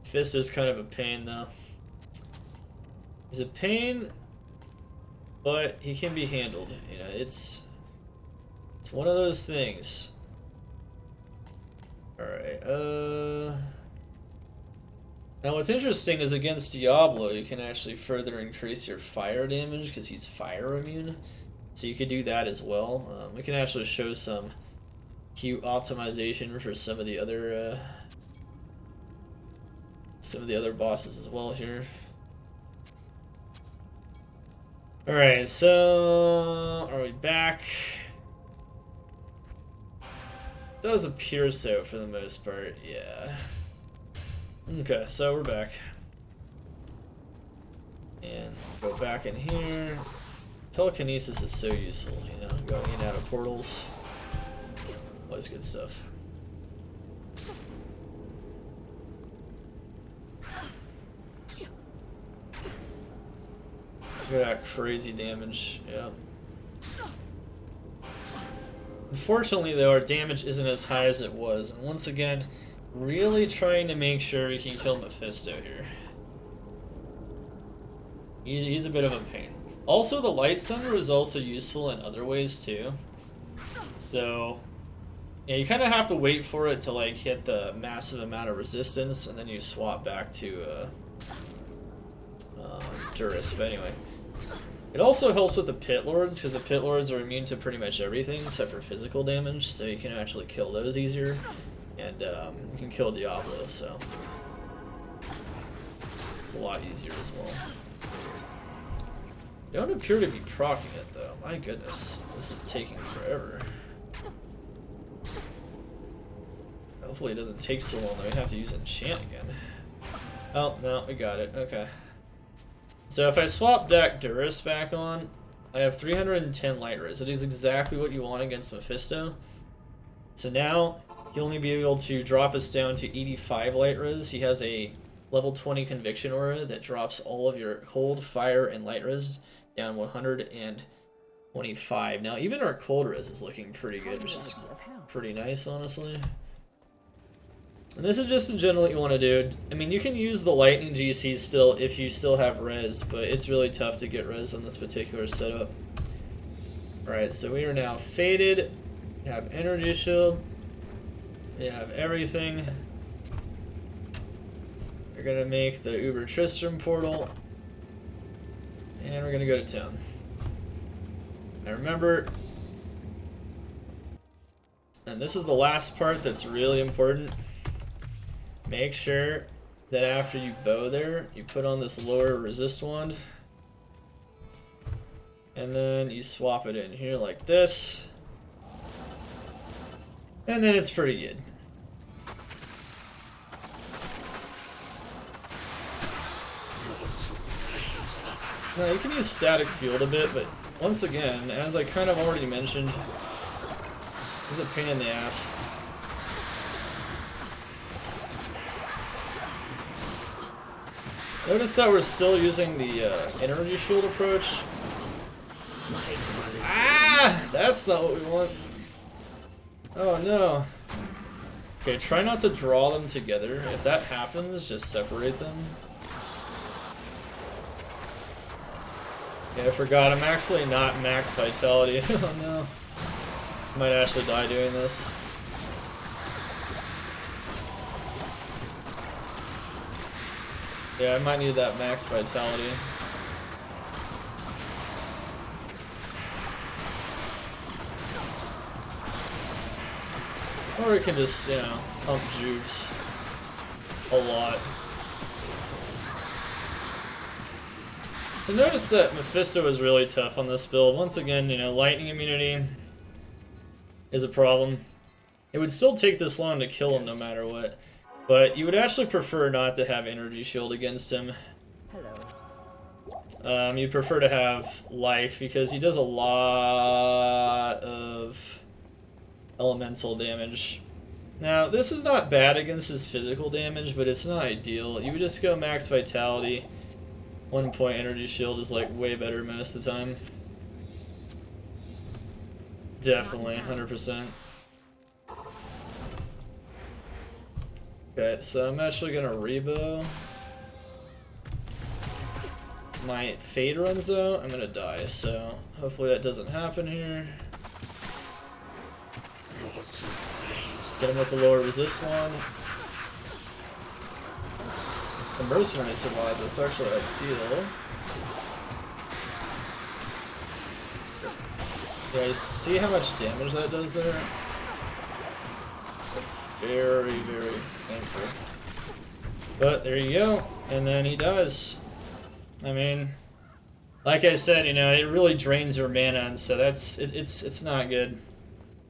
Fist is kind of a pain though. He's a pain, but he can be handled. You know, it's one of those things. Alright, now what's interesting is against Diablo, you can actually further increase your fire damage because he's fire immune. So you could do that as well. We can actually show some cute optimization for some of the other bosses as well here. Alright, so are we back? Does appear so for the most part, yeah. Okay, so we're back. And go back in here. Telekinesis is so useful, you know, going in and out of portals. Always good stuff. Look at that crazy damage, yeah. Unfortunately though, our damage isn't as high as it was, and once again, really trying to make sure we can kill Mephisto here. He's a bit of a pain. Also, the Light Sunder is also useful in other ways too. So, yeah, you kind of have to wait for it to like hit the massive amount of resistance, and then you swap back to Durus. But anyway, it also helps with the Pit Lords, because the Pit Lords are immune to pretty much everything except for physical damage, so you can actually kill those easier, and you can kill Diablo, so it's a lot easier as well. They don't appear to be proccing it though. My goodness, this is taking forever. Hopefully it doesn't take so long that we have to use Enchant again. Oh, no, we got it. Okay. So if I swap Dak Duras back on, I have 310 light res. It is exactly what you want against Mephisto. So now, he'll only be able to drop us down to 85 light res. He has a level 20 Conviction Aura that drops all of your cold, fire, and light res down 125. Now, even our cold res is looking pretty good, which is pretty nice, honestly. And this is just in general what you want to do. I mean, you can use the lightning GC still if you still have res, but it's really tough to get res on this particular setup. Alright, so we are now faded. We have energy shield. We have everything. We're gonna make the Uber Tristram portal. And we're gonna go to town. Now remember, and this is the last part that's really important. Make sure that after you bow there, you put on this lower resist wand. And then you swap it in here like this. And then it's pretty good. Now you can use static field a bit, but once again, as I kind of already mentioned, it's a pain in the ass. Notice that we're still using the energy shield approach. Ah! That's not what we want. Oh no. Okay, try not to draw them together. If that happens, just separate them. Yeah, I forgot. I'm actually not max vitality. Oh no. Might actually die doing this. Yeah, I might need that max vitality. Or we can just, you know, pump jukes a lot. So notice that Mephisto is really tough on this build. Once again, you know, lightning immunity is a problem. It would still take this long to kill him no matter what. But you would actually prefer not to have energy shield against him. Hello. You'd prefer to have life because he does a lot of elemental damage. Now, this is not bad against his physical damage, but it's not ideal. You would just go max vitality. 1 point energy shield is like way better most of the time. Definitely, 100%. Okay, so I'm actually gonna rebo. My fade runs out, I'm gonna die, so hopefully that doesn't happen here. Get him with the lower resist one. The Mercenary survived, that's actually ideal. So, yeah, you see how much damage that does there? That's very, very painful. But there you go, and then he dies. I mean, like I said, you know, it really drains your mana, and so it's not good.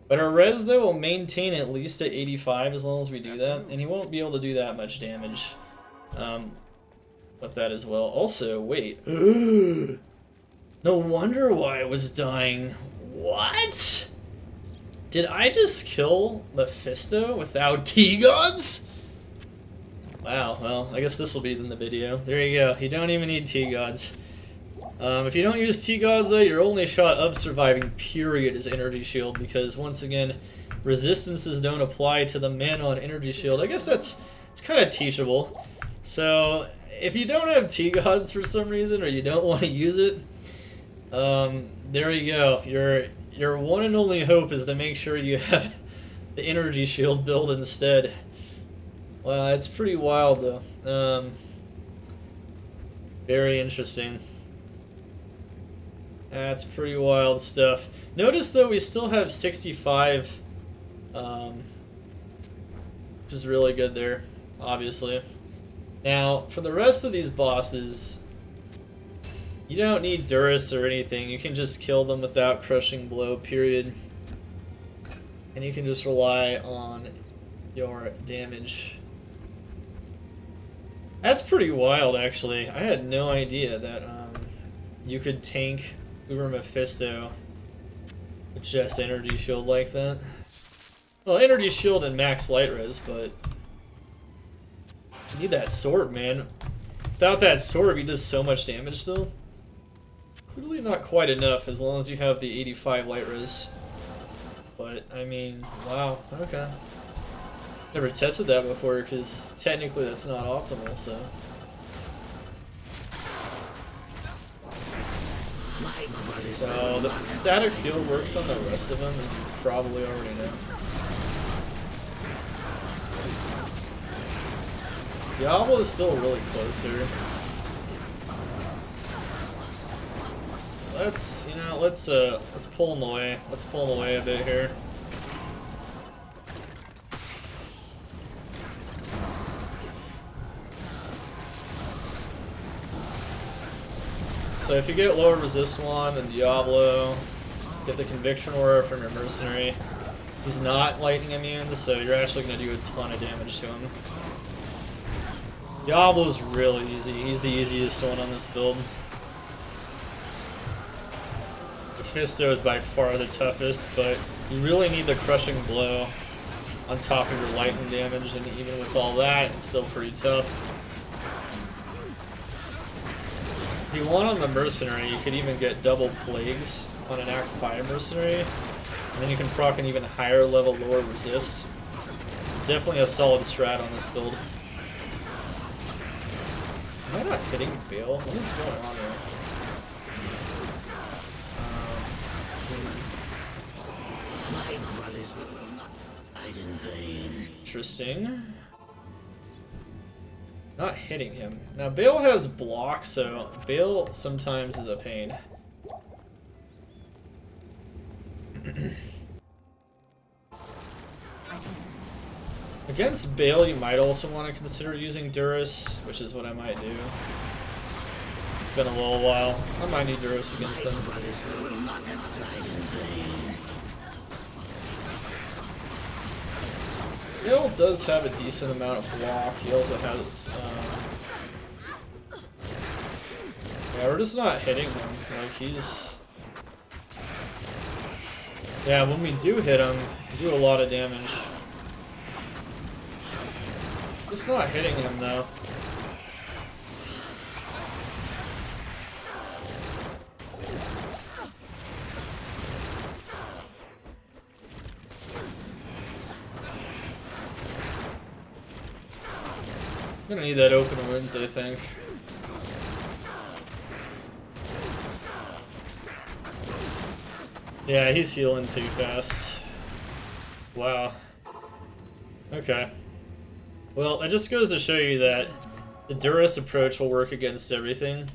But our res though will maintain at least at 85 as long as we do that, and he won't be able to do that much damage with that as well. Also, wait, no wonder why I was dying. What? Did I just kill Mephisto without T-Gods? Wow, well, I guess this will be in the video. There you go, you don't even need T-Gods. If you don't use T-Gods though, your only shot of surviving, period, is Energy Shield, because once again, resistances don't apply to the mana on Energy Shield. I guess it's kind of teachable. So, if you don't have T-Gods for some reason, or you don't want to use it, there you go. Your one and only hope is to make sure you have the Energy Shield build instead. Wow, it's pretty wild though. Very interesting. That's pretty wild stuff. Notice though we still have 65, which is really good there, obviously. Now, for the rest of these bosses, You don't need Durus or anything. You can just kill them without crushing blow, period. And you can just rely on your damage. That's pretty wild, actually. I had no idea that you could tank Uber Mephisto with just Energy Shield like that. Well, Energy Shield and max light res, but you need that sword, man. Without that sword, he does so much damage still. Clearly not quite enough as long as you have the 85 light res. But, I mean, wow, okay. Never tested that before because technically that's not optimal, so. So, the static field works on the rest of them, as you probably already know. Diablo is still really close here. Let's, you know, let's pull him away. Let's pull him away a bit here. So if you get lower resist one and Diablo, get the conviction aura from your mercenary. He's not lightning immune, so you're actually gonna do a ton of damage to him. Diablo's really easy. He's the easiest one on this build. Mephisto is by far the toughest, but you really need the crushing blow on top of your lightning damage, and even with all that, it's still pretty tough. If you want on the Mercenary, you could even get double plagues on an Act 5 Mercenary, and then you can proc an even higher level, lower resist. It's definitely a solid strat on this build. Am I not hitting Bale? What is going on here? Interesting. Not hitting him. Now Bale has block, so Bale sometimes is a pain. Against Bale, you might also want to consider using Durus, which is what I might do. It's been a little while. I might need Durus against him. Bale does have a decent amount of block. He also has, yeah, we're just not hitting him. Like, he's... Yeah, when we do hit him, we do a lot of damage. Just not hitting him, though. I'm gonna need that open wounds, I think. Yeah, he's healing too fast. Wow. Okay. Well, it just goes to show you that the Durus approach will work against everything.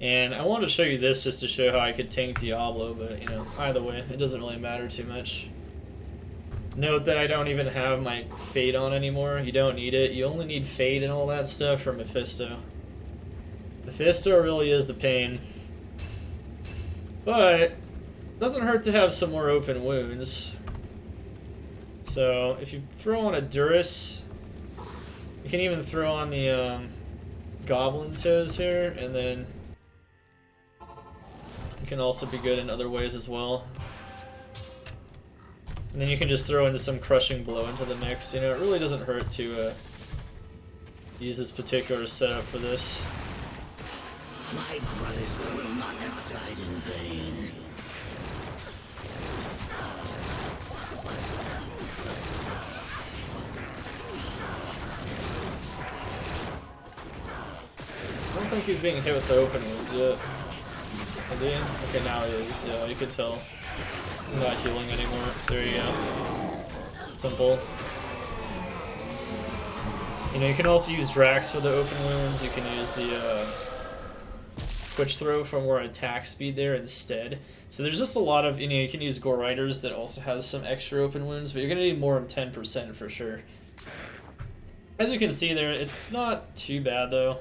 And I wanted to show you this just to show how I could tank Diablo, but, you know, either way, it doesn't really matter too much. Note that I don't even have my Fade on anymore. You don't need it. You only need Fade and all that stuff for Mephisto. Mephisto really is the pain. But it doesn't hurt to have some more open wounds. So if you throw on a Durus, you can even throw on the Goblin Toes here, and then it can also be good in other ways as well. And then you can just throw into some Crushing Blow into the mix. You know, it really doesn't hurt to use this particular setup for this. My brothers will not have died in vain. I don't think he's being hit with the open wounds yet. Is he? Okay, now he is. Yeah, you could tell. He's not healing anymore. There you go. Simple. You know, you can also use Drax for the open wounds. You can use the Twitch Throw for more attack speed there instead. So there's just a lot of, you know, you can use Gore Riders that also has some extra open wounds, but you're going to need more than 10% for sure. As you can see there, it's not too bad though.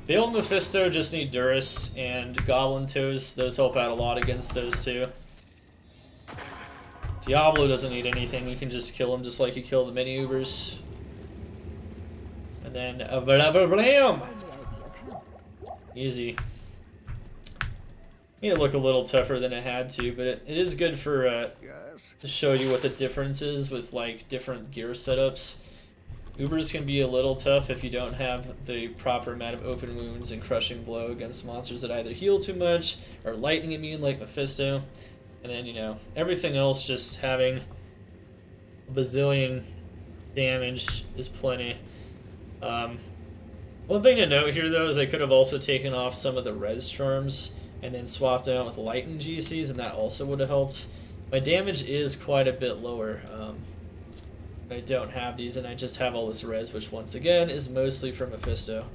Bale and Mephisto just need Durus and Goblin Toes. Those help out a lot against those two. Diablo doesn't need anything. You can just kill him just like you kill the mini Ubers. And then blam! Easy. Made it look a little tougher than it had to, but it is good for to show you what the difference is with like different gear setups. Ubers can be a little tough if you don't have the proper amount of open wounds and crushing blow against monsters that either heal too much or lightning immune like Mephisto. And then, you know, everything else just having a bazillion damage is plenty. One thing to note here though is I could have also taken off some of the res charms and then swapped out with lightning GCs, and that also would have helped. My damage is quite a bit lower. I don't have these, and I just have all this res, which once again is mostly from Mephisto.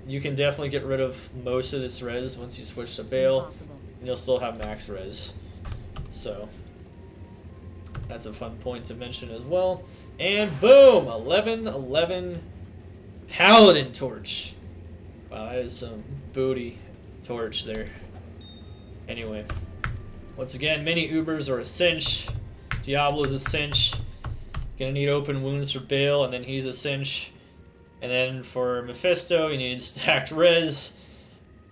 You can definitely get rid of most of this res once you switch to Bale, and you'll still have max res. So that's a fun point to mention as well. And boom, 11-11 Paladin Torch. Wow, that is some booty torch there. Anyway, once again, many Ubers are a cinch. Diablo's a cinch. Gonna need open wounds for Bale, and then he's a cinch. And then for Mephisto, you need stacked res.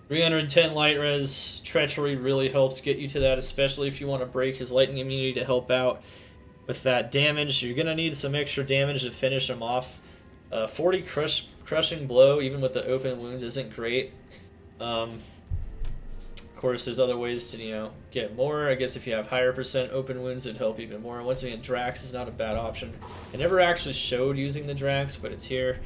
310 light res. Treachery really helps get you to that, especially if you want to break his lightning immunity to help out with that damage. You're gonna need some extra damage to finish him off. 40 crushing blow, even with the open wounds, isn't great. Of course, there's other ways to, you know, get more. I guess if you have higher percent open wounds, it'd help even more. Once again, Drax is not a bad option. I never actually showed using the Drax, but it's here.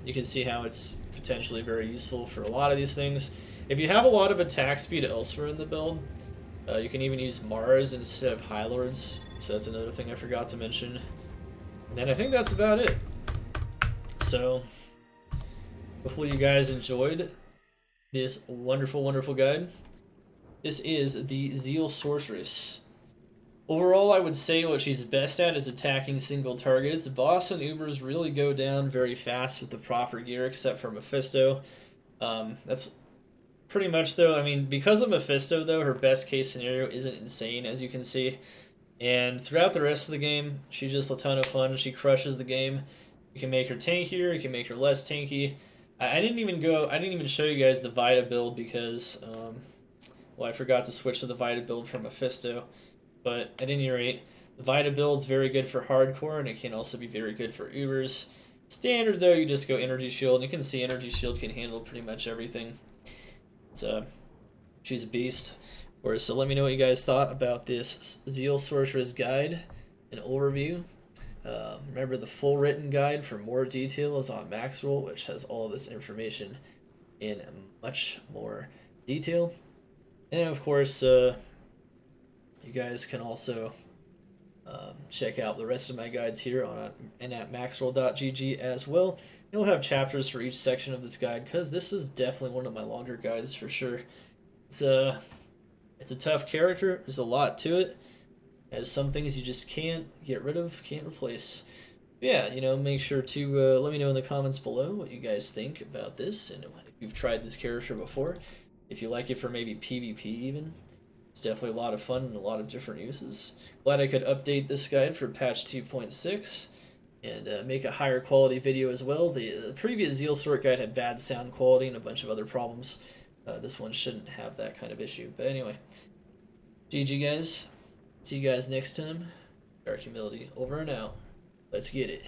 You can see how it's potentially very useful for a lot of these things. If you have a lot of attack speed elsewhere in the build, you can even use Mars instead of High Lords. So that's another thing I forgot to mention. And then I think that's about it. So hopefully you guys enjoyed this wonderful, wonderful guide. This is the Zeal Sorceress. Overall, I would say what she's best at is attacking single targets. Boss and Ubers really go down very fast with the proper gear, except for Mephisto. That's pretty much, though, I mean, because of Mephisto, though, her best case scenario isn't insane, as you can see. And throughout the rest of the game, she's just a ton of fun. She crushes the game. You can make her tankier, you can make her less tanky. I didn't even show you guys the Vita build because, well, I forgot to switch to the Vita build from Mephisto. But at any rate, the Vita build's very good for hardcore, and it can also be very good for Ubers. Standard, though, you just go Energy Shield, and you can see Energy Shield can handle pretty much everything. She's a beast. So let me know what you guys thought about this Zeal Sorceress guide and overview. Remember, the full written guide for more detail is on Maxroll, which has all of this information in much more detail. And of course, you guys can also check out the rest of my guides here and at maxroll.gg as well. And we'll have chapters for each section of this guide, because this is definitely one of my longer guides for sure. It's a tough character. There's a lot to it. As some things you just can't get rid of, can't replace. Yeah, you know, make sure to let me know in the comments below what you guys think about this, and if you've tried this character before. If you like it for maybe PvP even. It's definitely a lot of fun and a lot of different uses. Glad I could update this guide for patch 2.6 and make a higher quality video as well. The previous Zeal Sort guide had bad sound quality and a bunch of other problems. This one shouldn't have that kind of issue. But anyway, GG guys. See you guys next time. Dark Humility over and out. Let's get it.